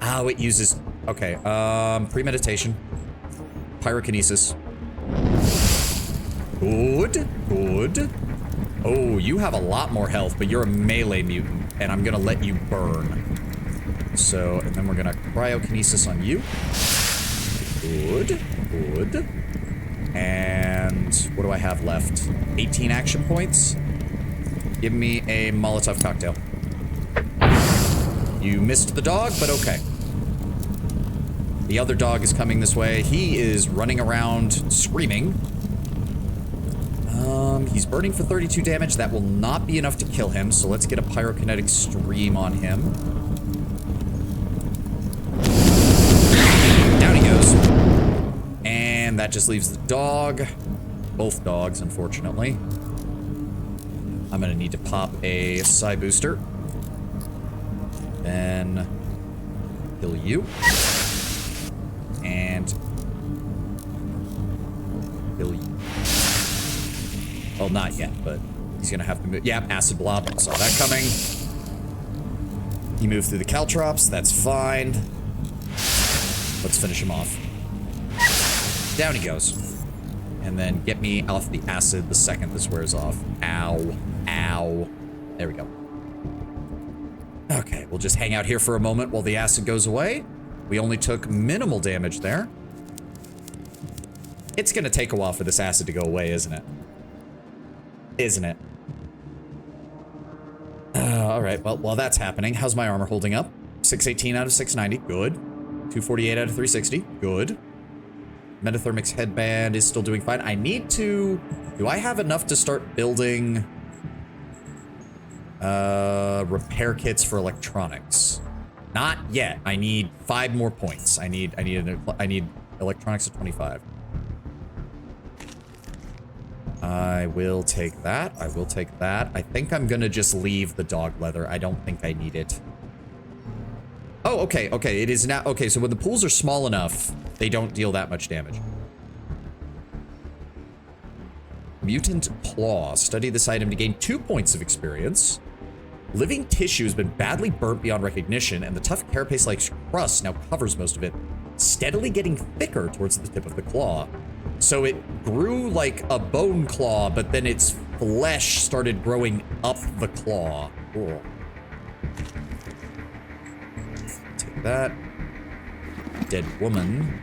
Oh, it uses... Okay, premeditation. Pyrokinesis. Good. Oh, you have a lot more health, but you're a melee mutant, and I'm gonna let you burn. So, and then we're gonna cryokinesis on you. Good. And what do I have left? 18 action points? Give me a Molotov cocktail. You missed the dog, but okay. The other dog is coming this way. He is running around screaming. He's burning for 32 damage. That will not be enough to kill him, so let's get a pyrokinetic stream on him. that just leaves the dog. Both dogs, unfortunately. I'm gonna need to pop a psi booster. Then kill you. And kill you. Well, not yet, but he's gonna have to move. Yeah, acid blob. Saw that coming. He moved through the caltrops. That's fine. Let's finish him off. Down he goes. And then get me off the acid the second this wears off. Ow. Ow. There we go. Okay, we'll just hang out here for a moment while the acid goes away. We only took minimal damage there. It's gonna take a while for this acid to go away, isn't it? Isn't it? Alright, well, while that's happening, how's my armor holding up? 618 out of 690, good. 248 out of 360, good. Metathermic's headband is still doing fine. I need to... Do I have enough to start building... repair kits for electronics? Not yet. I need 5 more points. I need electronics at 25. I will take that. I will take that. I think I'm gonna just leave the dog leather. I don't think I need it. Oh, okay, okay. It is now... Okay, so when the pools are small enough, they don't deal that much damage. Mutant Claw. Study this item to gain 2 points of experience. Living tissue has been badly burnt beyond recognition, and the tough carapace-like crust now covers most of it, steadily getting thicker towards the tip of the claw. So it grew like a bone claw, but then its flesh started growing up the claw. Cool. Take that. Dead woman.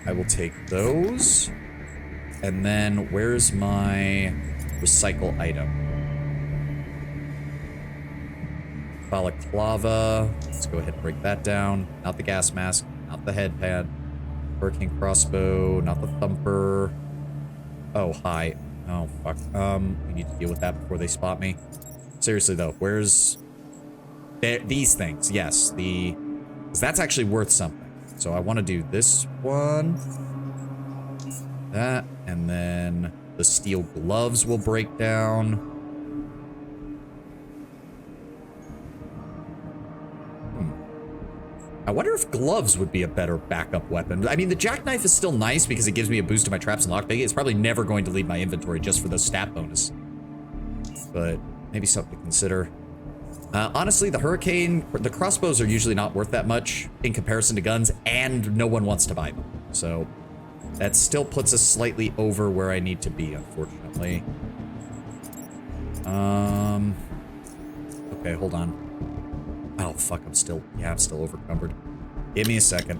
I will take those. And then where's my recycle item? Balaclava. Let's go ahead and break that down. Not the gas mask, not the headpad. Hurricane crossbow, not the thumper. Oh, hi. Oh, fuck. We need to deal with that before they spot me. Seriously, though, where's... These things, yes. Because that's actually worth something. So I want to do this one. That, and then the steel gloves will break down. I wonder if gloves would be a better backup weapon. I mean, the jackknife is still nice because it gives me a boost to my traps and lockpicking. It's probably never going to leave my inventory just for the stat bonus. But maybe something to consider. Honestly, the crossbows are usually not worth that much in comparison to guns, and no one wants to buy them. So that still puts us slightly over where I need to be, unfortunately. Okay, hold on. Oh, fuck, I'm still overcumbered. Give me a second.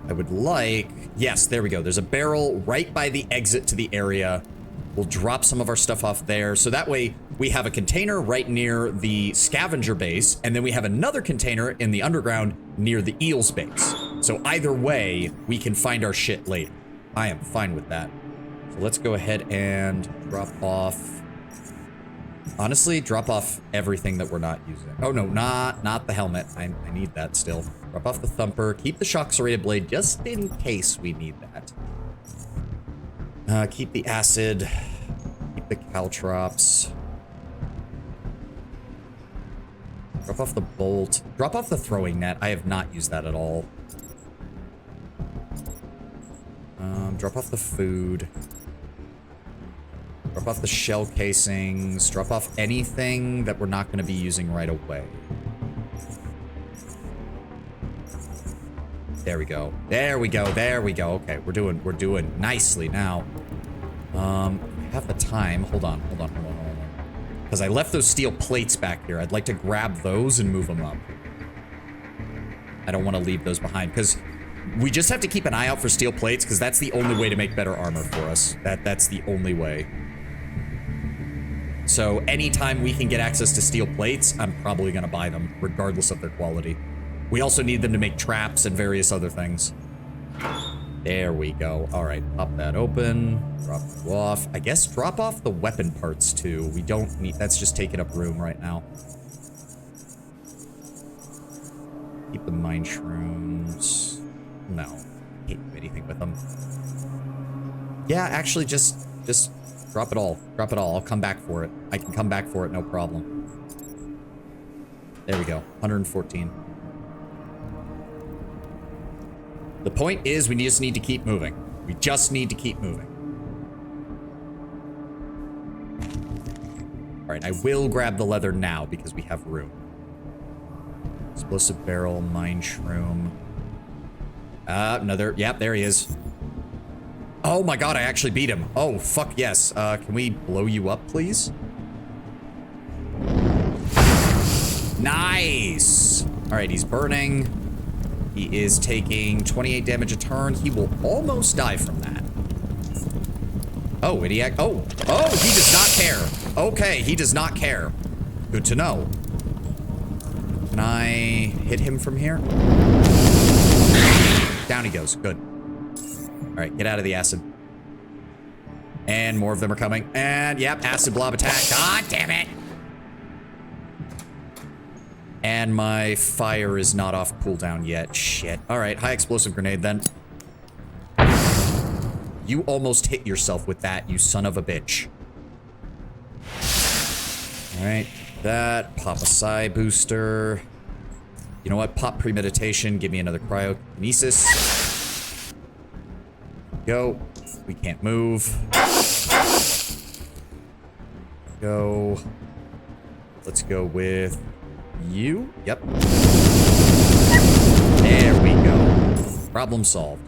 I would like... Yes, there we go. There's a barrel right by the exit to the area. We'll drop some of our stuff off there. So that way, we have a container right near the scavenger base, and then we have another container in the underground near the eel's base. So either way, we can find our shit later. I am fine with that. So let's go ahead and drop off... Honestly, drop off everything that we're not using. Oh, no, not the helmet. I need that still. Drop off the thumper. Keep the shock serrated blade just in case we need that. Keep the acid. Keep the caltrops. Drop off the bolt. Drop off the throwing net. I have not used that at all. Drop off the food. Drop off the shell casings. Drop off anything that we're not going to be using right away. There we go. There we go. There we go. Okay, we're doing nicely now. Have the time. Hold on. Because I left those steel plates back here. I'd like to grab those and move them up. I don't want to leave those behind because we just have to keep an eye out for steel plates because that's the only way to make better armor for us. That's the only way. So anytime we can get access to steel plates, I'm probably going to buy them, regardless of their quality. We also need them to make traps and various other things. There we go. All right, pop that open. Drop you off. I guess drop off the weapon parts, too. We don't need... That's just taking up room right now. Keep the mine shrooms. No. Hate committee. anything with them. Yeah, actually, just drop it all. Drop it all. I'll come back for it. I can come back for it, no problem. There we go. 114. The point is, we just need to keep moving. We just need to keep moving. All right, I will grab the leather now because we have room. Explosive barrel, mine shroom. Another. Yep, there he is. Oh my god, I actually beat him. Oh, fuck yes. Can we blow you up, please? Nice! Alright, he's burning. He is taking 28 damage a turn. He will almost die from that. Oh, and he... Oh, he does not care. Okay, he does not care. Good to know. Can I hit him from here? Down he goes. Good. Alright, get out of the acid. And more of them are coming. And, yep, acid blob attack. God damn it! And my fire is not off cooldown yet. Shit. Alright, high explosive grenade then. You almost hit yourself with that, you son of a bitch. Alright, that. Pop a psi booster. You know what? Pop premeditation. Give me another cryokinesis. Go. We can't move. Go. Let's go with you. Yep. There we go. Problem solved.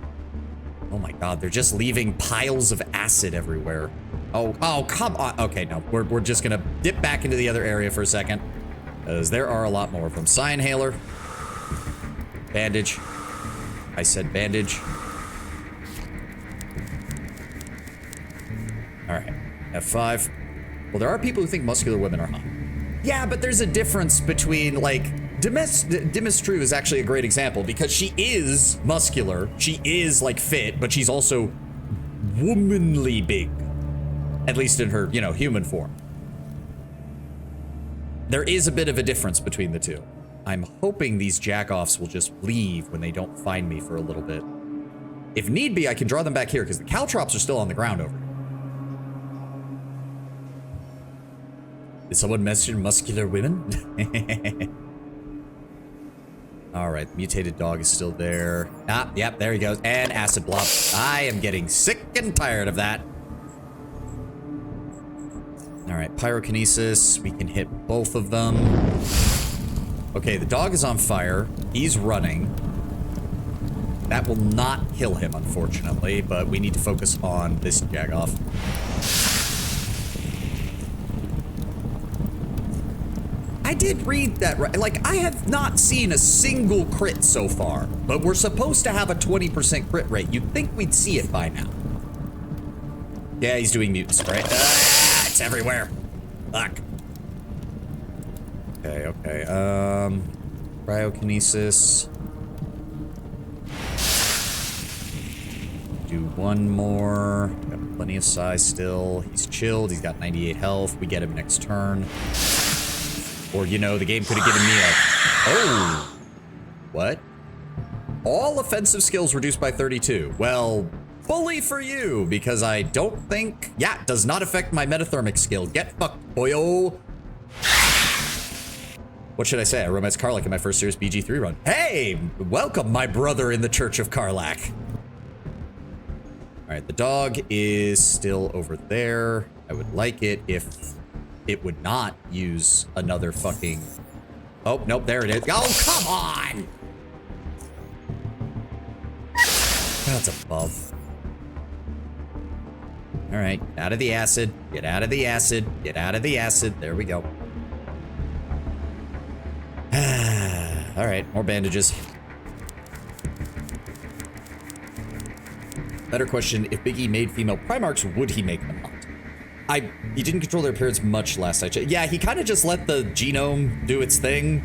Oh my god, they're just leaving piles of acid everywhere. Oh, come on. Okay, no. We're just gonna dip back into the other area for a second. Because there are a lot more of them. Psi inhaler. Bandage. I said bandage. Alright, F5. Well, there are people who think muscular women are hot. Yeah, but there's a difference between, like, Dimistru is actually a great example because she is muscular. She is, like, fit, but she's also womanly big. At least in her, you know, human form. There is a bit of a difference between the two. I'm hoping these jack-offs will just leave when they don't find me for a little bit. If need be, I can draw them back here because the caltrops are still on the ground over here. Did someone mention muscular women? Alright, the mutated dog is still there. Ah, yep, there he goes. And acid blob. I am getting sick and tired of that. Alright, pyrokinesis. We can hit both of them. Okay, the dog is on fire. He's running. That will not kill him, unfortunately, but we need to focus on this jagoff. I did read that right. Like, I have not seen a single crit so far, but we're supposed to have a 20% crit rate. You'd think we'd see it by now. Yeah, he's doing mutant spray. Ah, it's everywhere. Fuck. Okay. Cryokinesis. Do one more. Got plenty of size still. He's chilled. He's got 98 health. We get him next turn. Or, you know, the game could have given me a... Oh! What? All offensive skills reduced by 32. Well, bully for you, because I don't think... Yeah, it does not affect my metathermic skill. Get fucked, boyo! What should I say? I romanced Karlach in my first serious BG3 run. Hey! Welcome, my brother in the Church of Karlach. Alright, the dog is still over there. I would like it if... it would not use another fucking... Oh, nope, there it is. Oh, come on! That's above. Alright, out of the acid. Get out of the acid. Get out of the acid. There we go. Alright, more bandages. Better question, if Big E made female Primarchs, would he make them hot? He didn't control their appearance much last I checked. Yeah, he kind of just let the genome do its thing.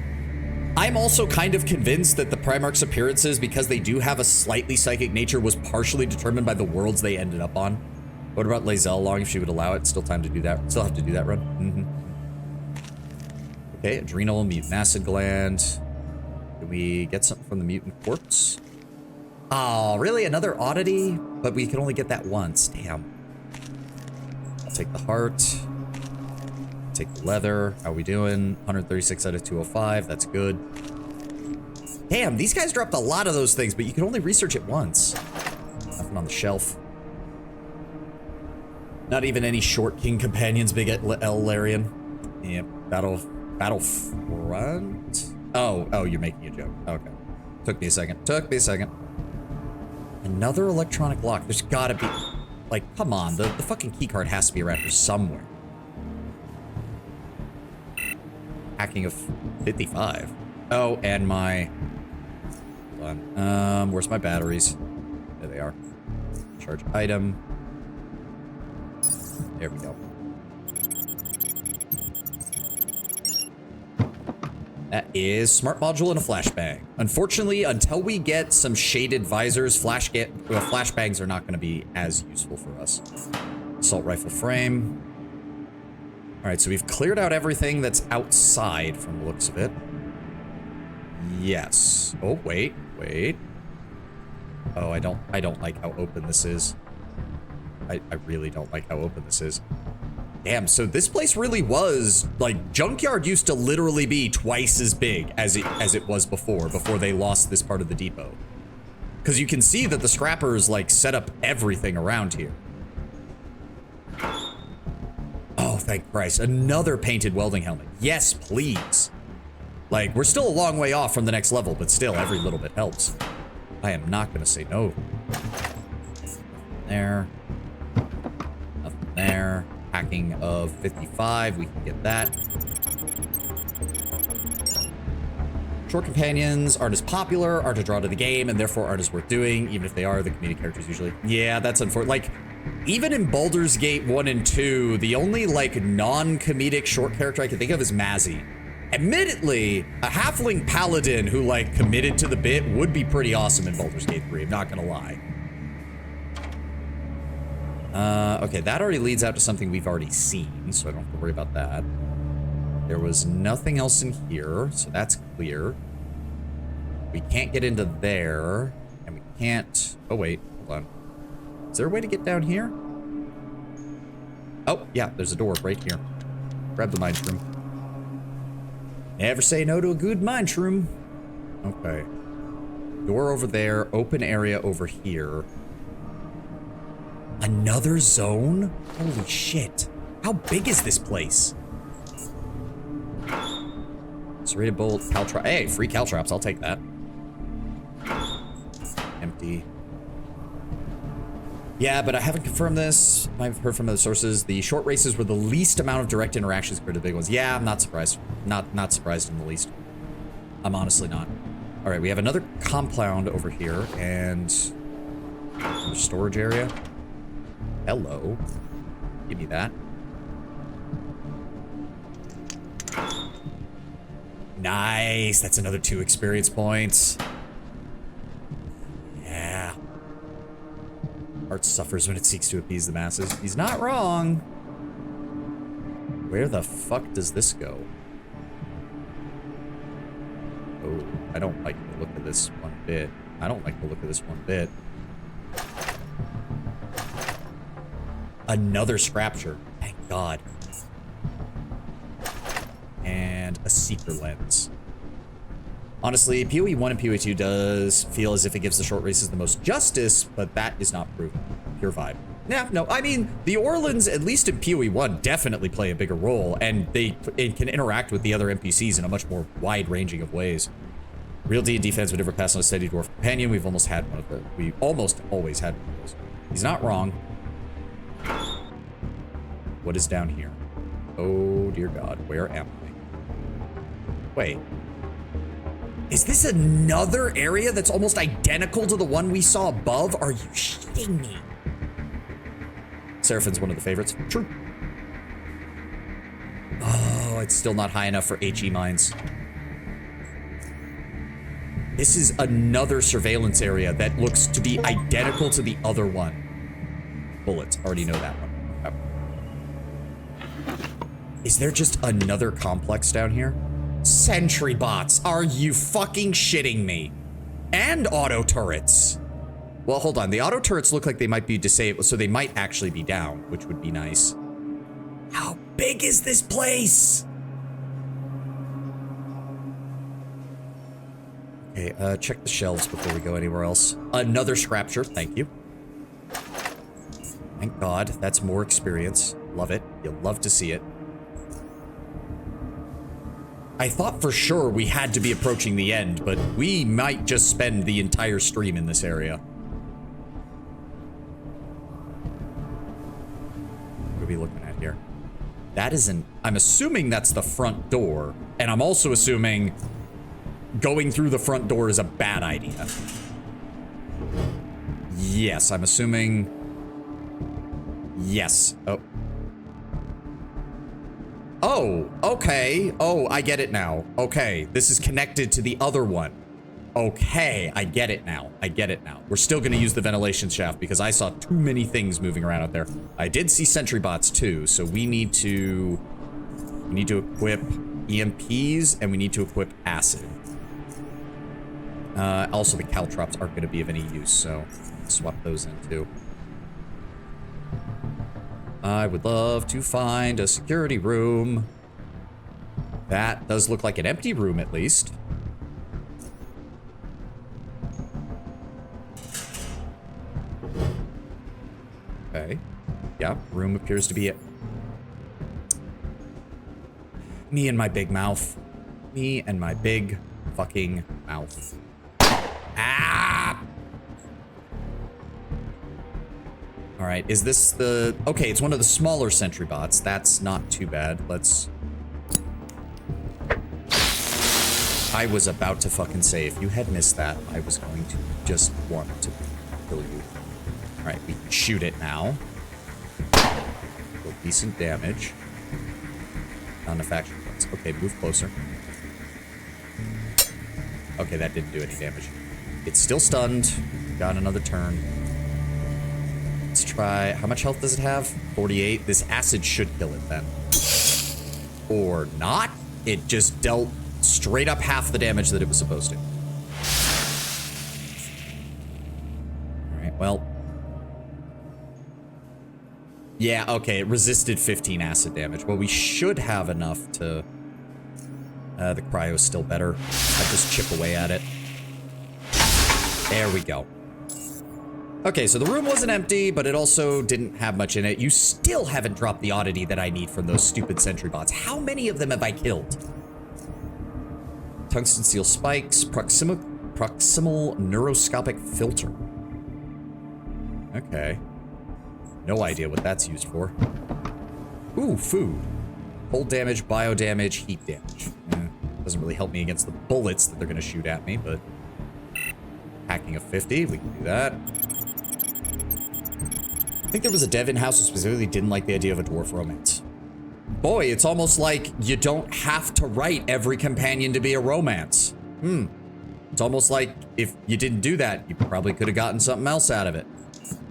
I'm also kind of convinced that the Primarch's appearances, because they do have a slightly psychic nature, was partially determined by the worlds they ended up on. What about Lae'zel long, if she would allow it? Still time to do that. Still have to do that run. Okay, adrenal, mutant acid gland. Can we get something from the mutant quartz? Oh, really? Another oddity? But we can only get that once. Damn. I'll take the heart. Take the leather. How are we doing? 136 out of 205. That's good. Damn, these guys dropped a lot of those things, but you can only research it once. Nothing on the shelf. Not even any short king companions, big L Larian. Yeah, Battlefront? Oh, you're making a joke. Okay. Took me a second. Another electronic lock. There's gotta be, like, come on. The fucking key card has to be around here somewhere. Hacking of 55. Oh, and my, hold on. Where's my batteries? There they are. Charge item. There we go. That is smart module and a flashbang. Unfortunately, until we get some shaded visors, flashbangs are not going to be as useful for us. Assault rifle frame. All right, so we've cleared out everything that's outside from the looks of it. Yes. Oh, wait. Oh, I don't like how open this is. I really don't like how open this is. Damn, so this place really was, like, Junkyard used to literally be twice as big as it was before they lost this part of the depot. Because you can see that the scrappers, like, set up everything around here. Oh, thank Christ. Another painted welding helmet. Yes, please. Like, we're still a long way off from the next level, but still, every little bit helps. I am not going to say no. There. Nothing there. Hacking of 55, we can get that. Short companions aren't as popular, aren't a draw to the game, and therefore aren't as worth doing, even if they are the comedic characters usually. Yeah, that's unfortunate. Like, even in Baldur's Gate 1 and 2, the only, like, non-comedic short character I can think of is Mazzy. Admittedly, a halfling paladin who, like, committed to the bit would be pretty awesome in Baldur's Gate 3, I'm not gonna lie. Okay, that already leads out to something we've already seen, so I don't have to worry about that. There was nothing else in here, so that's clear. We can't get into there, and we can't... Oh, wait, hold on. Is there a way to get down here? Oh, yeah, there's a door right here. Grab the mine shroom. Never say no to a good mine shroom. Okay. Door over there, open area over here. Another zone? Holy shit. How big is this place? Serrated bolt, caltrop. Hey, free caltrops. I'll take that. Empty. Yeah, but I haven't confirmed this. I've heard from other sources. The short races were the least amount of direct interactions compared to the big ones. Yeah, I'm not surprised. Not surprised in the least. I'm honestly not. All right, we have another compound over here and another storage area. Hello. Give me that. Nice. That's another 2 experience points. Yeah. Art suffers when it seeks to appease the masses. He's not wrong. Where the fuck does this go? Oh, I don't like the look of this one bit. Another scrapture. Thank God. And a seeker lens. Honestly, PoE 1 and PoE 2 does feel as if it gives the short races the most justice, but that is not proven. Pure vibe. Yeah, no, I mean, the Orlans, at least in PoE 1, definitely play a bigger role, and it can interact with the other NPCs in a much more wide-ranging of ways. Real D&D fans would never pass on a steady dwarf companion. We've almost had one of those. We almost always had one of those. He's not wrong. What is down here? Oh, dear God. Where am I? Wait. Is this another area that's almost identical to the one we saw above? Are you shitting me? Seraphine's one of the favorites. True. Oh, it's still not high enough for HE mines. This is another surveillance area that looks to be identical to the other one. Bullets. Already know that one. Okay. Is there just another complex down here? Sentry bots. Are you fucking shitting me? And auto turrets. Well, hold on. The auto turrets look like they might be disabled, so they might actually be down, which would be nice. How big is this place? Okay, check the shelves before we go anywhere else. Another scrapture, thank you. Thank God, that's more experience. Love it. You'll love to see it. I thought for sure we had to be approaching the end, but we might just spend the entire stream in this area. What are we looking at here? That isn't... I'm assuming that's the front door, and I'm also assuming going through the front door is a bad idea. Yes, I'm assuming... Yes. Oh. Oh, okay. Oh, I get it now. Okay, this is connected to the other one. Okay, I get it now. I get it now. We're still going to use the ventilation shaft because I saw too many things moving around out there. I did see sentry bots too, so we need to equip EMPs and we need to equip acid. Also, the caltrops aren't going to be of any use, so swap those in too. I would love to find a security room. That does look like an empty room, at least. Okay. Yeah, room appears to be it. Me and my big mouth. Me and my big fucking mouth. Ah! All right, is this the... Okay, it's one of the smaller sentry bots. That's not too bad. Let's... I was about to fucking say, if you had missed that, I was going to just want to kill you. All right, we can shoot it now. Deal decent damage. Not enough action points. Okay, move closer. Okay, that didn't do any damage. It's still stunned. Got another turn. Let's try... How much health does it have? 48. This acid should kill it then. Or not. It just dealt straight up half the damage that it was supposed to. Alright, well. Yeah, okay, it resisted 15 acid damage. Well, we should have enough to... the cryo's still better. I just chip away at it. There we go. Okay, so the room wasn't empty, but it also didn't have much in it. You still haven't dropped the oddity that I need from those stupid sentry bots. How many of them have I killed? Tungsten steel spikes, proximal neuroscopic filter. Okay. No idea what that's used for. Ooh, food. Cold damage, bio damage, heat damage. Doesn't really help me against the bullets that they're going to shoot at me, but... Hacking of 50, we can do that. I think there was a dev in-house who specifically didn't like the idea of a dwarf romance. Boy, it's almost like you don't have to write every companion to be a romance. It's almost like if you didn't do that, you probably could have gotten something else out of it.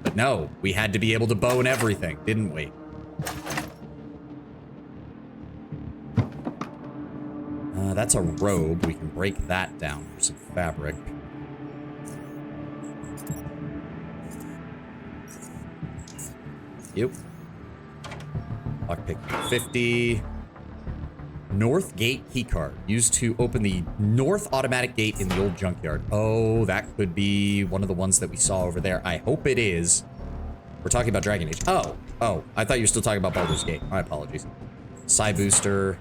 But no, we had to be able to bone everything, didn't we? That's a robe. We can break that down for some fabric. Yep. Lockpick 50. North gate keycard. Used to open the north automatic gate in the old junkyard. Oh, that could be one of the ones that we saw over there. I hope it is. We're talking about Dragon Age. Oh, I thought you were still talking about Baldur's Gate. My apologies. Psi booster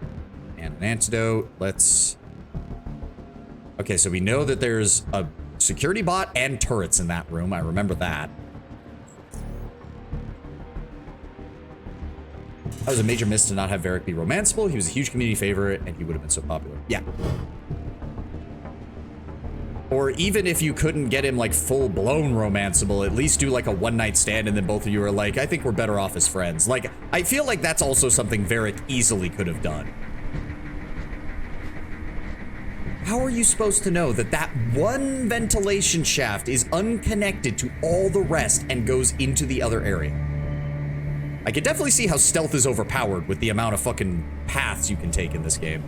and an antidote. Let's... Okay, so we know that there's a security bot and turrets in that room. I remember that. That was a major miss to not have Varric be romanceable. He was a huge community favorite, and he would have been so popular. Yeah. Or even if you couldn't get him, like, full-blown romanceable, at least do, like, a one-night stand, and then both of you are like, I think we're better off as friends. Like, I feel like that's also something Varric easily could have done. How are you supposed to know that that one ventilation shaft is unconnected to all the rest and goes into the other area? I can definitely see how stealth is overpowered with the amount of fucking paths you can take in this game.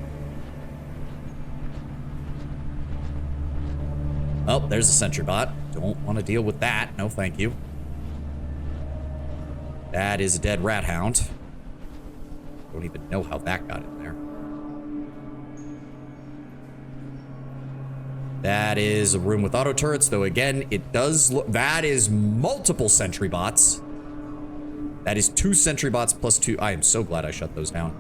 Oh, there's a sentry bot. Don't want to deal with that. No, thank you. That is a dead rat hound. Don't even know how that got in there. That is a room with auto turrets, though again, it does look... That is multiple sentry bots. That is 2 sentry bots plus 2... I am so glad I shut those down.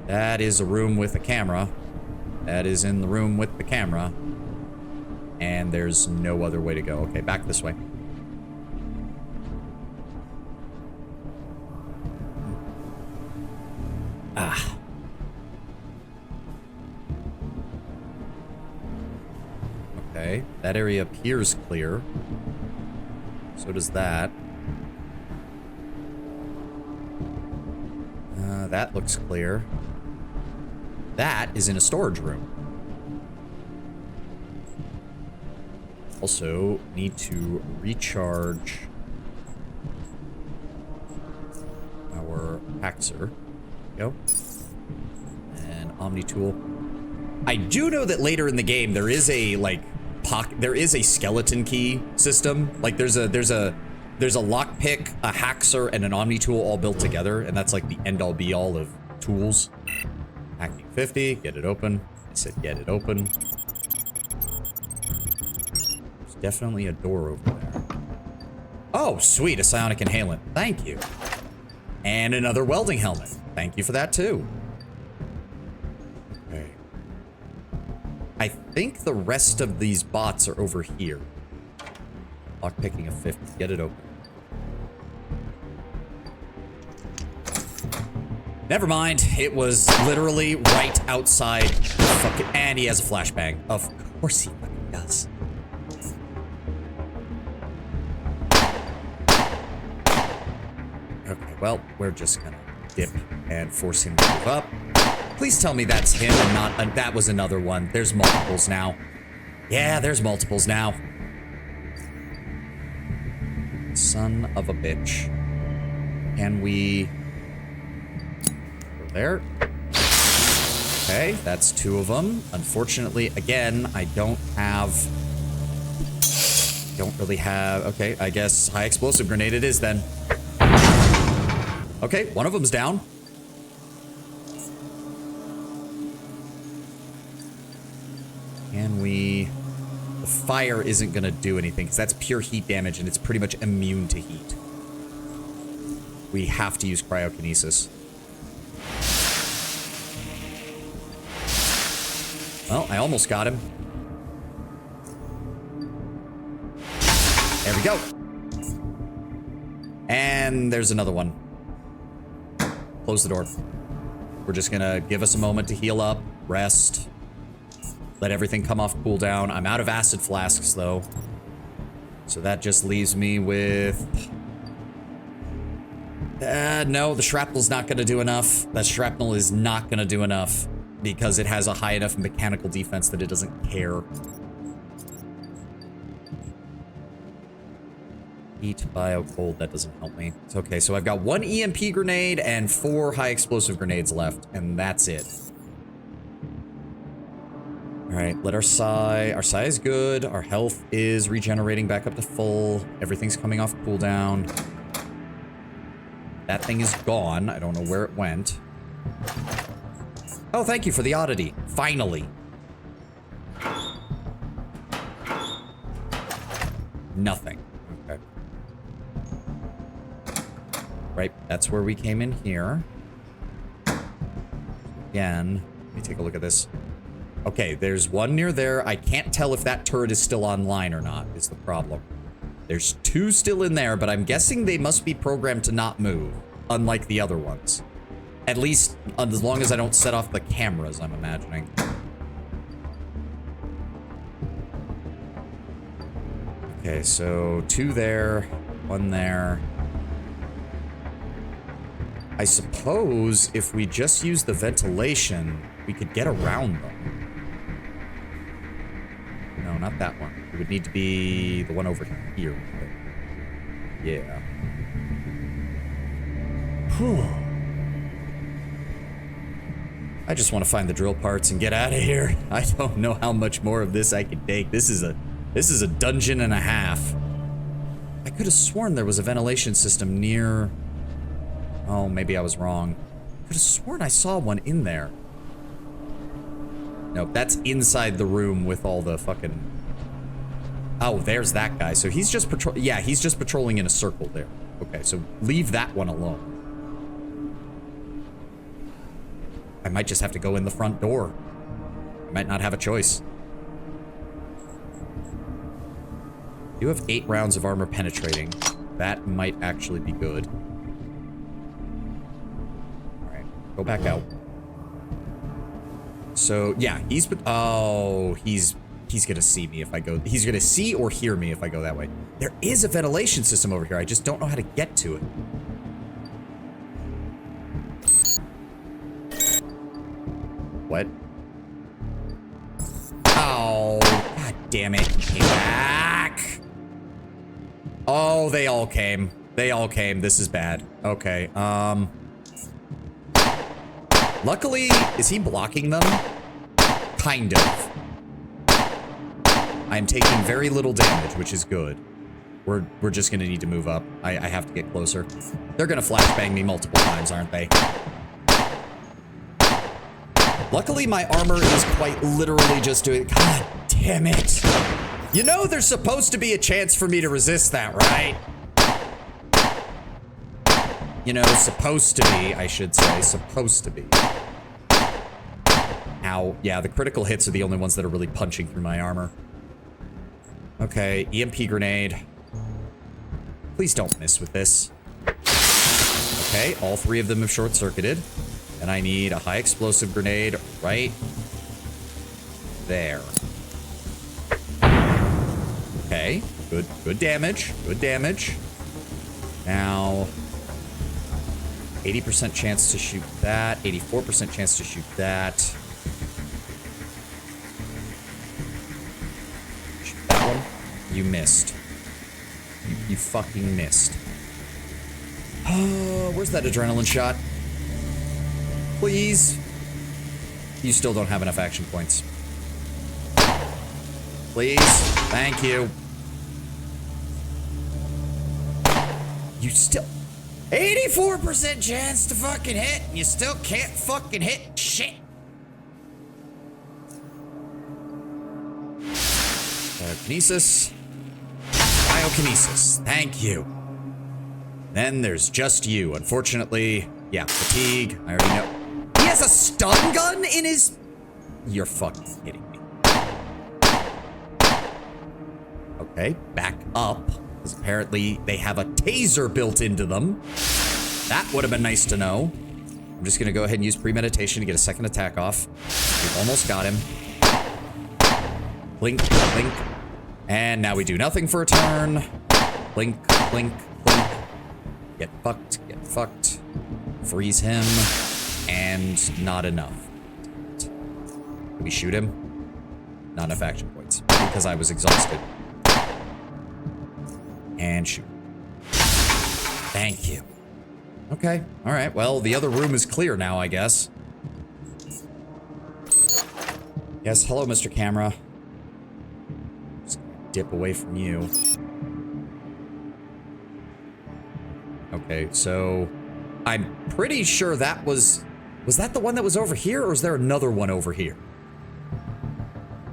That is a room with a camera. That is in the room with the camera. And there's no other way to go. Okay, back this way. Ah. Okay, that area appears clear. So does that. That looks clear. That is in a storage room. Also, need to recharge our Paxer. Go. And Omni tool. I do know that later in the game there is a there is a skeleton key system. Like there's a lockpick, a haxer, and an Omni tool all built together, and that's like the end all be all of tools. Hacking 50, get it open. I said get it open. There's definitely a door over there. Oh, sweet, a psionic inhalant. Thank you. And another welding helmet. Thank you for that too. Okay. I think the rest of these bots are over here. Lockpicking a 50. Get it open. Never mind. It was literally right outside. Fucking, and he has a flashbang. Of course he fucking does. Okay, well, we're just gonna dip and force him to move up. Please tell me that's him and not... that was another one. There's multiples now. Yeah, there's multiples now. Son of a bitch. Can we... go there? Okay, that's 2 of them. Unfortunately, again, I don't really have... okay, I guess high explosive grenade it is then. Okay, one of them's down. Can we... the fire isn't gonna do anything, because that's pure heat damage, and it's pretty much immune to heat. We have to use cryokinesis. Well, I almost got him. There we go. And there's another one. Close the door. We're just gonna give us a moment to heal up, rest, let everything come off cooldown. I'm out of acid flasks, though. So that just leaves me with... no, the shrapnel's not gonna do enough. That shrapnel is not gonna do enough because it has a high enough mechanical defense that it doesn't care. Heat, bio, cold, that doesn't help me. It's okay, so I've got 1 EMP grenade and 4 high explosive grenades left, and that's it. All right, let our psi is good. Our health is regenerating back up to full. Everything's coming off cooldown. That thing is gone. I don't know where it went. Oh, thank you for the oddity. Finally. Nothing. Okay. Right, that's where we came in here. Again, let me take a look at this. Okay, there's one near there. I can't tell if that turret is still online or not, is the problem. There's 2 still in there, but I'm guessing they must be programmed to not move, unlike the other ones. At least, as long as I don't set off the cameras, I'm imagining. Okay, so 2 there, 1 there. I suppose if we just use the ventilation, we could get around them. No, not that one. It would need to be the one over here. Yeah. Whew. I just want to find the drill parts and get out of here. I don't know how much more of this I can take. This is a dungeon and a half. I could have sworn there was a ventilation system near... Oh, maybe I was wrong. I could have sworn I saw one in there. Nope, that's inside the room with all the fucking... Oh, there's that guy. So he's just yeah, he's just patrolling in a circle there. Okay, so leave that one alone. I might just have to go in the front door. I might not have a choice. You have 8 rounds of armor penetrating. That might actually be good. Alright, go back out. So, yeah, he's gonna see me if I go... He's gonna see or hear me if I go that way. There is a ventilation system over here. I just don't know how to get to it. What? Oh, god damn it. He came back. Oh, they all came. They all came. This is bad. Okay, luckily, is he blocking them? Kind of. I'm taking very little damage, which is good. We're just gonna need to move up. I have to get closer. They're gonna flashbang me multiple times, aren't they? Luckily, my armor is quite literally just doing... God damn it. You know there's supposed to be a chance for me to resist that, right? You know, supposed to be, I should say. Supposed to be. Ow. Yeah, the critical hits are the only ones that are really punching through my armor. Okay, EMP grenade. Please don't miss with this. Okay, all 3 of them have short-circuited. And I need a high explosive grenade right there. Okay, good damage, good damage. Now, 80% chance to shoot that, 84% chance to shoot that. Shoot that one. You missed. You fucking missed. Oh, where's that adrenaline shot? Please. You still don't have enough action points. Please. Thank you. You still... 84% chance to fucking hit, and you still can't fucking hit shit. Kinesis. Biokinesis. Thank you. Then there's just you. Unfortunately, yeah, fatigue. I already know. He has a stun gun in his... You're fucking kidding me. Okay, back up. Because apparently they have a taser built into them. That would have been nice to know. I'm just going to go ahead and use premeditation to get a second attack off. We've almost got him. Blink, blink. And now we do nothing for a turn. Blink, blink, blink. Get fucked, get fucked. Freeze him. And not enough. Can we shoot him? Not enough action points. Because I was exhausted. And shoot. Thank you. Okay. Alright. Well, the other room is clear now, I guess. Yes. Hello, Mr. Camera. Just dip away from you. Okay, so... I'm pretty sure that was... Was that the one that was over here, or is there another one over here?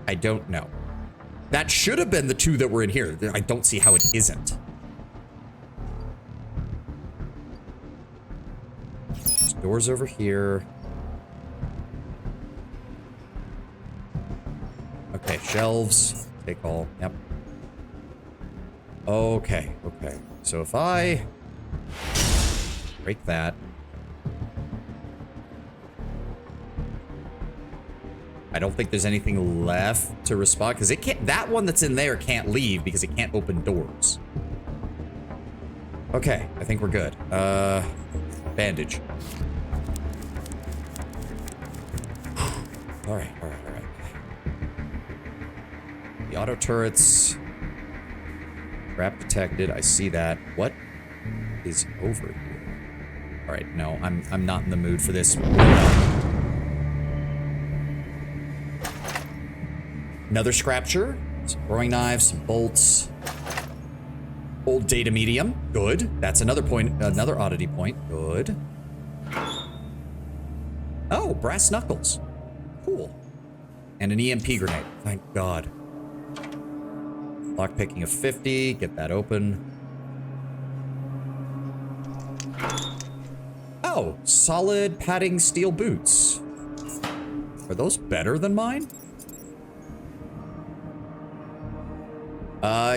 I don't know. That should have been the 2 that were in here. I don't see how it isn't. There's doors over here. Okay, shelves. Take all. Yep. Okay, okay. So if I break that. I don't think there's anything left to respond, because it can't... That one that's in there can't leave because it can't open doors. Okay, I think we're good. Bandage. Alright, alright, alright. The auto turrets. Trap detected, I see that. What is over here? Alright, no, I'm not in the mood for this. Another scrapture. Some throwing knives, some bolts. Old data medium. Good. That's another point, another oddity point. Good. Oh, brass knuckles. Cool. And an EMP grenade. Thank God. Lockpicking of 50. Get that open. Oh, solid padding steel boots. Are those better than mine?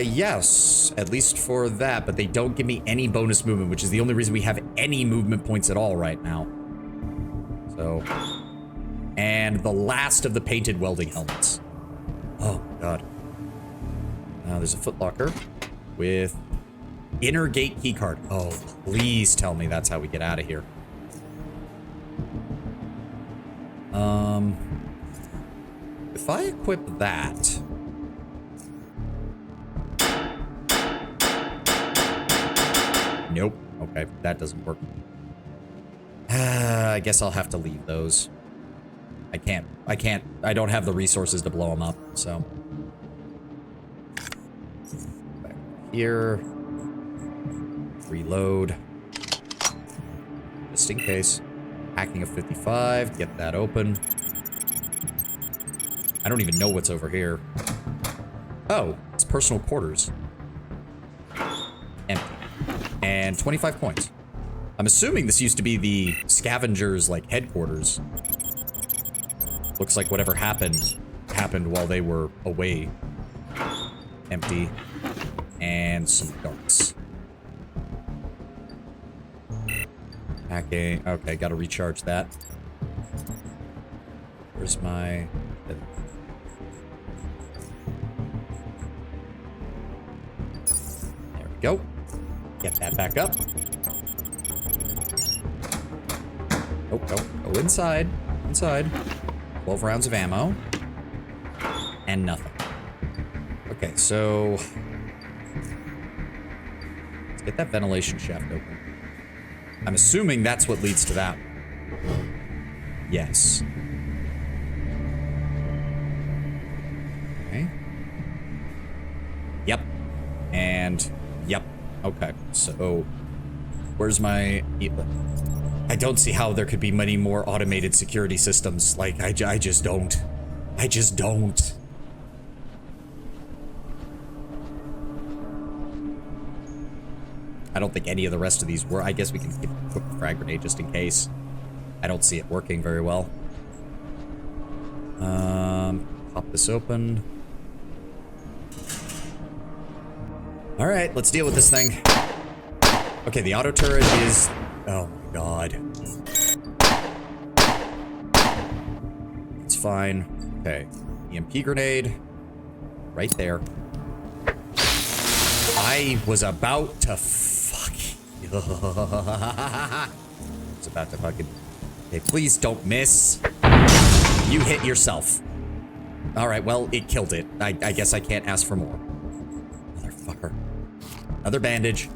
Yes, at least for that, but they don't give me any bonus movement, which is the only reason we have any movement points at all right now. So, and the last of the painted welding helmets. Oh, God. There's a footlocker with inner gate keycard. Oh, please tell me that's how we get out of here. If I equip that... Nope. Okay, that doesn't work. I guess I'll have to leave those. I don't have the resources to blow them up, so. Back here. Reload. Just in case. Hacking of 55, get that open. I don't even know what's over here. Oh, it's personal quarters. Empty. And 25 points. I'm assuming this used to be the scavengers, like, headquarters. Looks like whatever happened while they were away. Empty. And some darts. Hacking. Okay, gotta recharge that. Where's my... There we go. Get that back up. Oh, go inside. Inside. 12 rounds of ammo. And nothing. Okay, so... let's get that ventilation shaft open. I'm assuming that's what leads to that. Yes. Okay. Yep. And... yep. Okay, so... where's my... I don't see how there could be many more automated security systems. Like, I just don't. I just don't. I don't think any of the rest of these were. I guess we can put the frag grenade just in case. I don't see it working very well. Pop this open. All right, let's deal with this thing. Okay, the auto turret is... oh my God. It's fine. Okay, EMP grenade. Right there. I was about to I was about to fucking... okay, please don't miss. You hit yourself. Alright, well, it killed it. I guess I can't ask for more. Motherfucker. Another bandage.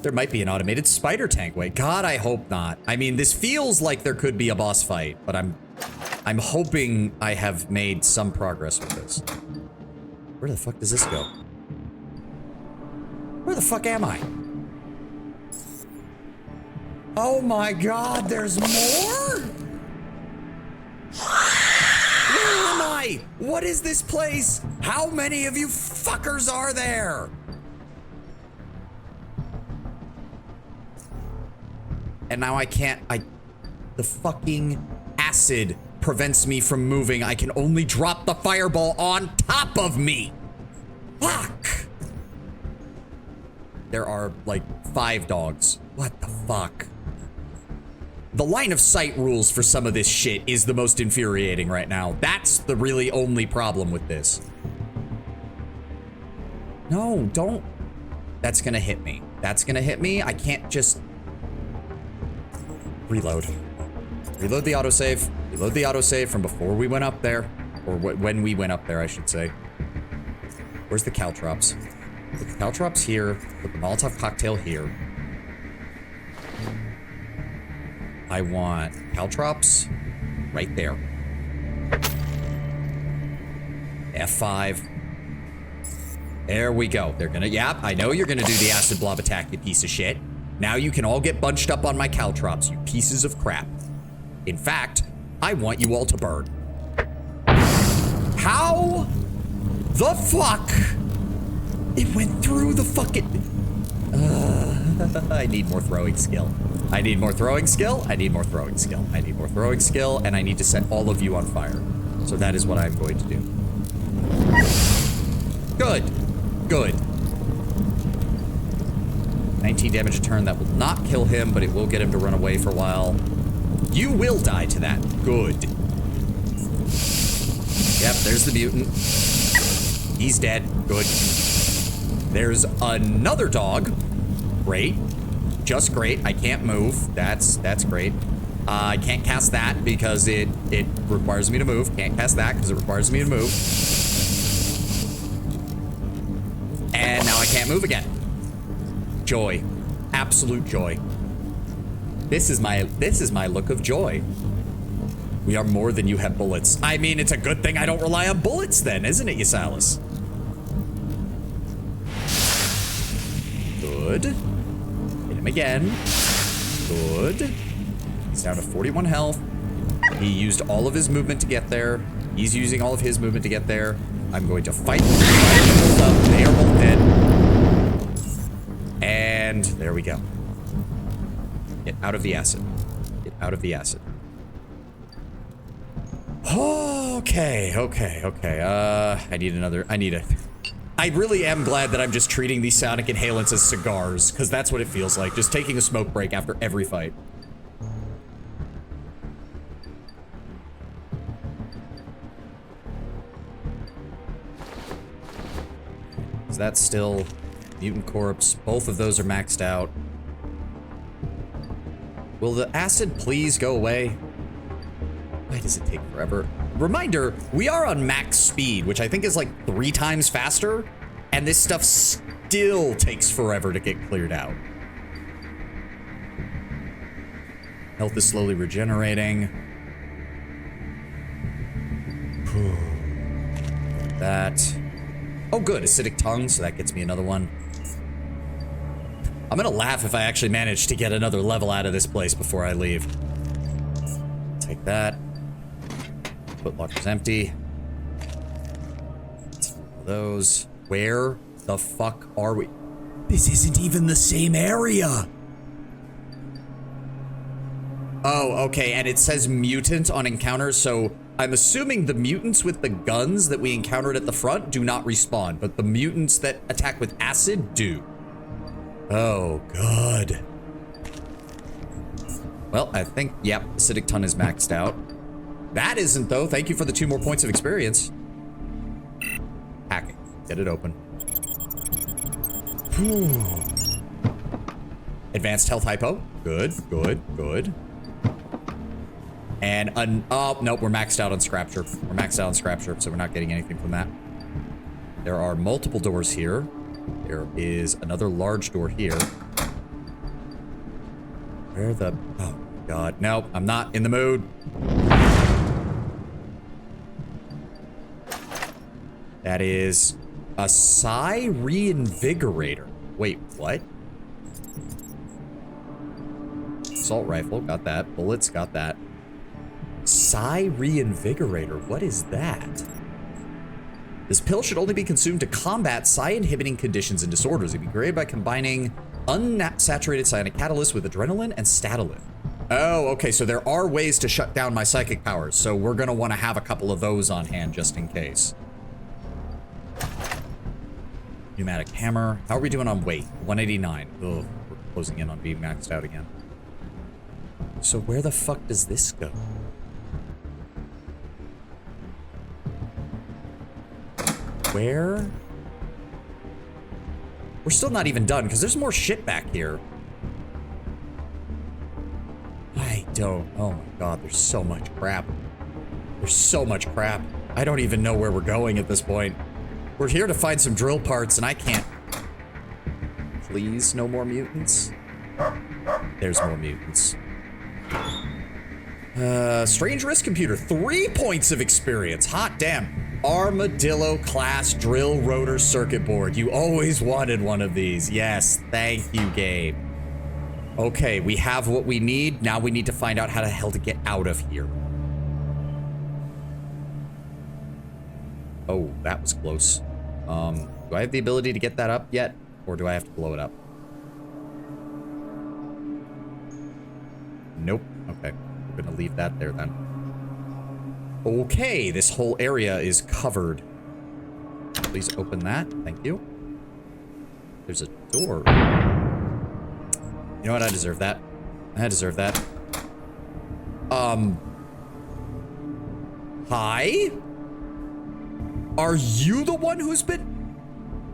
There might be an automated spider tank. Wait, God, I hope not. I mean, this feels like there could be a boss fight, but I'm hoping I have made some progress with this. Where the fuck does this go? Where the fuck am I? Oh my God, there's more? Where am I? What is this place? How many of you fuckers are there? And now I can't, the fucking acid prevents me from moving. I can only drop the fireball on top of me. Fuck. There are like 5 dogs. What the fuck? The line of sight rules for some of this shit is the most infuriating right now. That's the really only problem with this. No, don't. That's gonna hit me. That's gonna hit me. I can't just... reload. Reload the autosave. Reload the autosave from before we went up there. Or when we went up there, I should say. Where's the caltrops? Put the caltrops here. Put the Molotov cocktail here. I want caltrops right there. F5. There we go. They're gonna, yeah, I know you're gonna do the acid blob attack, you piece of shit. Now you can all get bunched up on my caltrops, you pieces of crap. In fact, I want you all to burn. How the fuck? It went through the fucking... I need more throwing skill. I need more throwing skill. I need more throwing skill. I need more throwing skill, and I need to set all of you on fire. So that is what I'm going to do. Good. Good. 19 damage a turn. That will not kill him, but it will get him to run away for a while. You will die to that. Good. Yep, there's the mutant. He's dead. Good. There's another dog. Great. Just great. I can't move. That's great. I can't cast that because it requires me to move. Can't cast that because it requires me to move. And now I can't move again. Joy. Absolute joy. This is my look of joy. We are more than you have bullets. I mean, it's a good thing I don't rely on bullets then, isn't it, Yasalis? Good. Hit him again. Good. He's down to 41 health. He used all of his movement to get there. He's using all of his movement to get there. I'm going to fight. They are both dead. And there we go. Get out of the acid. Get out of the acid. Okay. I really am glad that I'm just treating these sonic inhalants as cigars, because that's what it feels like. Just taking a smoke break after every fight. Is that still mutant corpse? Both of those are maxed out. Will the acid please go away? Why does it take forever? Reminder, we are on max speed, which I think is like 3 times faster, and this stuff still takes forever to get cleared out. Health is slowly regenerating. That. Oh good, acidic tongue, so that gets me another one. I'm gonna laugh if I actually manage to get another level out of this place before I leave. Take that. Footlocker's empty. Those. Where the fuck are we? This isn't even the same area. Oh, okay, and it says mutant on encounters, so I'm assuming the mutants with the guns that we encountered at the front do not respawn, but the mutants that attack with acid do. Oh, God. Well, I think, yep, acidic ton is maxed out. That isn't, though. Thank you for the 2 more points of experience. Hacking. Get it open. Advanced health hypo. Good, good, good. And, oh, nope, we're maxed out on Scrapture. We're maxed out on Scrapture, so we're not getting anything from that. There are multiple doors here. There is another large door here. Where the... Oh, God. Nope, I'm not in the mood. That is a psi reinvigorator. Wait, what? Assault rifle, got that. Bullets, got that. Psi reinvigorator, what is that? This pill should only be consumed to combat psi-inhibiting conditions and disorders. It can be created by combining unsaturated cyanic catalyst with adrenaline and statolin. Oh, okay, so there are ways to shut down my psychic powers, so we're gonna want to have a couple of those on hand just in case. Pneumatic hammer. How are we doing on weight? 189. Ugh, we're closing in on being maxed out again. So where the fuck does this go? Where? We're still not even done, because there's more shit back here. I don't... Oh my God, there's so much crap. There's so much crap. I don't even know where we're going at this point. We're here to find some drill parts, and I can't... Please, no more mutants? There's more mutants. Strange risk computer. 3 points of experience. Hot damn. Armadillo class drill rotor circuit board. You always wanted one of these. Yes, thank you, Gabe. Okay, we have what we need. Now we need to find out how the hell to get out of here. Oh, that was close. Do I have the ability to get that up yet? Or do I have to blow it up? Nope. Okay, we're gonna leave that there then. Okay, this whole area is covered. Please open that. Thank you. There's a door. You know what? I deserve that. I deserve that. Hi? Are you the one who's been...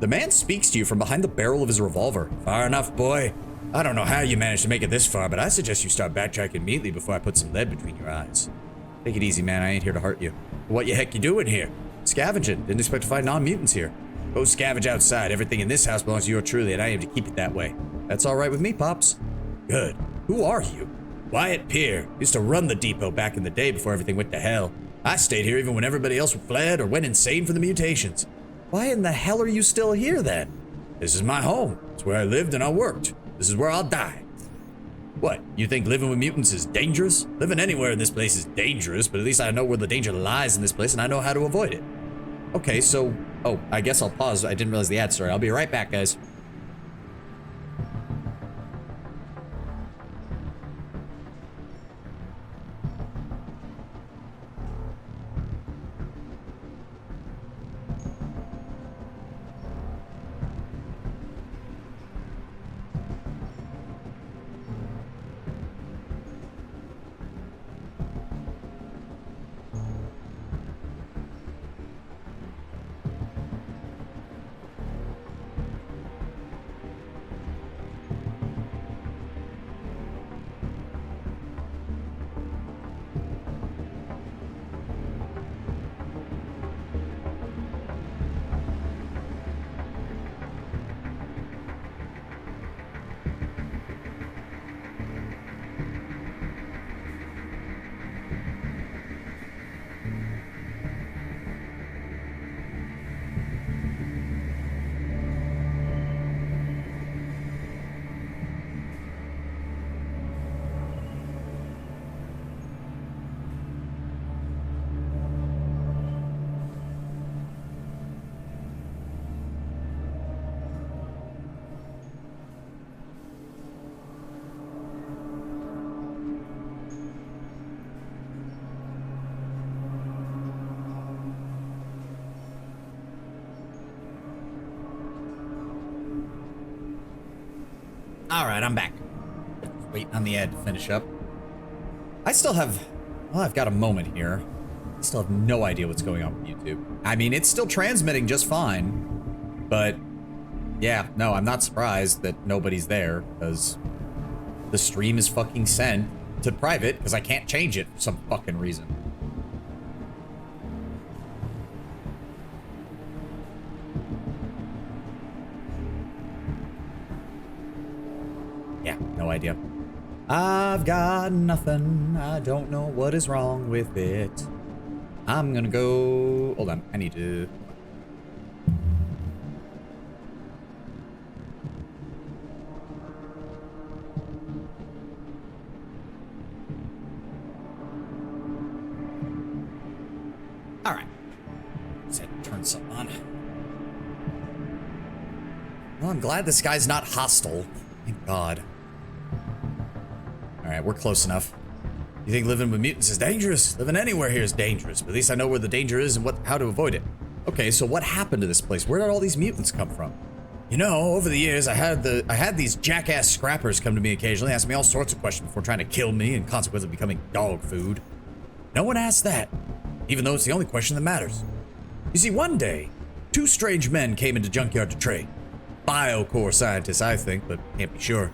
The man speaks to you from behind the barrel of his revolver. Far enough, boy. I don't know how you managed to make it this far, but I suggest you start backtracking immediately before I put some lead between your eyes. Take it easy, man. I ain't here to hurt you. What the heck you doing here? Scavenging. Didn't expect to find non-mutants here. Go scavenge outside. Everything in this house belongs to you truly, and I aim to keep it that way. That's all right with me, Pops. Good. Who are you? Wyatt Peer. Used to run the depot back in the day before everything went to hell. I stayed here even when everybody else fled or went insane for the mutations. Why in the hell are you still here then? This is my home. It's where I lived and I worked. This is where I'll die. What, you think living with mutants is dangerous? Living anywhere in this place is dangerous, but at least I know where the danger lies in this place and I know how to avoid it. Okay, so... Oh, I guess I'll pause. I didn't realize the ad started. I'll be right back, guys. All right, I'm back. Waiting on the ad to finish up. I still have... Well, I've got a moment here. I still have no idea what's going on with YouTube. I mean, it's still transmitting just fine. But, yeah, no, I'm not surprised that nobody's there, because the stream is fucking sent to private, because I can't change it for some fucking reason. Yeah, no idea. I've got nothing. I don't know what is wrong with it. I'm gonna go... Hold on, I need to... All right. Just had to turn something on. Well, I'm glad this guy's not hostile. Thank God. All right, we're close enough. You think living with mutants is dangerous? Living anywhere here is dangerous, but at least I know where the danger is and how to avoid it. Okay, so what happened to this place? Where did all these mutants come from? You know, over the years, I had these jackass scrappers come to me occasionally, asking me all sorts of questions before trying to kill me and consequently becoming dog food. No one asked that, even though it's the only question that matters. You see, one day, two strange men came into Junkyard to trade. Biocore scientists, I think, but can't be sure.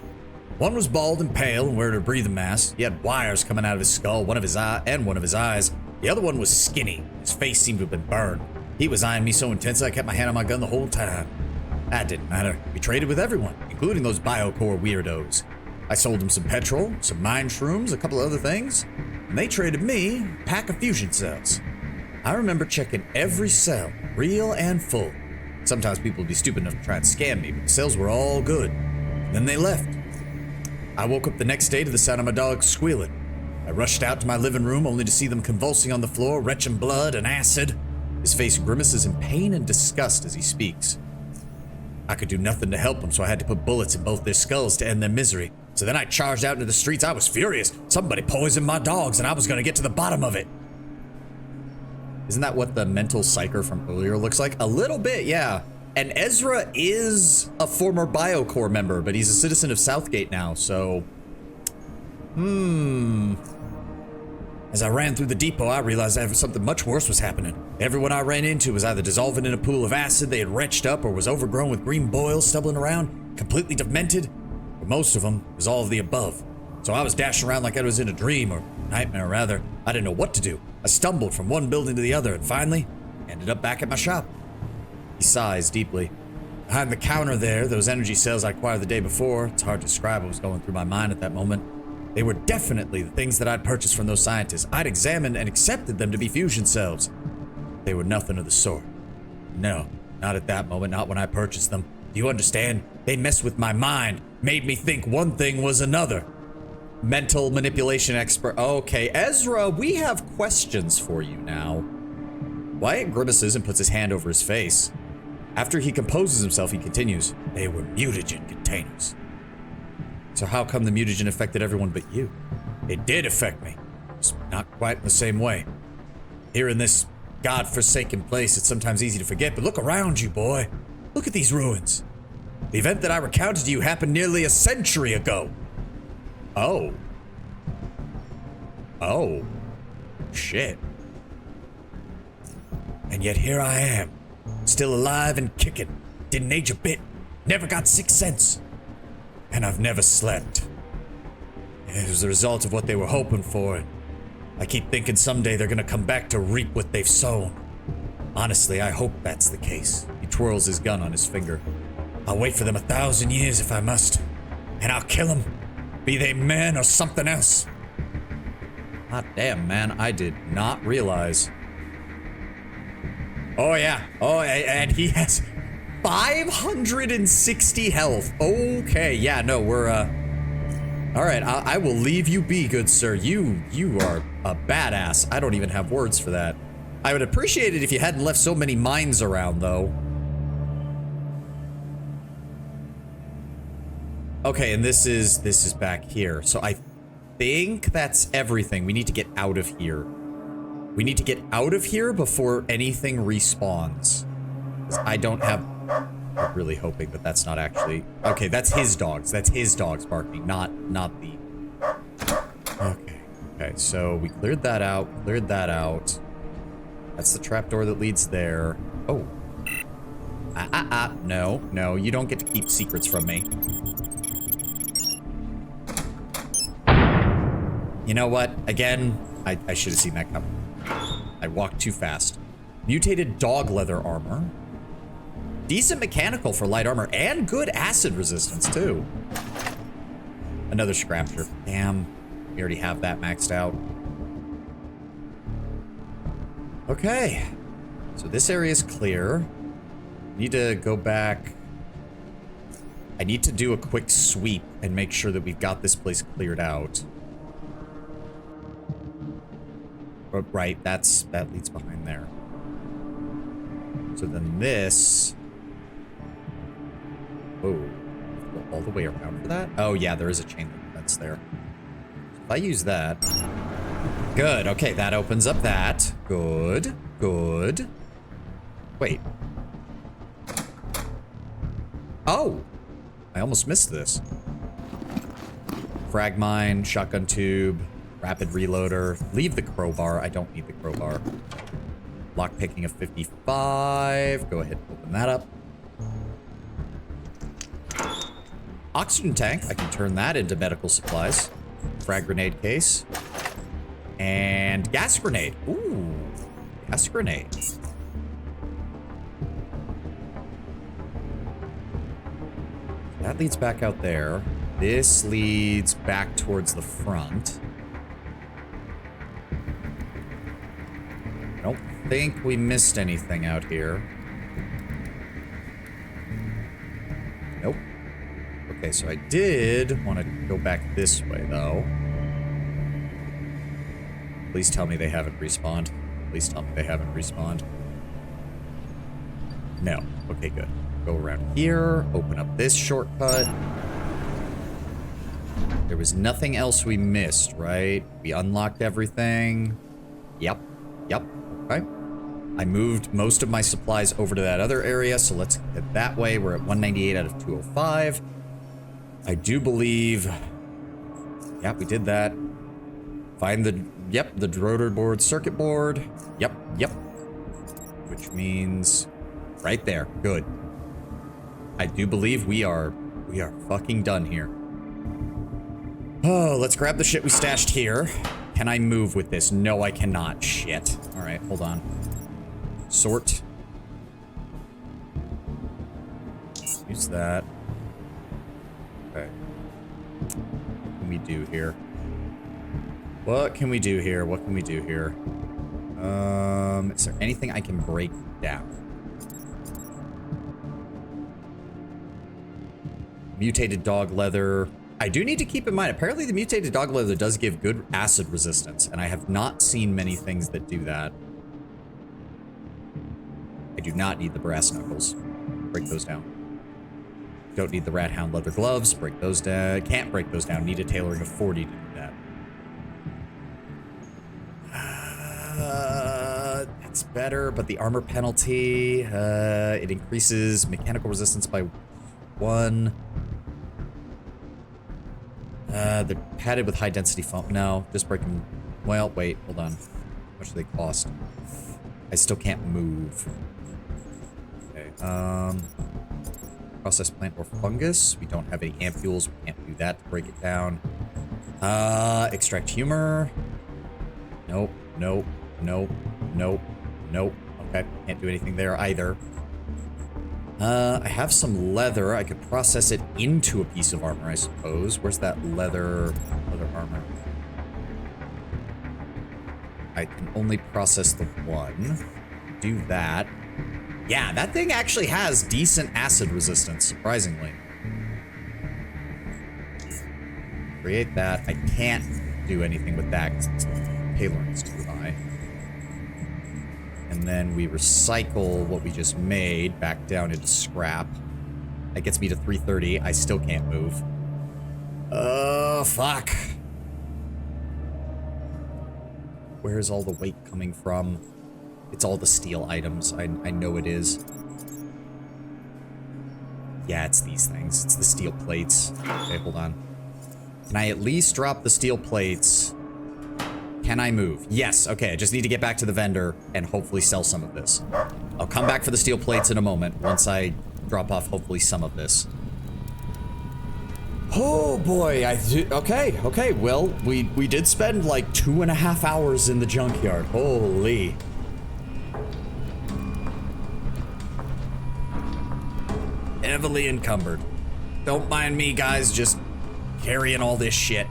One was bald and pale and wearing a breathing mask. He had wires coming out of his skull, one of his eyes. The other one was skinny. His face seemed to have been burned. He was eyeing me so intensely I kept my hand on my gun the whole time. That didn't matter. We traded with everyone, including those Biocore weirdos. I sold them some petrol, some mind shrooms, a couple of other things, and they traded me a pack of fusion cells. I remember checking every cell, real and full. Sometimes people would be stupid enough to try and scam me, but the cells were all good. And then they left. I woke up the next day to the sound of my dog squealing. I rushed out to my living room only to see them convulsing on the floor, retching blood and acid. His face grimaces in pain and disgust as he speaks. I could do nothing to help them, so I had to put bullets in both their skulls to end their misery. So then I charged out into the streets. I was furious. Somebody poisoned my dogs, and I was going to get to the bottom of it. Isn't that what the mental psyker from earlier looks like? A little bit, yeah. And Ezra is a former BioCorps member, but he's a citizen of Southgate now, so... As I ran through the depot, I realized that something much worse was happening. Everyone I ran into was either dissolving in a pool of acid they had retched up or was overgrown with green boils stumbling around, completely demented. But most of them was all of the above. So I was dashing around like I was in a dream, or nightmare rather. I didn't know what to do. I stumbled from one building to the other and finally ended up back at my shop. He sighs deeply. Behind the counter there, those energy cells I acquired the day before, it's hard to describe what was going through my mind at that moment. They were definitely the things that I'd purchased from those scientists. I'd examined and accepted them to be fusion cells. They were nothing of the sort. No, not at that moment, not when I purchased them. Do you understand? They messed with my mind, made me think one thing was another. Mental manipulation expert. Okay, Ezra, we have questions for you now. Wyatt grimaces and puts his hand over his face. After he composes himself, he continues. They were mutagen containers. So how come the mutagen affected everyone but you? It did affect me. Just not quite in the same way. Here in this God-forsaken place, it's sometimes easy to forget, but look around you, boy. Look at these ruins. The event that I recounted to you happened nearly a century ago. Oh. Oh. Shit. And yet here I am, still alive and kicking. Didn't age a bit. Never got 6 cents. And I've never slept. It was the result of what they were hoping for. I keep thinking someday they're gonna come back to reap what they've sown. Honestly, I hope that's the case. He twirls his gun on his finger. I'll wait for them 1,000 years if I must. And I'll kill them, be they men or something else. Hot damn, man, I did not realize. Oh yeah, and he has 560 health. Okay, yeah, no, we're, all right, I will leave you be, good sir. You are a badass. I don't even have words for that. I would appreciate it if you hadn't left so many mines around, though. Okay, and this is back here. So I think that's everything. We need to get out of here. We need to get out of here before anything respawns. 'Cause I don't have... I'm really hoping that that's not actually... Okay, that's his dogs. That's his dogs barking, not the... Okay, so we cleared that out. That's the trapdoor that leads there. Oh. No, you don't get to keep secrets from me. You know what? Again, I should have seen that coming. I walked too fast. Mutated dog leather armor. Decent mechanical for light armor and good acid resistance too. Another scrapture. Damn, we already have that maxed out. Okay, so this area is clear. Need to go back. I need to do a quick sweep and make sure that we've got this place cleared out. But right, that leads behind there. So then this... Oh, go all the way around for that? Oh yeah, there is a chain link fence there. If I use that... Good, okay, that opens up that. Good. Wait. Oh! I almost missed this. Frag mine, shotgun tube, rapid reloader. Leave the crowbar, I don't need the crowbar. Lockpicking of 55. Go ahead and open that up. Oxygen tank, I can turn that into medical supplies. Frag grenade case. And gas grenade. Ooh, gas grenade. That leads back out there. This leads back towards the front. Nope, think we missed anything out here. Nope. Okay, so I did want to go back this way, though. Please tell me they haven't respawned. Please tell me they haven't respawned. No. Okay, good. Go around here, open up this shortcut. There was nothing else we missed, right? We unlocked everything. Yep. Yep. Okay. I moved most of my supplies over to that other area, so let's get that way. We're at 198 out of 205. I do believe... Yep, we did that. Find the... Yep, the rotor board circuit board. Yep, yep. Which means... Right there. Good. I do believe we are fucking done here. Oh, let's grab the shit we stashed here. Can I move with this? No, I cannot. Shit. All right, hold on. Sort. Use that. Okay. What can we do here? What can we do here? What can we do here? Is there anything I can break down? Mutated dog leather. I do need to keep in mind, apparently the mutated dog leather does give good acid resistance, and I have not seen many things that do that. I do not need the brass knuckles. Break those down. Don't need the rat hound leather gloves. Break those down. Can't break those down. Need a tailoring of 40 to do that. That's better, but the armor penalty, it increases mechanical resistance by 1. They're padded with high density foam. No, just break them. Well, wait, hold on. How much do they cost? I still can't move. Okay, process plant or fungus. We don't have any ampules. We can't do that to break it down. Extract humor. Nope, nope, nope, nope, nope. Okay, can't do anything there either. I have some leather. I could process it into a piece of armor, I suppose. Where's that leather armor? I can only process the one. Do that. Yeah, that thing actually has decent acid resistance, surprisingly. Create that. I can't do anything with that because tailoring's too high. And then we recycle what we just made back down into scrap. That gets me to 330. I still can't move. Oh, fuck. Where's all the weight coming from? It's all the steel items. I know it is. Yeah, it's these things. It's the steel plates. Okay, hold on. Can I at least drop the steel plates? Can I move? Yes. Okay, I just need to get back to the vendor and hopefully sell some of this. I'll come back for the steel plates in a moment once I drop off hopefully some of this. Oh boy, okay. Well, we did spend like 2.5 hours in the junkyard. Holy. Heavily encumbered. Don't mind me, guys, just carrying all this shit.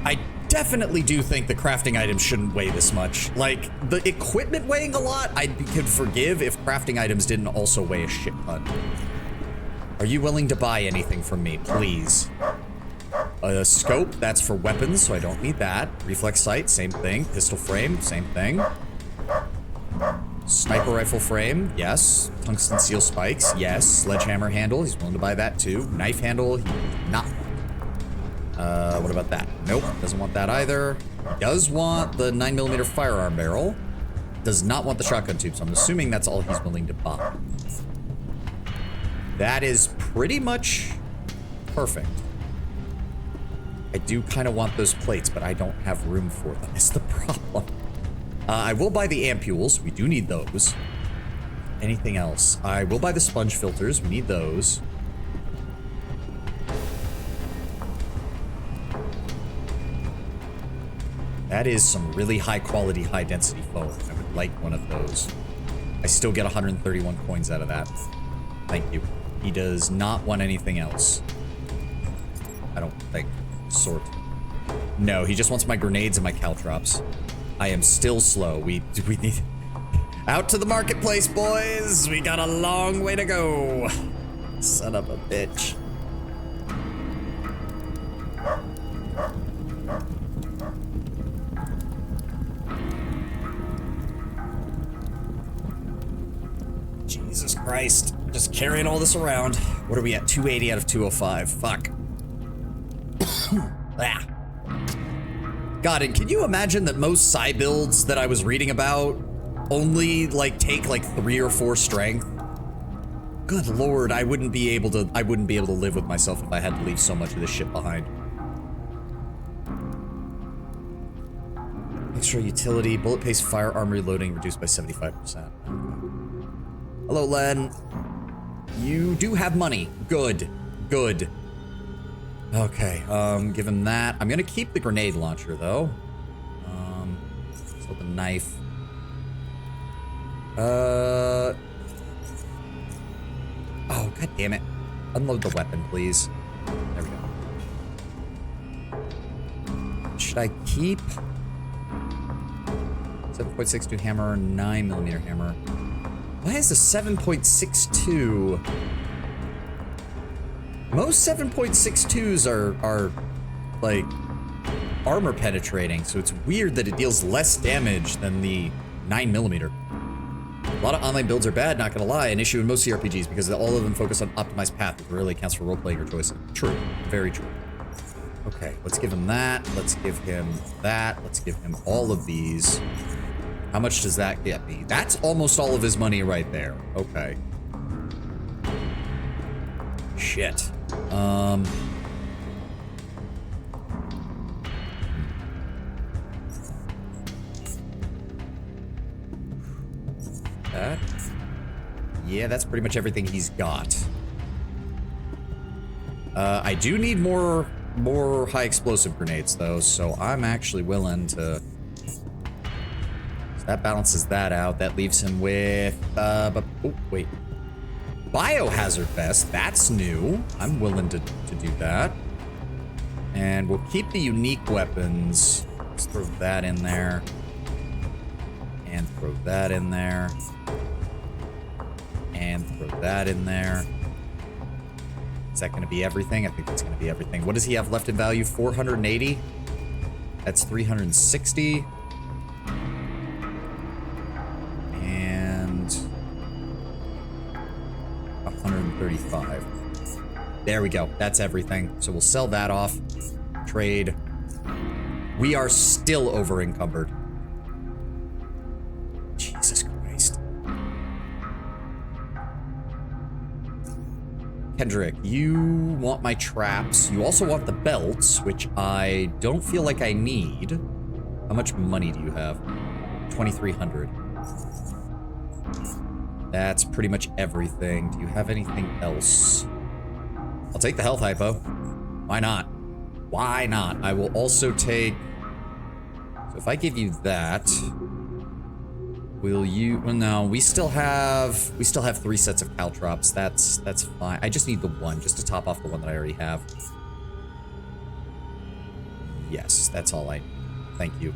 I definitely do think the crafting items shouldn't weigh this much. Like, the equipment weighing a lot, I could forgive if crafting items didn't also weigh a shit ton. Are you willing to buy anything from me, please? A scope, that's for weapons, so I don't need that. Reflex sight, same thing. Pistol frame, same thing. Sniper rifle frame, yes. Tungsten steel spikes, yes. Sledgehammer handle, he's willing to buy that too. Knife handle, he not. What about that? Nope, doesn't want that either. Does want the 9mm firearm barrel. Does not want the shotgun tube, so I'm assuming that's all he's willing to buy. That is pretty much perfect. I do kind of want those plates, but I don't have room for them. It's the problem. I will buy the ampules. We do need those. Anything else? I will buy the sponge filters. We need those. That is some really high quality, high density foam. I would like one of those. I still get 131 coins out of that. Thank you. He does not want anything else. I don't think. Sort. No, he just wants my grenades and my caltrops. I am still slow. We need... Out to the marketplace, boys! We got a long way to go. Son of a bitch. Jesus Christ. Just carrying all this around. What are we at? 280 out of 205. Fuck. Ah. God, and can you imagine that most psi builds that I was reading about only like take like 3 or 4 strength? Good lord, I wouldn't be able to live with myself if I had to leave so much of this shit behind. Extra utility, bullet paste firearm reloading reduced by 75%. Hello, Len. You do have money. Good. Good. Okay, give him that. I'm gonna keep the grenade launcher, though. So the knife. Oh, god damn it. Unload the weapon, please. There we go. Should I keep 7.62 hammer, 9mm hammer? Why is the 7.62? Most 7.62s are like armor penetrating, so it's weird that it deals less damage than the 9mm. A lot of online builds are bad, not gonna lie, an issue in most CRPGs because all of them focus on optimized path, which really accounts for role-playing or choices. True, very true. Okay, let's give him that, let's give him that, let's give him all of these. How much does that get me? That's almost all of his money right there. Okay. Shit. That. Yeah, that's pretty much everything he's got. I do need more high explosive grenades though, so I'm actually willing to. So that balances that out. That leaves him with oh wait. Biohazard vest, that's new. I'm willing to do that. And we'll keep the unique weapons. Let's throw that in there. And throw that in there. And throw that in there. Is that gonna be everything? I think that's gonna be everything. What does he have left in value? 480? That's 360. And 135. There we go. That's everything. So we'll sell that off. Trade. We are still over encumbered. Jesus Christ. Kendrick, you want my traps. You also want the belts, which I don't feel like I need. How much money do you have? 2,300. That's pretty much everything. Do you have anything else? I'll take the health hypo. Why not? Why not? I will also take... So if I give you that... Will you... Well, no, we still have 3 sets of caltrops. That's fine. I just need the one, just to top off the one that I already have. Yes, that's all I need. Thank you.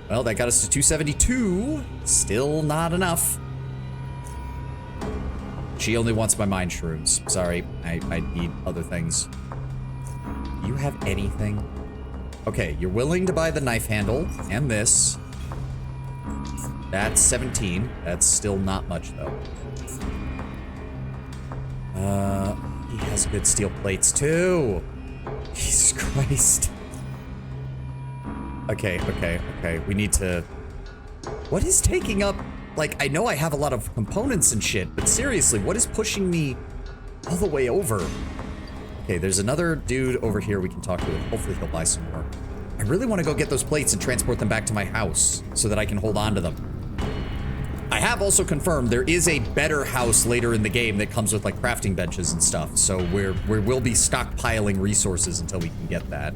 Well, that got us to 272. Still not enough. She only wants my mind shrooms. Sorry, I need other things. Do you have anything? Okay, you're willing to buy the knife handle and this. That's 17. That's still not much, though. He has good steel plates, too. Jesus Christ. Okay. We need to... What is taking up... Like, I know I have a lot of components and shit, but seriously, what is pushing me all the way over? Okay, there's another dude over here we can talk to, and hopefully he'll buy some more. I really want to go get those plates and transport them back to my house so that I can hold on to them. I have also confirmed there is a better house later in the game that comes with like crafting benches and stuff, so we will be stockpiling resources until we can get that.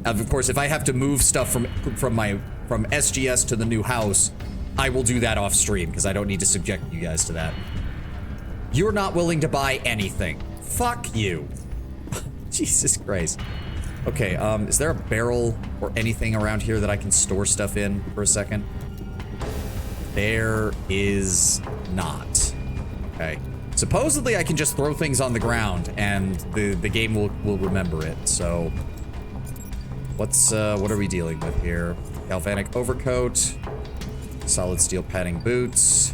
Of course, if I have to move stuff from SGS to the new house, I will do that off stream because I don't need to subject you guys to that. You're not willing to buy anything. Fuck you. Jesus Christ. Okay, is there a barrel or anything around here that I can store stuff in for a second? There is not. Okay. Supposedly I can just throw things on the ground and the game will remember it, so... what are we dealing with here? Galvanic overcoat. Solid steel padding boots.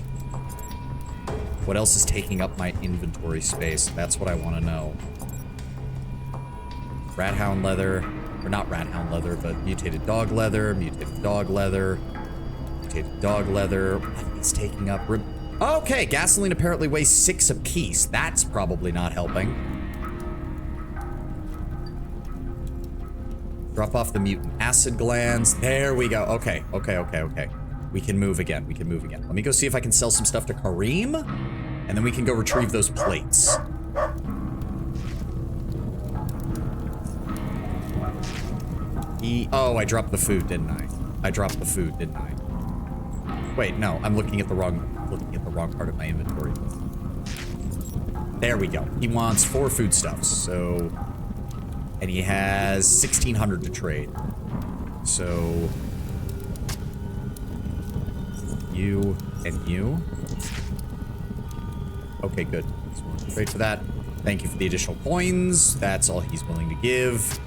What else is taking up my inventory space? That's what I want to know. Rat hound leather. Or not rat hound leather, but mutated dog leather. Mutated dog leather. Mutated dog leather. What is taking up... okay, gasoline apparently weighs 6 apiece. That's probably not helping. Drop off the mutant acid glands. There we go. Okay, okay, okay, okay. We can move again. We can move again. Let me go see if I can sell some stuff to Kareem, and then we can go retrieve those plates. Oh, I dropped the food, didn't I? I dropped the food, didn't I? Wait, no, I'm looking at the wrong part of my inventory. There we go. He wants 4 foodstuffs, so... and he has 1,600 to trade. So... you and you. Okay, good. He's willing to trade for that. Thank you for the additional coins. That's all he's willing to give.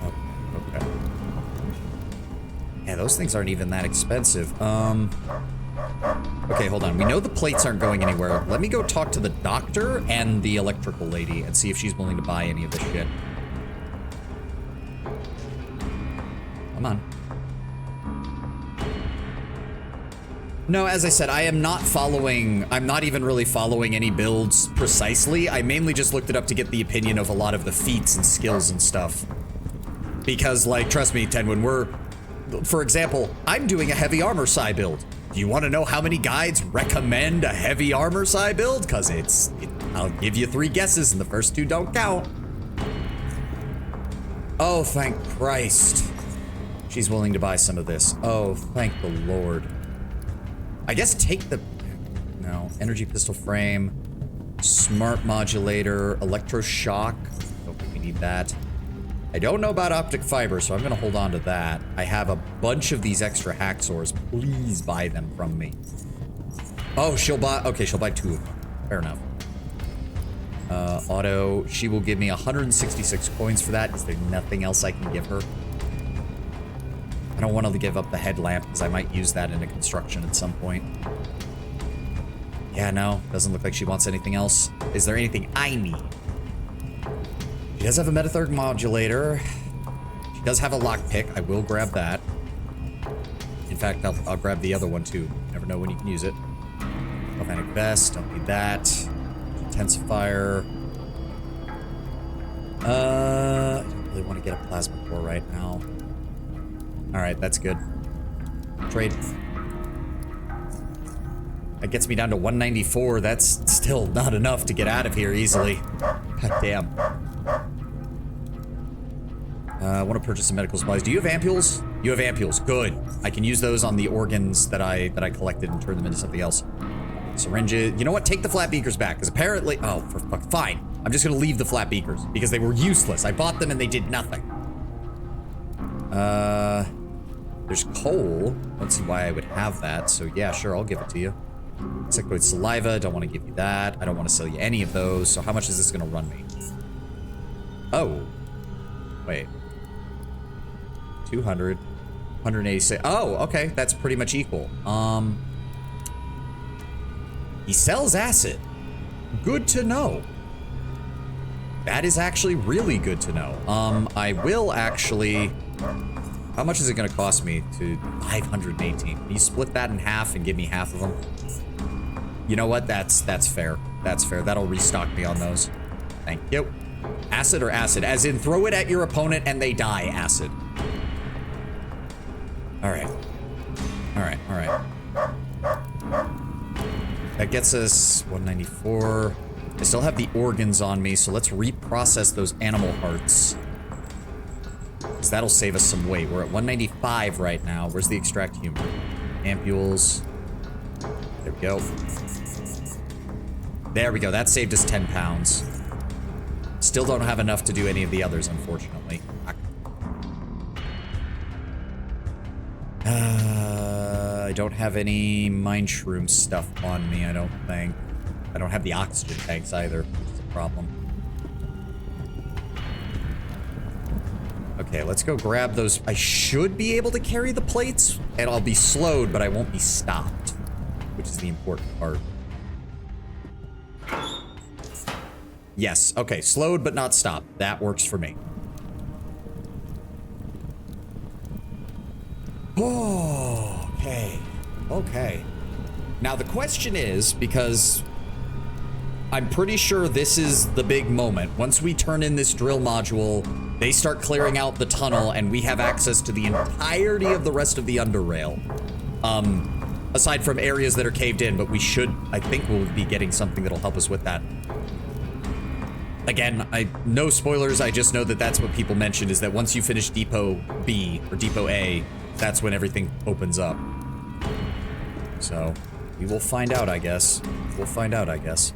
Okay. Yeah, those things aren't even that expensive. Okay, hold on. We know the plates aren't going anywhere. Let me go talk to the doctor and the electrical lady and see if she's willing to buy any of this shit. Come on. No, as I said, I am not following... I'm not even really following any builds precisely. I mainly just looked it up to get the opinion of a lot of the feats and skills and stuff. Because, like, trust me, Ted, when we're... for example, I'm doing a heavy armor psi build. Do you want to know how many guides recommend a heavy armor psi build? Because I'll give you 3 guesses and the first 2 don't count. Oh, thank Christ. She's willing to buy some of this. Oh, thank the Lord. I guess take the... no. Energy pistol frame. Smart modulator. Electroshock. Don't think we need that. I don't know about optic fiber, so I'm going to hold on to that. I have a bunch of these extra hacksaws. Please buy them from me. Oh, she'll buy... okay, she'll buy 2 of them. Fair enough. Auto. She will give me 166 coins for that. Is there nothing else I can give her? I don't want to give up the headlamp because I might use that into construction at some point. Yeah, no. Doesn't look like she wants anything else. Is there anything I need? She does have a metatherg modulator. She does have a lockpick. I will grab that. In fact, I'll grab the other one too. You never know when you can use it. Galvanic vest. Don't need that. Intensifier. I don't really want to get a plasma core right now. Alright, that's good. Trade. That gets me down to 194. That's still not enough to get out of here easily. God damn. I want to purchase some medical supplies. Do you have ampules? You have ampules. Good. I can use those on the organs that I collected and turn them into something else. Syringes. You know what? Take the flat beakers back, because apparently... oh, for fuck. Fine. I'm just going to leave the flat beakers, because they were useless. I bought them and they did nothing. There's coal. I don't see why I would have that, so yeah, sure, I'll give it to you. Insectoid saliva, don't want to give you that. I don't want to sell you any of those, so how much is this going to run me? Oh. Wait. 200. 186. Oh, okay, that's pretty much equal. He sells acid. Good to know. That is actually really good to know. I will actually... how much is it going to cost me to 518? Can you split that in half and give me half of them? You know what? That's fair. That's fair. That'll restock me on those. Thank you. Acid or acid? As in, throw it at your opponent and they die. Acid. Alright. Alright, alright. That gets us 194. I still have the organs on me, so let's reprocess those animal hearts. Because that'll save us some weight. We're at 195 right now. Where's the extract humor? Ampules. There we go. There we go. That saved us 10 pounds. Still don't have enough to do any of the others, unfortunately. I don't have any mine shroom stuff on me, I don't think. I don't have the oxygen tanks either, which is a problem. Okay, let's go grab those. I should be able to carry the plates, and I'll be slowed, but I won't be stopped, which is the important part. Yes, okay, slowed but not stopped. That works for me. Oh, okay. Okay. Now the question is, because I'm pretty sure this is the big moment. Once we turn in this drill module, they start clearing out the tunnel and we have access to the entirety of the rest of the Underrail. Aside from areas that are caved in, but we should, I think we'll be getting something that'll help us with that. Again, no spoilers, I just know that that's what people mentioned, is that once you finish Depot B, or Depot A, that's when everything opens up. So, we will find out, I guess. We'll find out, I guess.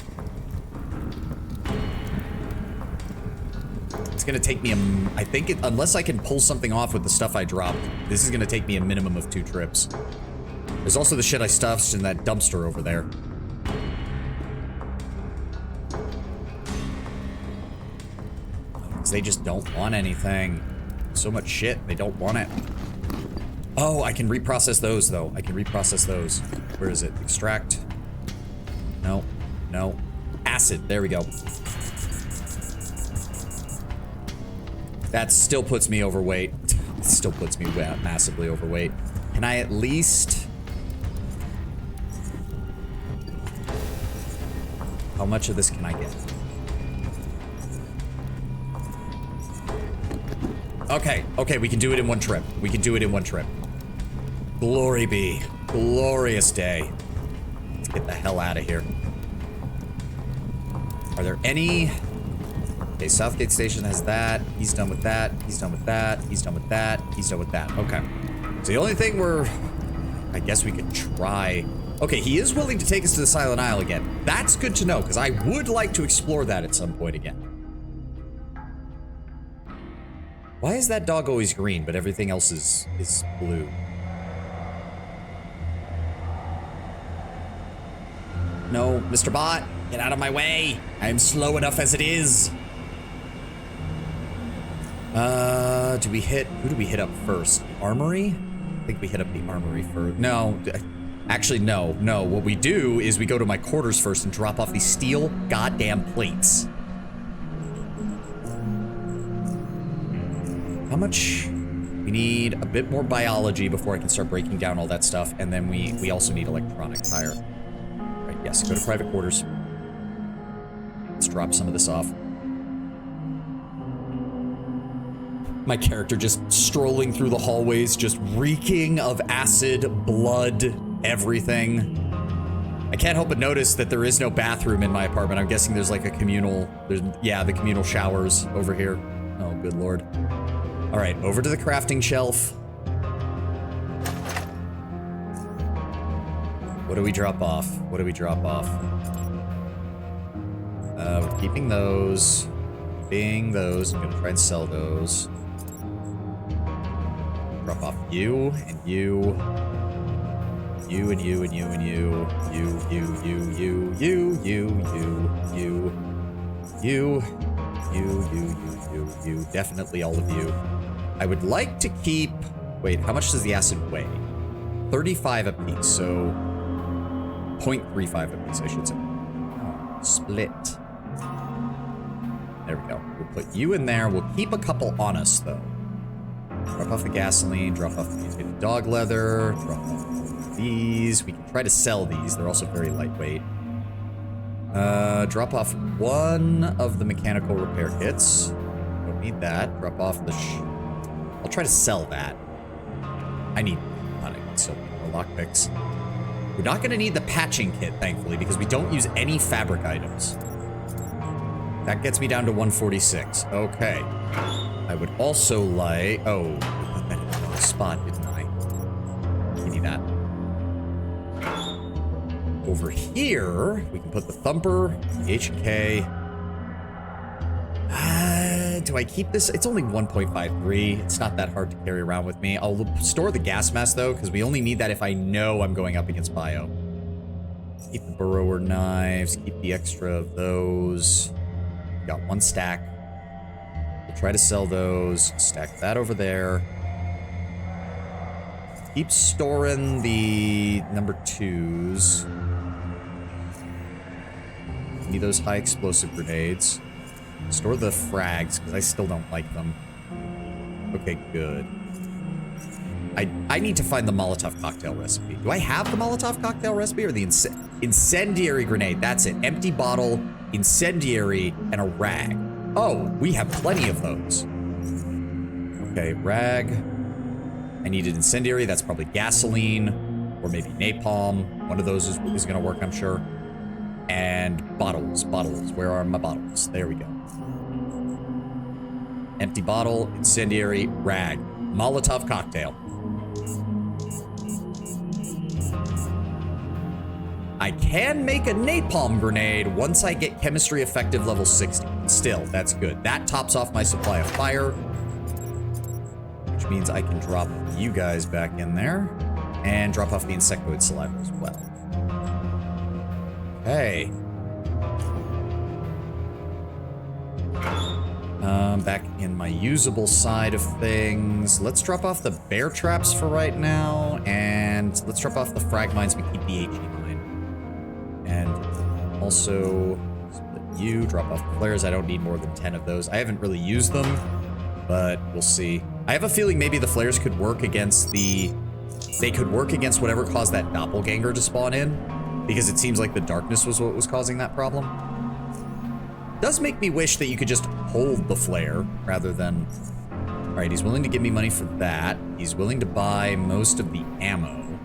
It's gonna take me I think, unless I can pull something off with the stuff I dropped, this is gonna take me a minimum of 2 trips. There's also the shit I stuffed in that dumpster over there. They just don't want anything. So much shit, they don't want it. Oh, I can reprocess those, though. I can reprocess those. Where is it? Extract. No. No. Acid. There we go. That still puts me overweight. It still puts me massively overweight. Can I at least... How much of this can I get? Okay, okay, we can do it in 1 trip. We can do it in 1 trip. Glory be. Glorious day. Let's get the hell out of here. Are there any... Okay, Southgate Station has that. He's done with that. He's done with that. He's done with that. He's done with that. Okay. So the only thing I guess we could try... Okay, he is willing to take us to the Silent Isle again. That's good to know, because I would like to explore that at some point again. Why is that dog always green, but everything else is blue? No, Mr. Bot, get out of my way. I am slow enough as it is. Do we hit... Who do we hit up first? The armory? I think we hit up the armory first. No, actually, no. No, what we do is we go to my quarters first and drop off these steel goddamn plates. How much? We need a bit more biology before I can start breaking down all that stuff, and then we also need electronic tire. Right, yes, go to private quarters. Let's drop some of this off. My character just strolling through the hallways, just reeking of acid, blood, everything. I can't help but notice that there is no bathroom in my apartment. I'm guessing there's like a communal, yeah, the communal showers over here. Oh, good lord. All right, over to the crafting shelf. What do we drop off? What do we drop off? We're keeping those. Keeping those. I'm gonna try and sell those. Drop off you and you. You and you and you and you. You. Definitely all of you. I would like to keep... Wait, how much does the acid weigh? 35 apiece, so... 0.35 apiece, I should say. Oh, split. There we go. We'll put you in there. We'll keep a couple on us, though. Drop off the gasoline, drop off the mutated dog leather, drop off these. We can try to sell these. They're also very lightweight. Drop off 1 of the mechanical repair kits. Don't need that. Drop off the... I'll try to sell that. I need so more lockpicks. We're not going to need the patching kit, thankfully, because we don't use any fabric items. That gets me down to 146. Okay. I would also like... Oh, I put that in the wrong spot, didn't I? Give me that. over here, we can put the thumper, the H&K. Do I keep this? It's only 1.53. It's not that hard to carry around with me. I'll store the gas mask though, because we only need that if I know I'm going up against bio. Keep the burrower knives, keep the extra of those. Got one stack. We'll try to sell those. Stack that over there. Keep storing the number 2s. Need those high explosive grenades. Store the frags, because I still don't like them. Okay, good. I need to find the Molotov cocktail recipe. Do I have the Molotov cocktail recipe or the incendiary grenade? That's it. Empty bottle, incendiary, and a rag. Oh, we have plenty of those. Okay, rag. I needed incendiary. That's probably gasoline or maybe napalm. One of those is going to work, I'm sure. And bottles. Where are my bottles? There we go. Empty bottle, incendiary, rag. Molotov cocktail. I can make a napalm grenade once I get chemistry effective level 60. Still, that's good. That tops off my supply of fire, which means I can drop you guys back in there and drop off the insectoid saliva as well. Hey. Back in my usable side of things. Let's drop off the bear traps for right now, and let's drop off the frag mines. We keep the HE mine. And also, split you, drop off the flares. I don't need more than 10 of those. I haven't really used them, but we'll see. I have a feeling maybe the flares could work against the... They could work against whatever caused that doppelganger to spawn in, because it seems like the darkness was what was causing that problem. Does make me wish that you could just hold the flare rather than... All right, he's willing to give me money for that. He's willing to buy most of the ammo.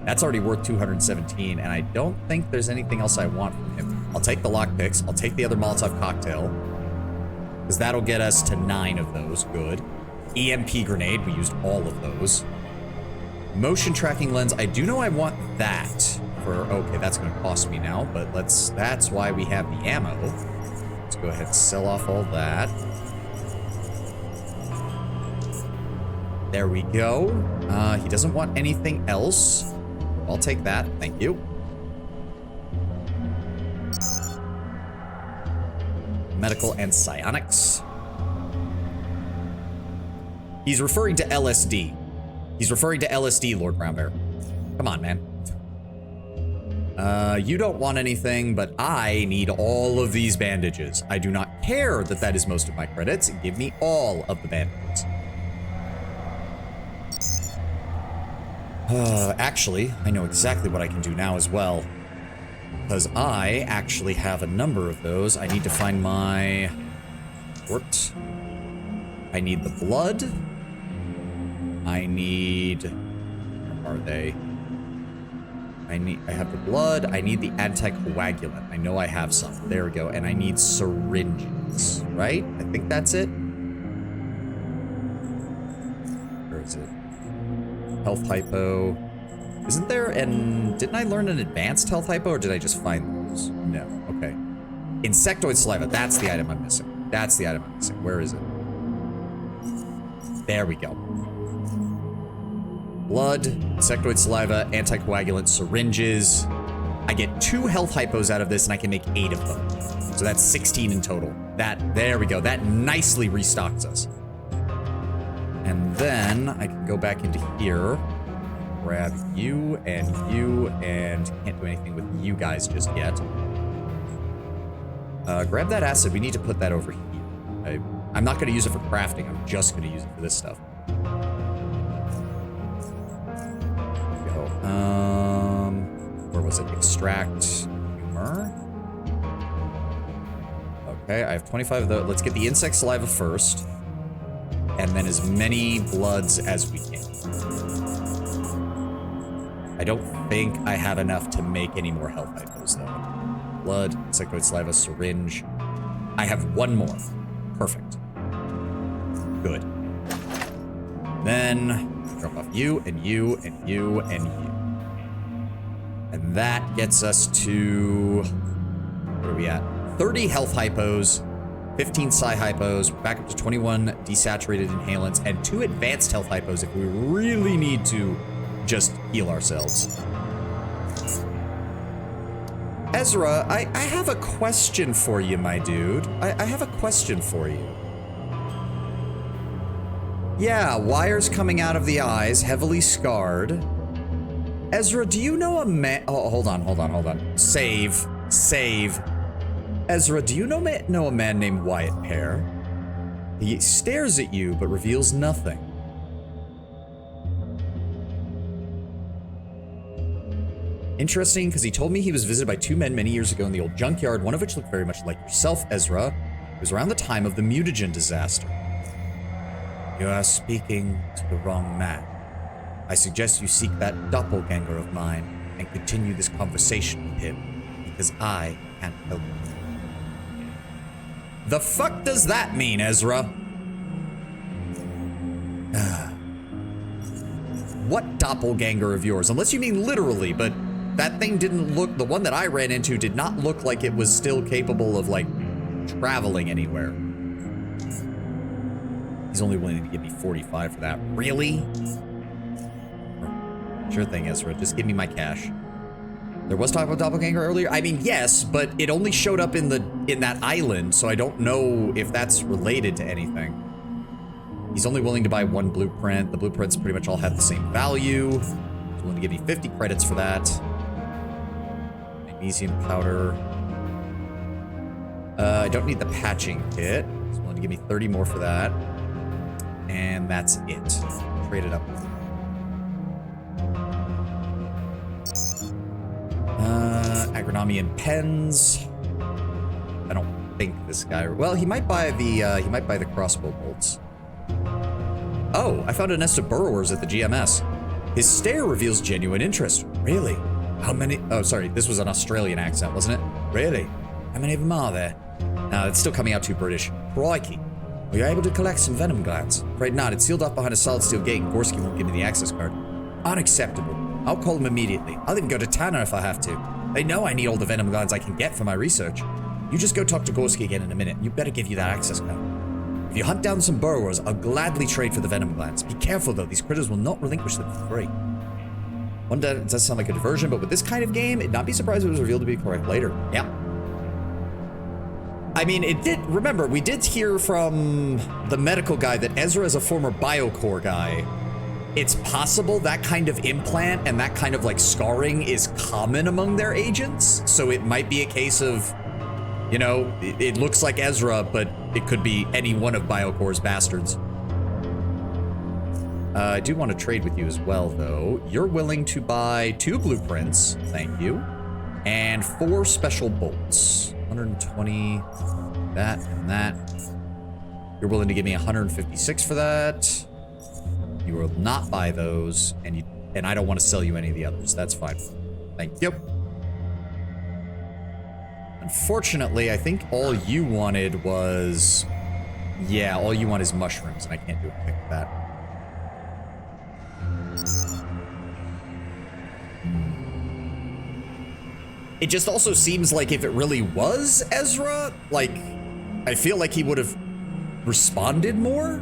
That's already worth 217, and I don't think there's anything else I want from him. I'll take the lockpicks. I'll take the other Molotov cocktail, because that'll get us to 9 of those. Good. EMP grenade. We used all of those. Motion tracking lens. I do know I want that for... Okay, that's going to cost me now, but let's... That's why we have the ammo. Let's go ahead and sell off all that. There we go. He doesn't want anything else. I'll take that. Thank you. Medical and psionics. He's referring to LSD. He's referring to LSD, Lord Brown Bear. Come on, man. You don't want anything, but I need all of these bandages. I do not care that that is most of my credits. Give me all of the bandages. Actually, I know exactly what I can do now as well. Because I actually have a number of those. I need to find my... What? I need the blood. I need... Where are they? I have the blood. I need the anticoagulant. I know I have some. There we go. And I need syringes, right? I think that's it. Where is it? Health hypo. Isn't there an... Didn't I learn an advanced health hypo, or did I just find those? No. Okay. Insectoid saliva. That's the item I'm missing. That's the item I'm missing. Where is it? There we go. Blood, insectoid saliva, anticoagulant, syringes. I get 2 health hypos out of this, and I can make 8 of them. So that's 16 in total. There we go. That nicely restocks us. And then I can go back into here, grab you, and can't do anything with you guys just yet. Grab that acid. We need to put that over here. I'm not going to use it for crafting. I'm just going to use it for this stuff. Where was it? Extract humor. Okay, I have 25 of those. Let's get the insect saliva first, and then as many bloods as we can. I don't think I have enough to make any more health hypos, though. Blood, insectoid saliva, syringe. I have 1 more. Perfect. Good. Then drop off you, and you, and you, and you. And that gets us to... Where are we at? 30 health hypos, 15 psi hypos, back up to 21 desaturated inhalants, and 2 advanced health hypos if we really need to just heal ourselves. Ezra, I have a question for you, my dude. I have a question for you. Yeah, wires coming out of the eyes, heavily scarred. Ezra, do you know a man... Oh, hold on. Save. Ezra, do you know a man named Wyatt Pear? He stares at you, but reveals nothing. Interesting, because he told me he was visited by 2 men many years ago in the old junkyard, one of which looked very much like yourself, Ezra. It was around the time of the mutagen disaster. You are speaking to the wrong man. I suggest you seek that doppelganger of mine and continue this conversation with him, because I can't help you. The fuck does that mean, Ezra? What doppelganger of yours? Unless you mean literally, but that thing didn't look, the one that I ran into did not look like it was still capable of, like, traveling anywhere. He's only willing to give me 45 for that. Really? Sure thing, Ezra. Just give me my cash. There was talk about doppelganger earlier? I mean, yes, but it only showed up in that island, so I don't know if that's related to anything. He's only willing to buy 1 blueprint. The blueprints pretty much all have the same value. He's willing to give me 50 credits for that. Magnesium powder. I don't need the patching kit. He's willing to give me 30 more for that. And that's it. Trade it up. Agronomian pens. I don't think this guy. Well, he might buy the crossbow bolts. Oh, I found a nest of burrowers at the GMS. His stare reveals genuine interest. Really? How many? Oh, sorry. This was an Australian accent, wasn't it? Really? How many of them are there? No, it's still coming out too British. Crikey. Were you able to collect some venom glands? Afraid not. It's sealed off behind a solid steel gate and Gorski won't give me the access card. Unacceptable. I'll call him immediately. I'll even go to Tanner if I have to. They know I need all the venom glands I can get for my research. You just go talk to Gorski again in a minute. You better give you that access card. If you hunt down some burrowers, I'll gladly trade for the venom glands. Be careful though, these critters will not relinquish them for free. One does sound like a diversion, but with this kind of game, it'd not be surprised if it was revealed to be correct later. Yeah. I mean, it did, remember, we did hear from the medical guy that Ezra is a former Biocore guy. It's possible that kind of implant and that kind of like scarring is common among their agents. So it might be a case of, you know, it looks like Ezra, but it could be any one of Biocore's bastards. I do want to trade with you as well, though. You're willing to buy 2 blueprints, thank you, and 4 special bolts. 120, that and that. You're willing to give me 156 for that. You will not buy those, and I don't want to sell you any of the others. That's fine. Thank you. Unfortunately, I think all you wanted was... Yeah, all you want is mushrooms, and I can't do anything with that. It just also seems like if it really was Ezra, like, I feel like he would have responded more.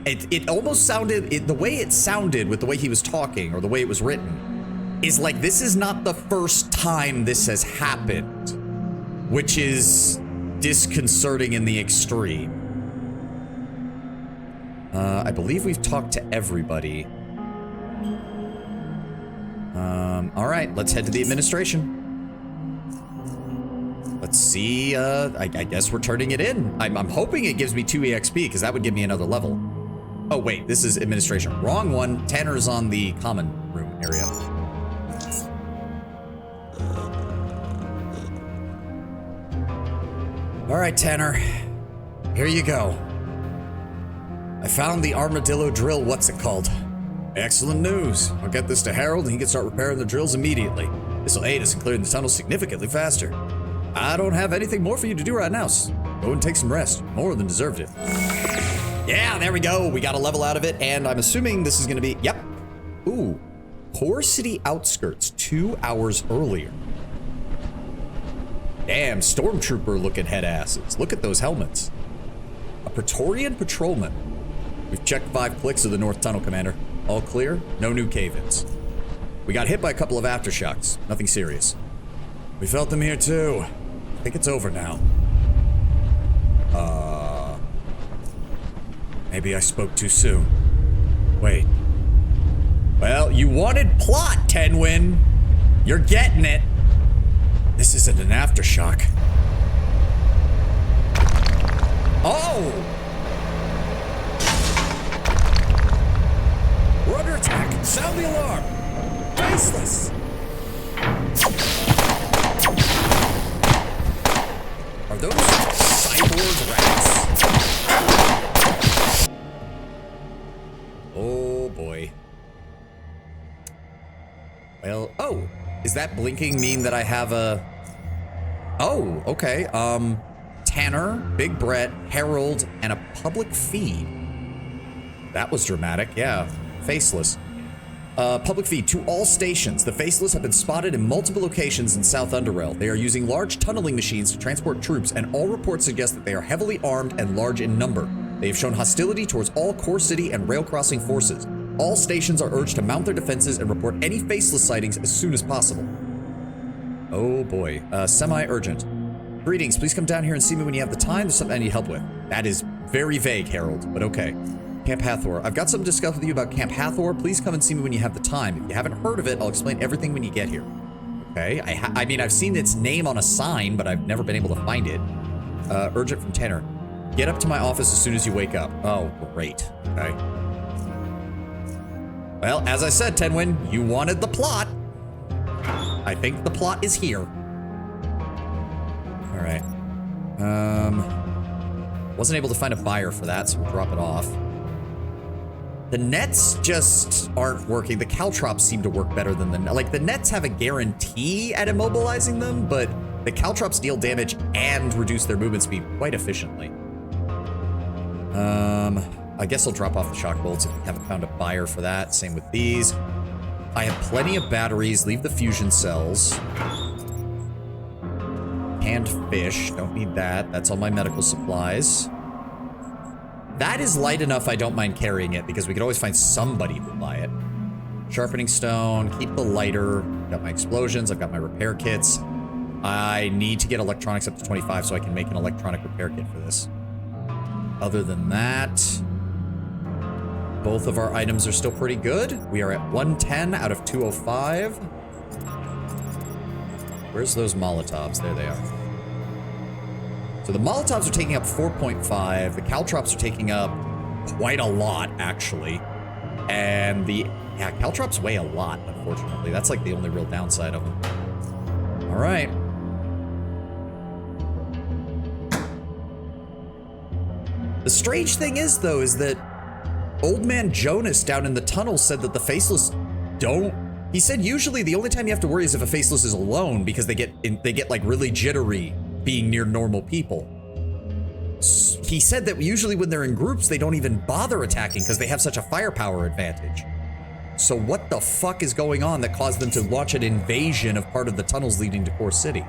It almost sounded, the way it sounded with the way he was talking, or the way it was written, is like this is not the first time this has happened, which is disconcerting in the extreme. I believe we've talked to everybody. All right, let's head to the administration. Let's see, I guess we're turning it in. I'm hoping it gives me 2 EXP, because that would give me another level. Oh, wait, this is administration. Wrong one. Tanner's on the common room area. All right, Tanner. Here you go. I found the armadillo drill, what's it called? Excellent news. I'll get this to Harold and he can start repairing the drills immediately. This will aid us in clearing the tunnel significantly faster. I don't have anything more for you to do right now, so go and take some rest. More than deserved it. Yeah, there we go. We got a level out of it, and I'm assuming this is gonna be, yep. Ooh, Core City outskirts 2 hours earlier. Damn, stormtrooper looking head asses. Look at those helmets. A Praetorian patrolman. We've checked 5 clicks of the North Tunnel, Commander. All clear, no new cave-ins. We got hit by a couple of aftershocks, nothing serious. We felt them here too. I think it's over now. Maybe I spoke too soon. Wait. Well, you wanted plot, Tenwin. You're getting it. This isn't an aftershock. Oh! We're under attack. Sound the alarm. Faceless. Are those cyborg rats? Oh boy. Well, oh, is that blinking mean that I have a... Oh, okay. Tanner, Big Brett, Harold, and a public feed. That was dramatic, yeah. Faceless. Public feed to all stations. The Faceless have been spotted in multiple locations in South Underrail. They are using large tunneling machines to transport troops, and all reports suggest that they are heavily armed and large in number. They have shown hostility towards all Core City and rail crossing forces. All stations are urged to mount their defenses and report any Faceless sightings as soon as possible. Oh boy. Semi-urgent. Greetings, please come down here and see me when you have the time. There's something I need help with. That is very vague, Harold, but okay. Camp Hathor. I've got something to discuss with you about Camp Hathor. Please come and see me when you have the time. If you haven't heard of it, I'll explain everything when you get here. Okay. I mean, I've seen its name on a sign, but I've never been able to find it. Urgent from Tanner. Get up to my office as soon as you wake up. Oh, great. Okay. Well, as I said, Tenwin, you wanted the plot. I think the plot is here. All right. Wasn't able to find a buyer for that, so we'll drop it off. The nets just aren't working. The caltrops seem to work better than the nets have a guarantee at immobilizing them, but the caltrops deal damage and reduce their movement speed quite efficiently. I guess I'll drop off the shock bolts if we haven't found a buyer for that. Same with these. I have plenty of batteries. Leave the fusion cells. Canned fish. Don't need that. That's all my medical supplies. That is light enough I don't mind carrying it because we could always find somebody who'll buy it. Sharpening stone. Keep the lighter. Got my explosions. I've got my repair kits. I need to get electronics up to 25 so I can make an electronic repair kit for this. Other than that, both of our items are still pretty good. We are at 110 out of 205. Where's those Molotovs? There they are. So the Molotovs are taking up 4.5. The caltrops are taking up quite a lot, actually. And yeah, caltrops weigh a lot, unfortunately. That's like the only real downside of them. All right. The strange thing is, though, is that Old Man Jonas down in the tunnel said that the Faceless don't... He said usually the only time you have to worry is if a Faceless is alone because they get like really jittery being near normal people. He said that usually when they're in groups, they don't even bother attacking because they have such a firepower advantage. So what the fuck is going on that caused them to launch an invasion of part of the tunnels leading to Core City?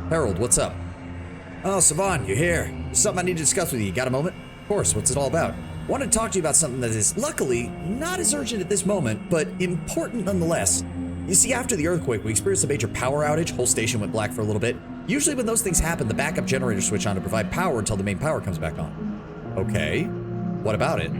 Harold, what's up? Oh, Savan, you're here. There's something I need to discuss with you. You got a moment? Of course, what's it all about? Want to talk to you about something that is, luckily, not as urgent at this moment, but important nonetheless. You see, after the earthquake, we experienced a major power outage. Whole station went black for a little bit. Usually when those things happen, the backup generators switch on to provide power until the main power comes back on. Okay, what about it?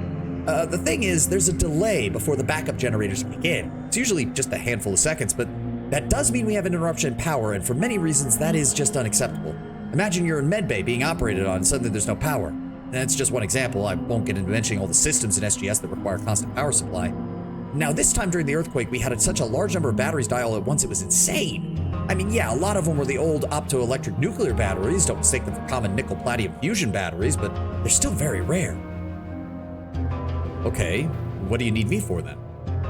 The thing is, there's a delay before the backup generators kick in. It's usually just a handful of seconds, but that does mean we have an interruption in power, and for many reasons, that is just unacceptable. Imagine you're in medbay being operated on and suddenly there's no power. And that's just one example. I won't get into mentioning all the systems in SGS that require constant power supply. Now, this time during the earthquake, we had such a large number of batteries die all at once, it was insane. I mean, yeah, a lot of them were the old optoelectric nuclear batteries. Don't mistake them for common nickel-platinum fusion batteries, but they're still very rare. Okay, what do you need me for then?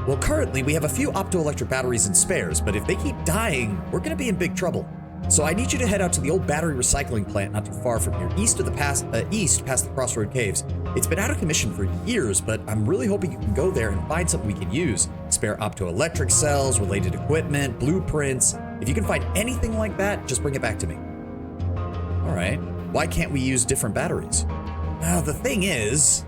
Well, currently we have a few optoelectric batteries in spares, but if they keep dying, we're gonna be in big trouble. So I need you to head out to the old battery recycling plant not too far from here, east past the Crossroad Caves. It's been out of commission for years, but I'm really hoping you can go there and find something we can use. Spare optoelectric cells, related equipment, blueprints. If you can find anything like that, just bring it back to me. All right. Why can't we use different batteries? Now, the thing is,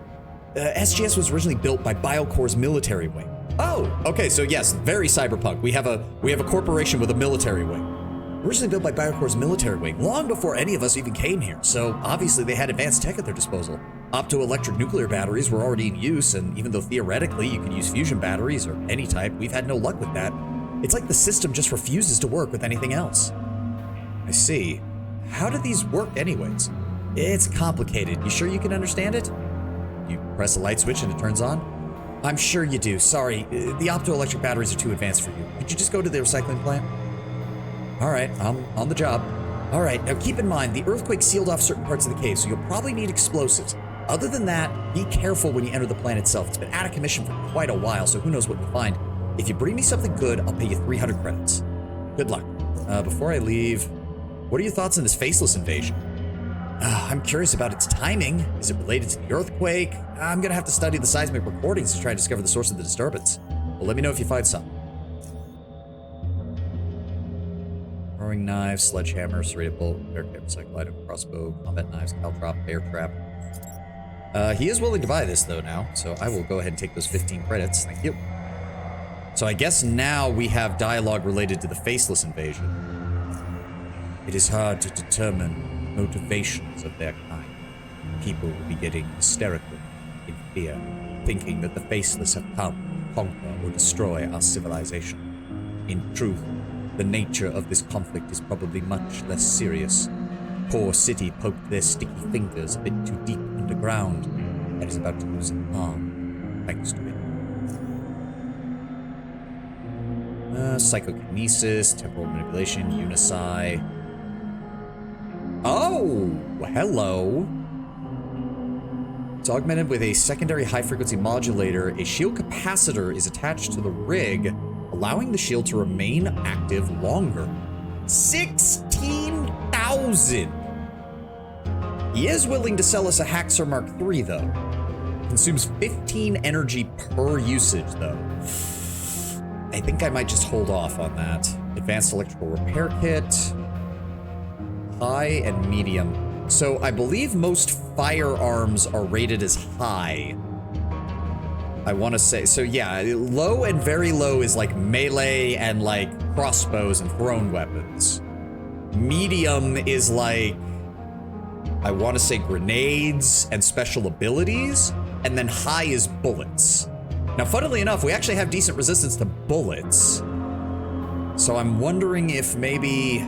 SGS was originally built by BioCore's military wing. Oh, okay, so yes, very cyberpunk. We have a corporation with a military wing. Originally built by BioCore's military wing, long before any of us even came here, so obviously they had advanced tech at their disposal. Optoelectric nuclear batteries were already in use, and even though theoretically you could use fusion batteries or any type, we've had no luck with that. It's like the system just refuses to work with anything else. I see. How do these work anyways? It's complicated. You sure you can understand it? You press a light switch and it turns on? I'm sure you do. Sorry, the optoelectric batteries are too advanced for you. Could you just go to the recycling plant? All right, I'm on the job. All right, now keep in mind, the earthquake sealed off certain parts of the cave, so you'll probably need explosives. Other than that, be careful when you enter the plant itself. It's been out of commission for quite a while, so who knows what you'll find. If you bring me something good, I'll pay you 300 credits. Good luck. Before I leave, what are your thoughts on this faceless invasion? I'm curious about its timing. Is it related to the earthquake? I'm gonna have to study the seismic recordings to try and discover the source of the disturbance. Well, let me know if you find something. Throwing knives, sledgehammer, serrated bolt, bear cap, recycle item, crossbow, combat knives, caltrop, bear trap. He is willing to buy this though now, so I will go ahead and take those 15 credits. Thank you. So I guess now we have dialogue related to the faceless invasion. It is hard to determine motivations of their kind. People will be getting hysterical in fear, thinking that the faceless have come to conquer or destroy our civilization. In truth, the nature of this conflict is probably much less serious. Core City poked their sticky fingers a bit too deep underground and is about to lose an arm thanks to it. Psychokinesis, temporal manipulation, Unisci. Oh, hello. It's augmented with a secondary high-frequency modulator. A shield capacitor is attached to the rig, allowing the shield to remain active longer. 16,000! He is willing to sell us a Haxor Mark III, though. Consumes 15 energy per usage, though. I think I might just hold off on that. Advanced electrical repair kit. High and medium. So I believe most firearms are rated as high. I want to say, so yeah, low and very low is like melee and like crossbows and thrown weapons. Medium is like, I want to say grenades and special abilities. And then high is bullets. Now, funnily enough, we actually have decent resistance to bullets. So I'm wondering if maybe...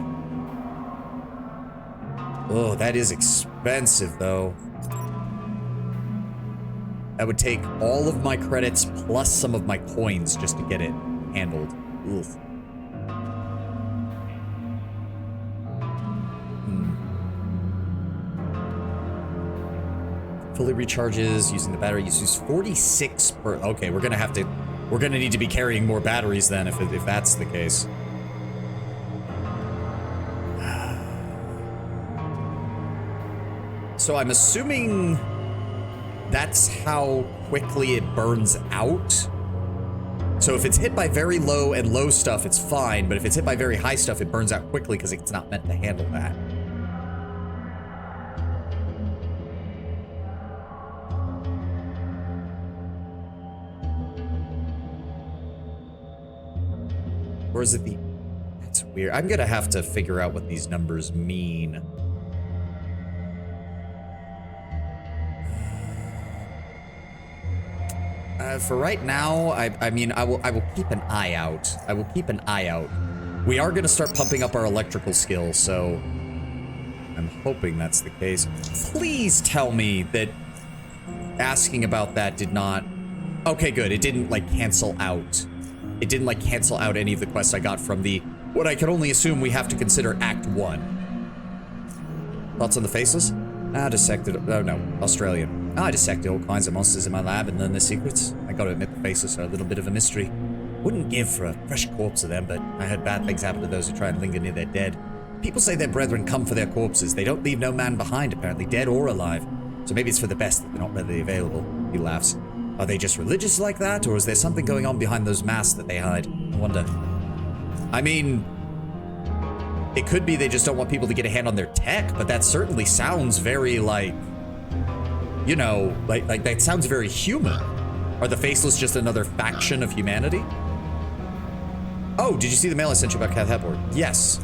Oh, that is expensive, though. That would take all of my credits plus some of my coins just to get it handled. Ugh. Fully recharges using the battery. Uses 46 per... Okay, we're gonna need to be carrying more batteries then if that's the case. So I'm assuming that's how quickly it burns out. So if it's hit by very low and low stuff, it's fine. But if it's hit by very high stuff, it burns out quickly because it's not meant to handle that. Or is it the... That's weird. I'm gonna have to figure out what these numbers mean. For right now, I mean, I will keep an eye out. I will keep an eye out. We are gonna start pumping up our electrical skills, so... I'm hoping that's the case. Please tell me that asking about that did not... Okay, good. It didn't, like, cancel out. It didn't, like, cancel out any of the quests I got from the... What I can only assume we have to consider Act 1. Thoughts on the faces? Dissected... Oh, no. Australian. I dissected all kinds of monsters in my lab and learned their secrets. I gotta admit the faces are a little bit of a mystery. Wouldn't give for a fresh corpse of them, but I heard bad things happen to those who try and linger near their dead. People say their brethren come for their corpses. They don't leave no man behind, apparently, dead or alive. So maybe it's for the best that they're not readily available. He laughs. Are they just religious like that, or is there something going on behind those masks that they hide? I wonder. I mean, it could be they just don't want people to get a hand on their tech, but that certainly sounds very like, you know, like that sounds very human. Are the Faceless just another faction of humanity? Oh, did you see the mail I sent you about Cath Hepworth? Yes.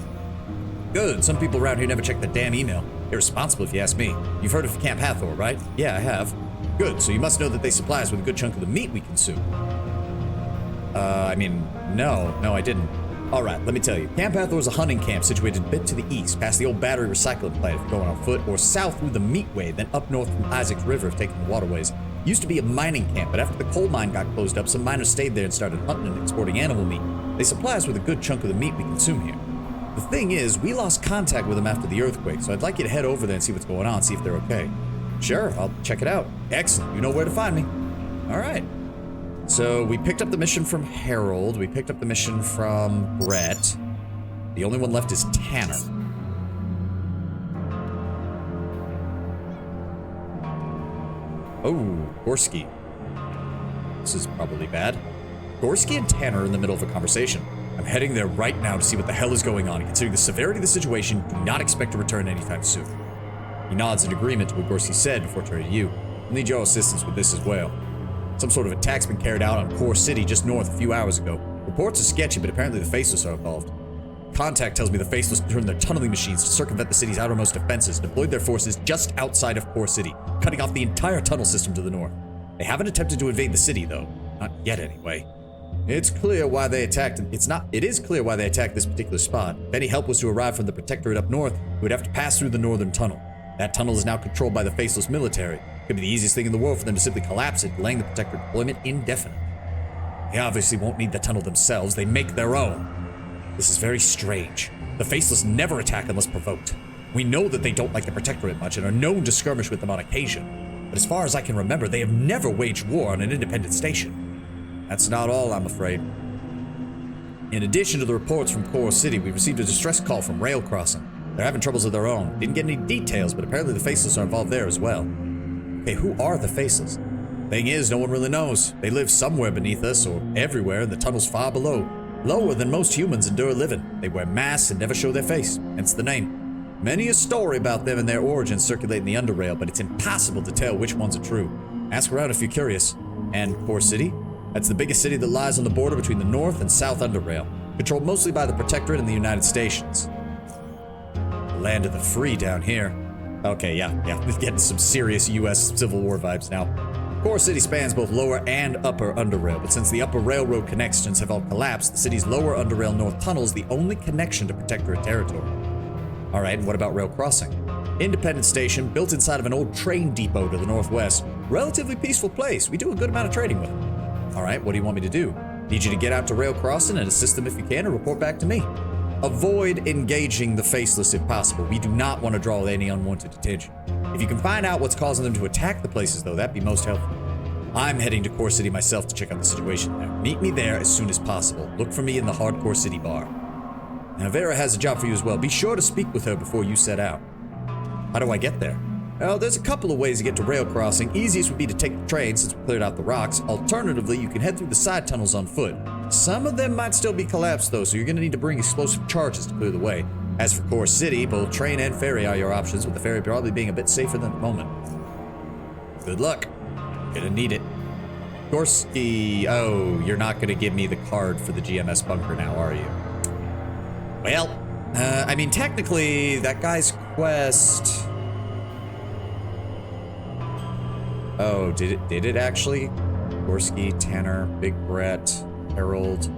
Good. Some people around here never check the damn email. Irresponsible if you ask me. You've heard of Camp Hathor, right? Yeah, I have. Good. So you must know that they supply us with a good chunk of the meat we consume. I mean, no, I didn't. All right, let me tell you. Camp Hathor is a hunting camp situated a bit to the east, past the old battery recycling plant if you're going on foot, or south through the Meatway, then up north from Isaac's River if taking the waterways. Used to be a mining camp, but after the coal mine got closed up, some miners stayed there and started hunting and exporting animal meat. They supply us with a good chunk of the meat we consume here. The thing is, we lost contact with them after the earthquake, so I'd like you to head over there and see what's going on, see if they're okay. Sure, I'll check it out. Excellent, you know where to find me. All right. So we picked up the mission from Harold. We picked up the mission from Brett. The only one left is Tanner. Oh, Gorski. This is probably bad. Gorski and Tanner are in the middle of a conversation. I'm heading there right now to see what the hell is going on. Considering the severity of the situation, do not expect to return anytime soon. He nods in agreement to what Gorski said before turning to you. I'll need your assistance with this as well. Some sort of attack's been carried out on Core City just north a few hours ago. Reports are sketchy, but apparently the Faceless are involved. Contact tells me the Faceless turned their tunneling machines to circumvent the city's outermost defenses and deployed their forces just outside of Core City, cutting off the entire tunnel system to the north. They haven't attempted to invade the city, though. Not yet, anyway. It's clear why they attacked. It is clear why they attacked this particular spot. If any help was to arrive from the Protectorate up north, we would have to pass through the northern tunnel. That tunnel is now controlled by the Faceless military. Could be the easiest thing in the world for them to simply collapse it, delaying the Protectorate deployment indefinitely. They obviously won't need the tunnel themselves. They make their own. This is very strange. The Faceless never attack unless provoked. We know that they don't like the Protectorate much and are known to skirmish with them on occasion. But as far as I can remember, they have never waged war on an independent station. That's not all, I'm afraid. In addition to the reports from Core City, we received a distress call from Rail Crossing. They're having troubles of their own. Didn't get any details, but apparently the Faceless are involved there as well. Okay, who are the Faceless? Thing is, no one really knows. They live somewhere beneath us, or everywhere in the tunnels far below. Lower than most humans endure living. They wear masks and never show their face, hence the name. Many a story about them and their origins circulate in the Underrail, but it's impossible to tell which ones are true. Ask around if you're curious. And Core City? That's the biggest city that lies on the border between the North and South Underrail, controlled mostly by the Protectorate and the United Stations. Land of the free down here. Okay, yeah, getting some serious U.S. Civil War vibes now. Core City spans both lower and upper Underrail, but since the upper railroad connections have all collapsed, the city's lower Underrail North Tunnel is the only connection to Protectorate territory. Alright, and what about Rail Crossing? Independent station, built inside of an old train depot to the northwest. Relatively peaceful place. We do a good amount of trading with them. Alright, what do you want me to do? Need you to get out to Rail Crossing and assist them if you can, and report back to me. Avoid engaging the Faceless if possible. We do not want to draw any unwanted attention. If you can find out what's causing them to attack the places, though, that'd be most helpful. I'm heading to Core City myself to check out the situation there. Meet me there as soon as possible. Look for me in the Hardcore City bar. Now, Vera has a job for you as well. Be sure to speak with her before you set out. How do I get there? Well, there's a couple of ways to get to Rail Crossing. Easiest would be to take the train since we cleared out the rocks. Alternatively, you can head through the side tunnels on foot. Some of them might still be collapsed though, so you're going to need to bring explosive charges to clear the way. As for Core City, both train and ferry are your options, with the ferry probably being a bit safer than the moment. Good luck. Gonna need it. Gorski, oh, you're not going to give me the card for the GMS bunker now, are you? Well, I mean, technically, that guy's quest... Oh, did it actually? Gorski, Tanner, Big Brett, Harold.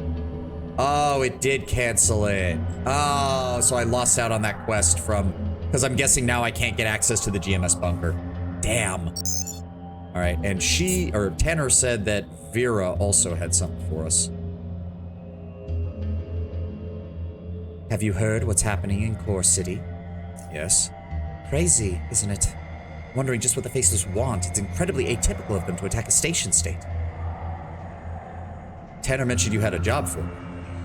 Oh, it did cancel it. Oh, so I lost out on that quest from... Because I'm guessing now I can't get access to the GMS bunker. Damn. All right, and Tanner said that Vera also had something for us. Have you heard what's happening in Core City? Yes. Crazy, isn't it? Wondering just what the Faceless want. It's incredibly atypical of them to attack a station state. Tanner mentioned you had a job for me.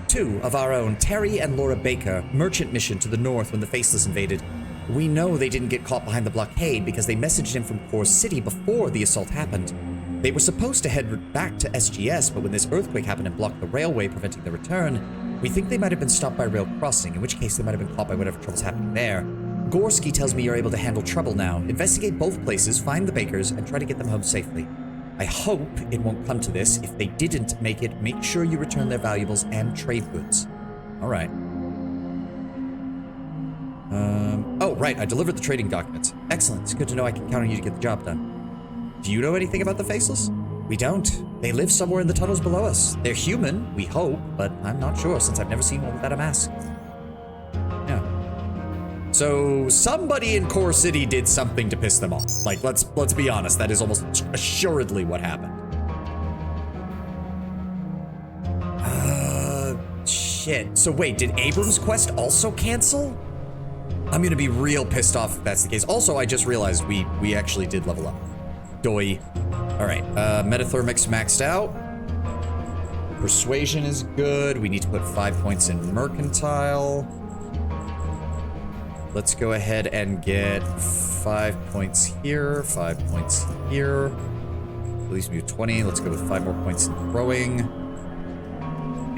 2 of our own, Terry and Laura Baker, merchant mission to the north when the Faceless invaded. We know they didn't get caught behind the blockade because they messaged in from Core City before the assault happened. They were supposed to head back to SGS, but when this earthquake happened and blocked the railway, preventing their return, we think they might have been stopped by rail crossing, in which case they might have been caught by whatever trouble's happening there. Gorski tells me you're able to handle trouble now. Investigate both places, find the Bakers, and try to get them home safely. I hope it won't come to this. If they didn't make it, make sure you return their valuables and trade goods. All right. Oh, right, I delivered the trading documents. Excellent, it's good to know I can count on you to get the job done. Do you know anything about the Faceless? We don't. They live somewhere in the tunnels below us. They're human, we hope, but I'm not sure since I've never seen one without a mask. Yeah. So somebody in Core City did something to piss them off. Like, let's be honest, that is almost assuredly what happened. Shit. So wait, did Abrams' quest also cancel? I'm gonna be real pissed off if that's the case. Also, I just realized we actually did level up. Doi. All right, Metathermic's maxed out. Persuasion is good. We need to put 5 points in Mercantile. Let's go ahead and get 5 points here, 5 points here. At least we do 20. Let's go with 5 more points in throwing.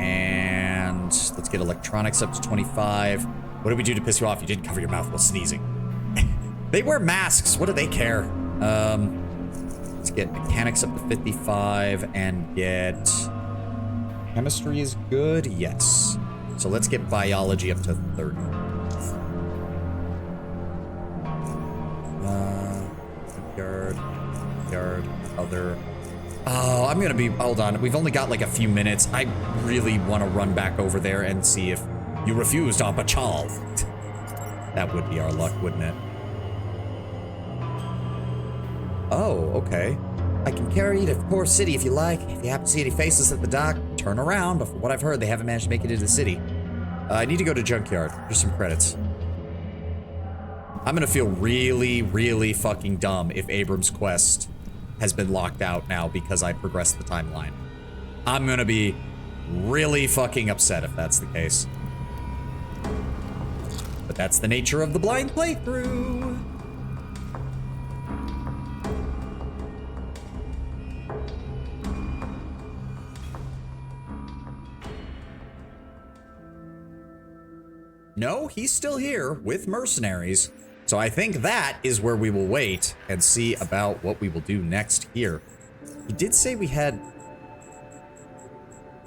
And let's get electronics up to 25. What did we do to piss you off? You didn't cover your mouth while sneezing. They wear masks. What do they care? Let's get mechanics up to 55 and get... Chemistry is good? Yes. So let's get biology up to 30. Yard, other... Oh, I'm gonna be... Hold on. We've only got like a few minutes. I really want to run back over there and see if you refused our Pachal. That would be our luck, wouldn't it? Oh, okay. I can carry you to Core City if you like. If you happen to see any faces at the dock, turn around. But from what I've heard, they haven't managed to make it into the city. I need to go to Junkyard. Here's some credits. I'm gonna feel really, really fucking dumb if Abrams' quest has been locked out now because I progressed the timeline. I'm gonna be really fucking upset if that's the case. But that's the nature of the blind playthrough. No, he's still here with mercenaries. So I think that is where we will wait and see about what we will do next here. He did say we had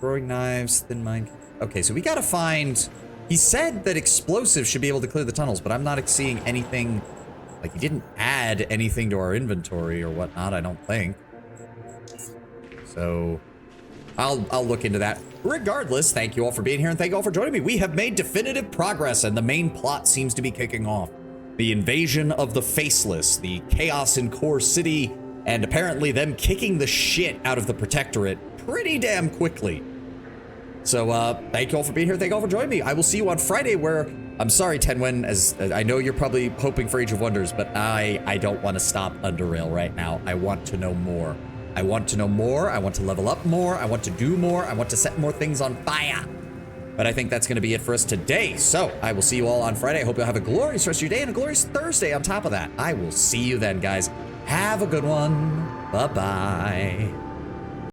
throwing knives, thin mine. Okay, so we gotta find... He said that explosives should be able to clear the tunnels, but I'm not seeing anything... Like, he didn't add anything to our inventory or whatnot, I don't think. So... I'll look into that. Regardless, thank you all for being here and thank you all for joining me. We have made definitive progress and the main plot seems to be kicking off. The invasion of the Faceless, the chaos in Core City, and apparently them kicking the shit out of the Protectorate pretty damn quickly. So, thank you all for being here. Thank you all for joining me. I will see you on Friday where, I'm sorry, Tenwen, as I know you're probably hoping for Age of Wonders, but I don't want to stop Underrail right now. I want to know more. I want to know more. I want to level up more. I want to do more. I want to set more things on fire. But I think that's going to be it for us today. So I will see you all on Friday. I hope you'll have a glorious rest of your day and a glorious Thursday on top of that. I will see you then, guys. Have a good one. Bye-bye.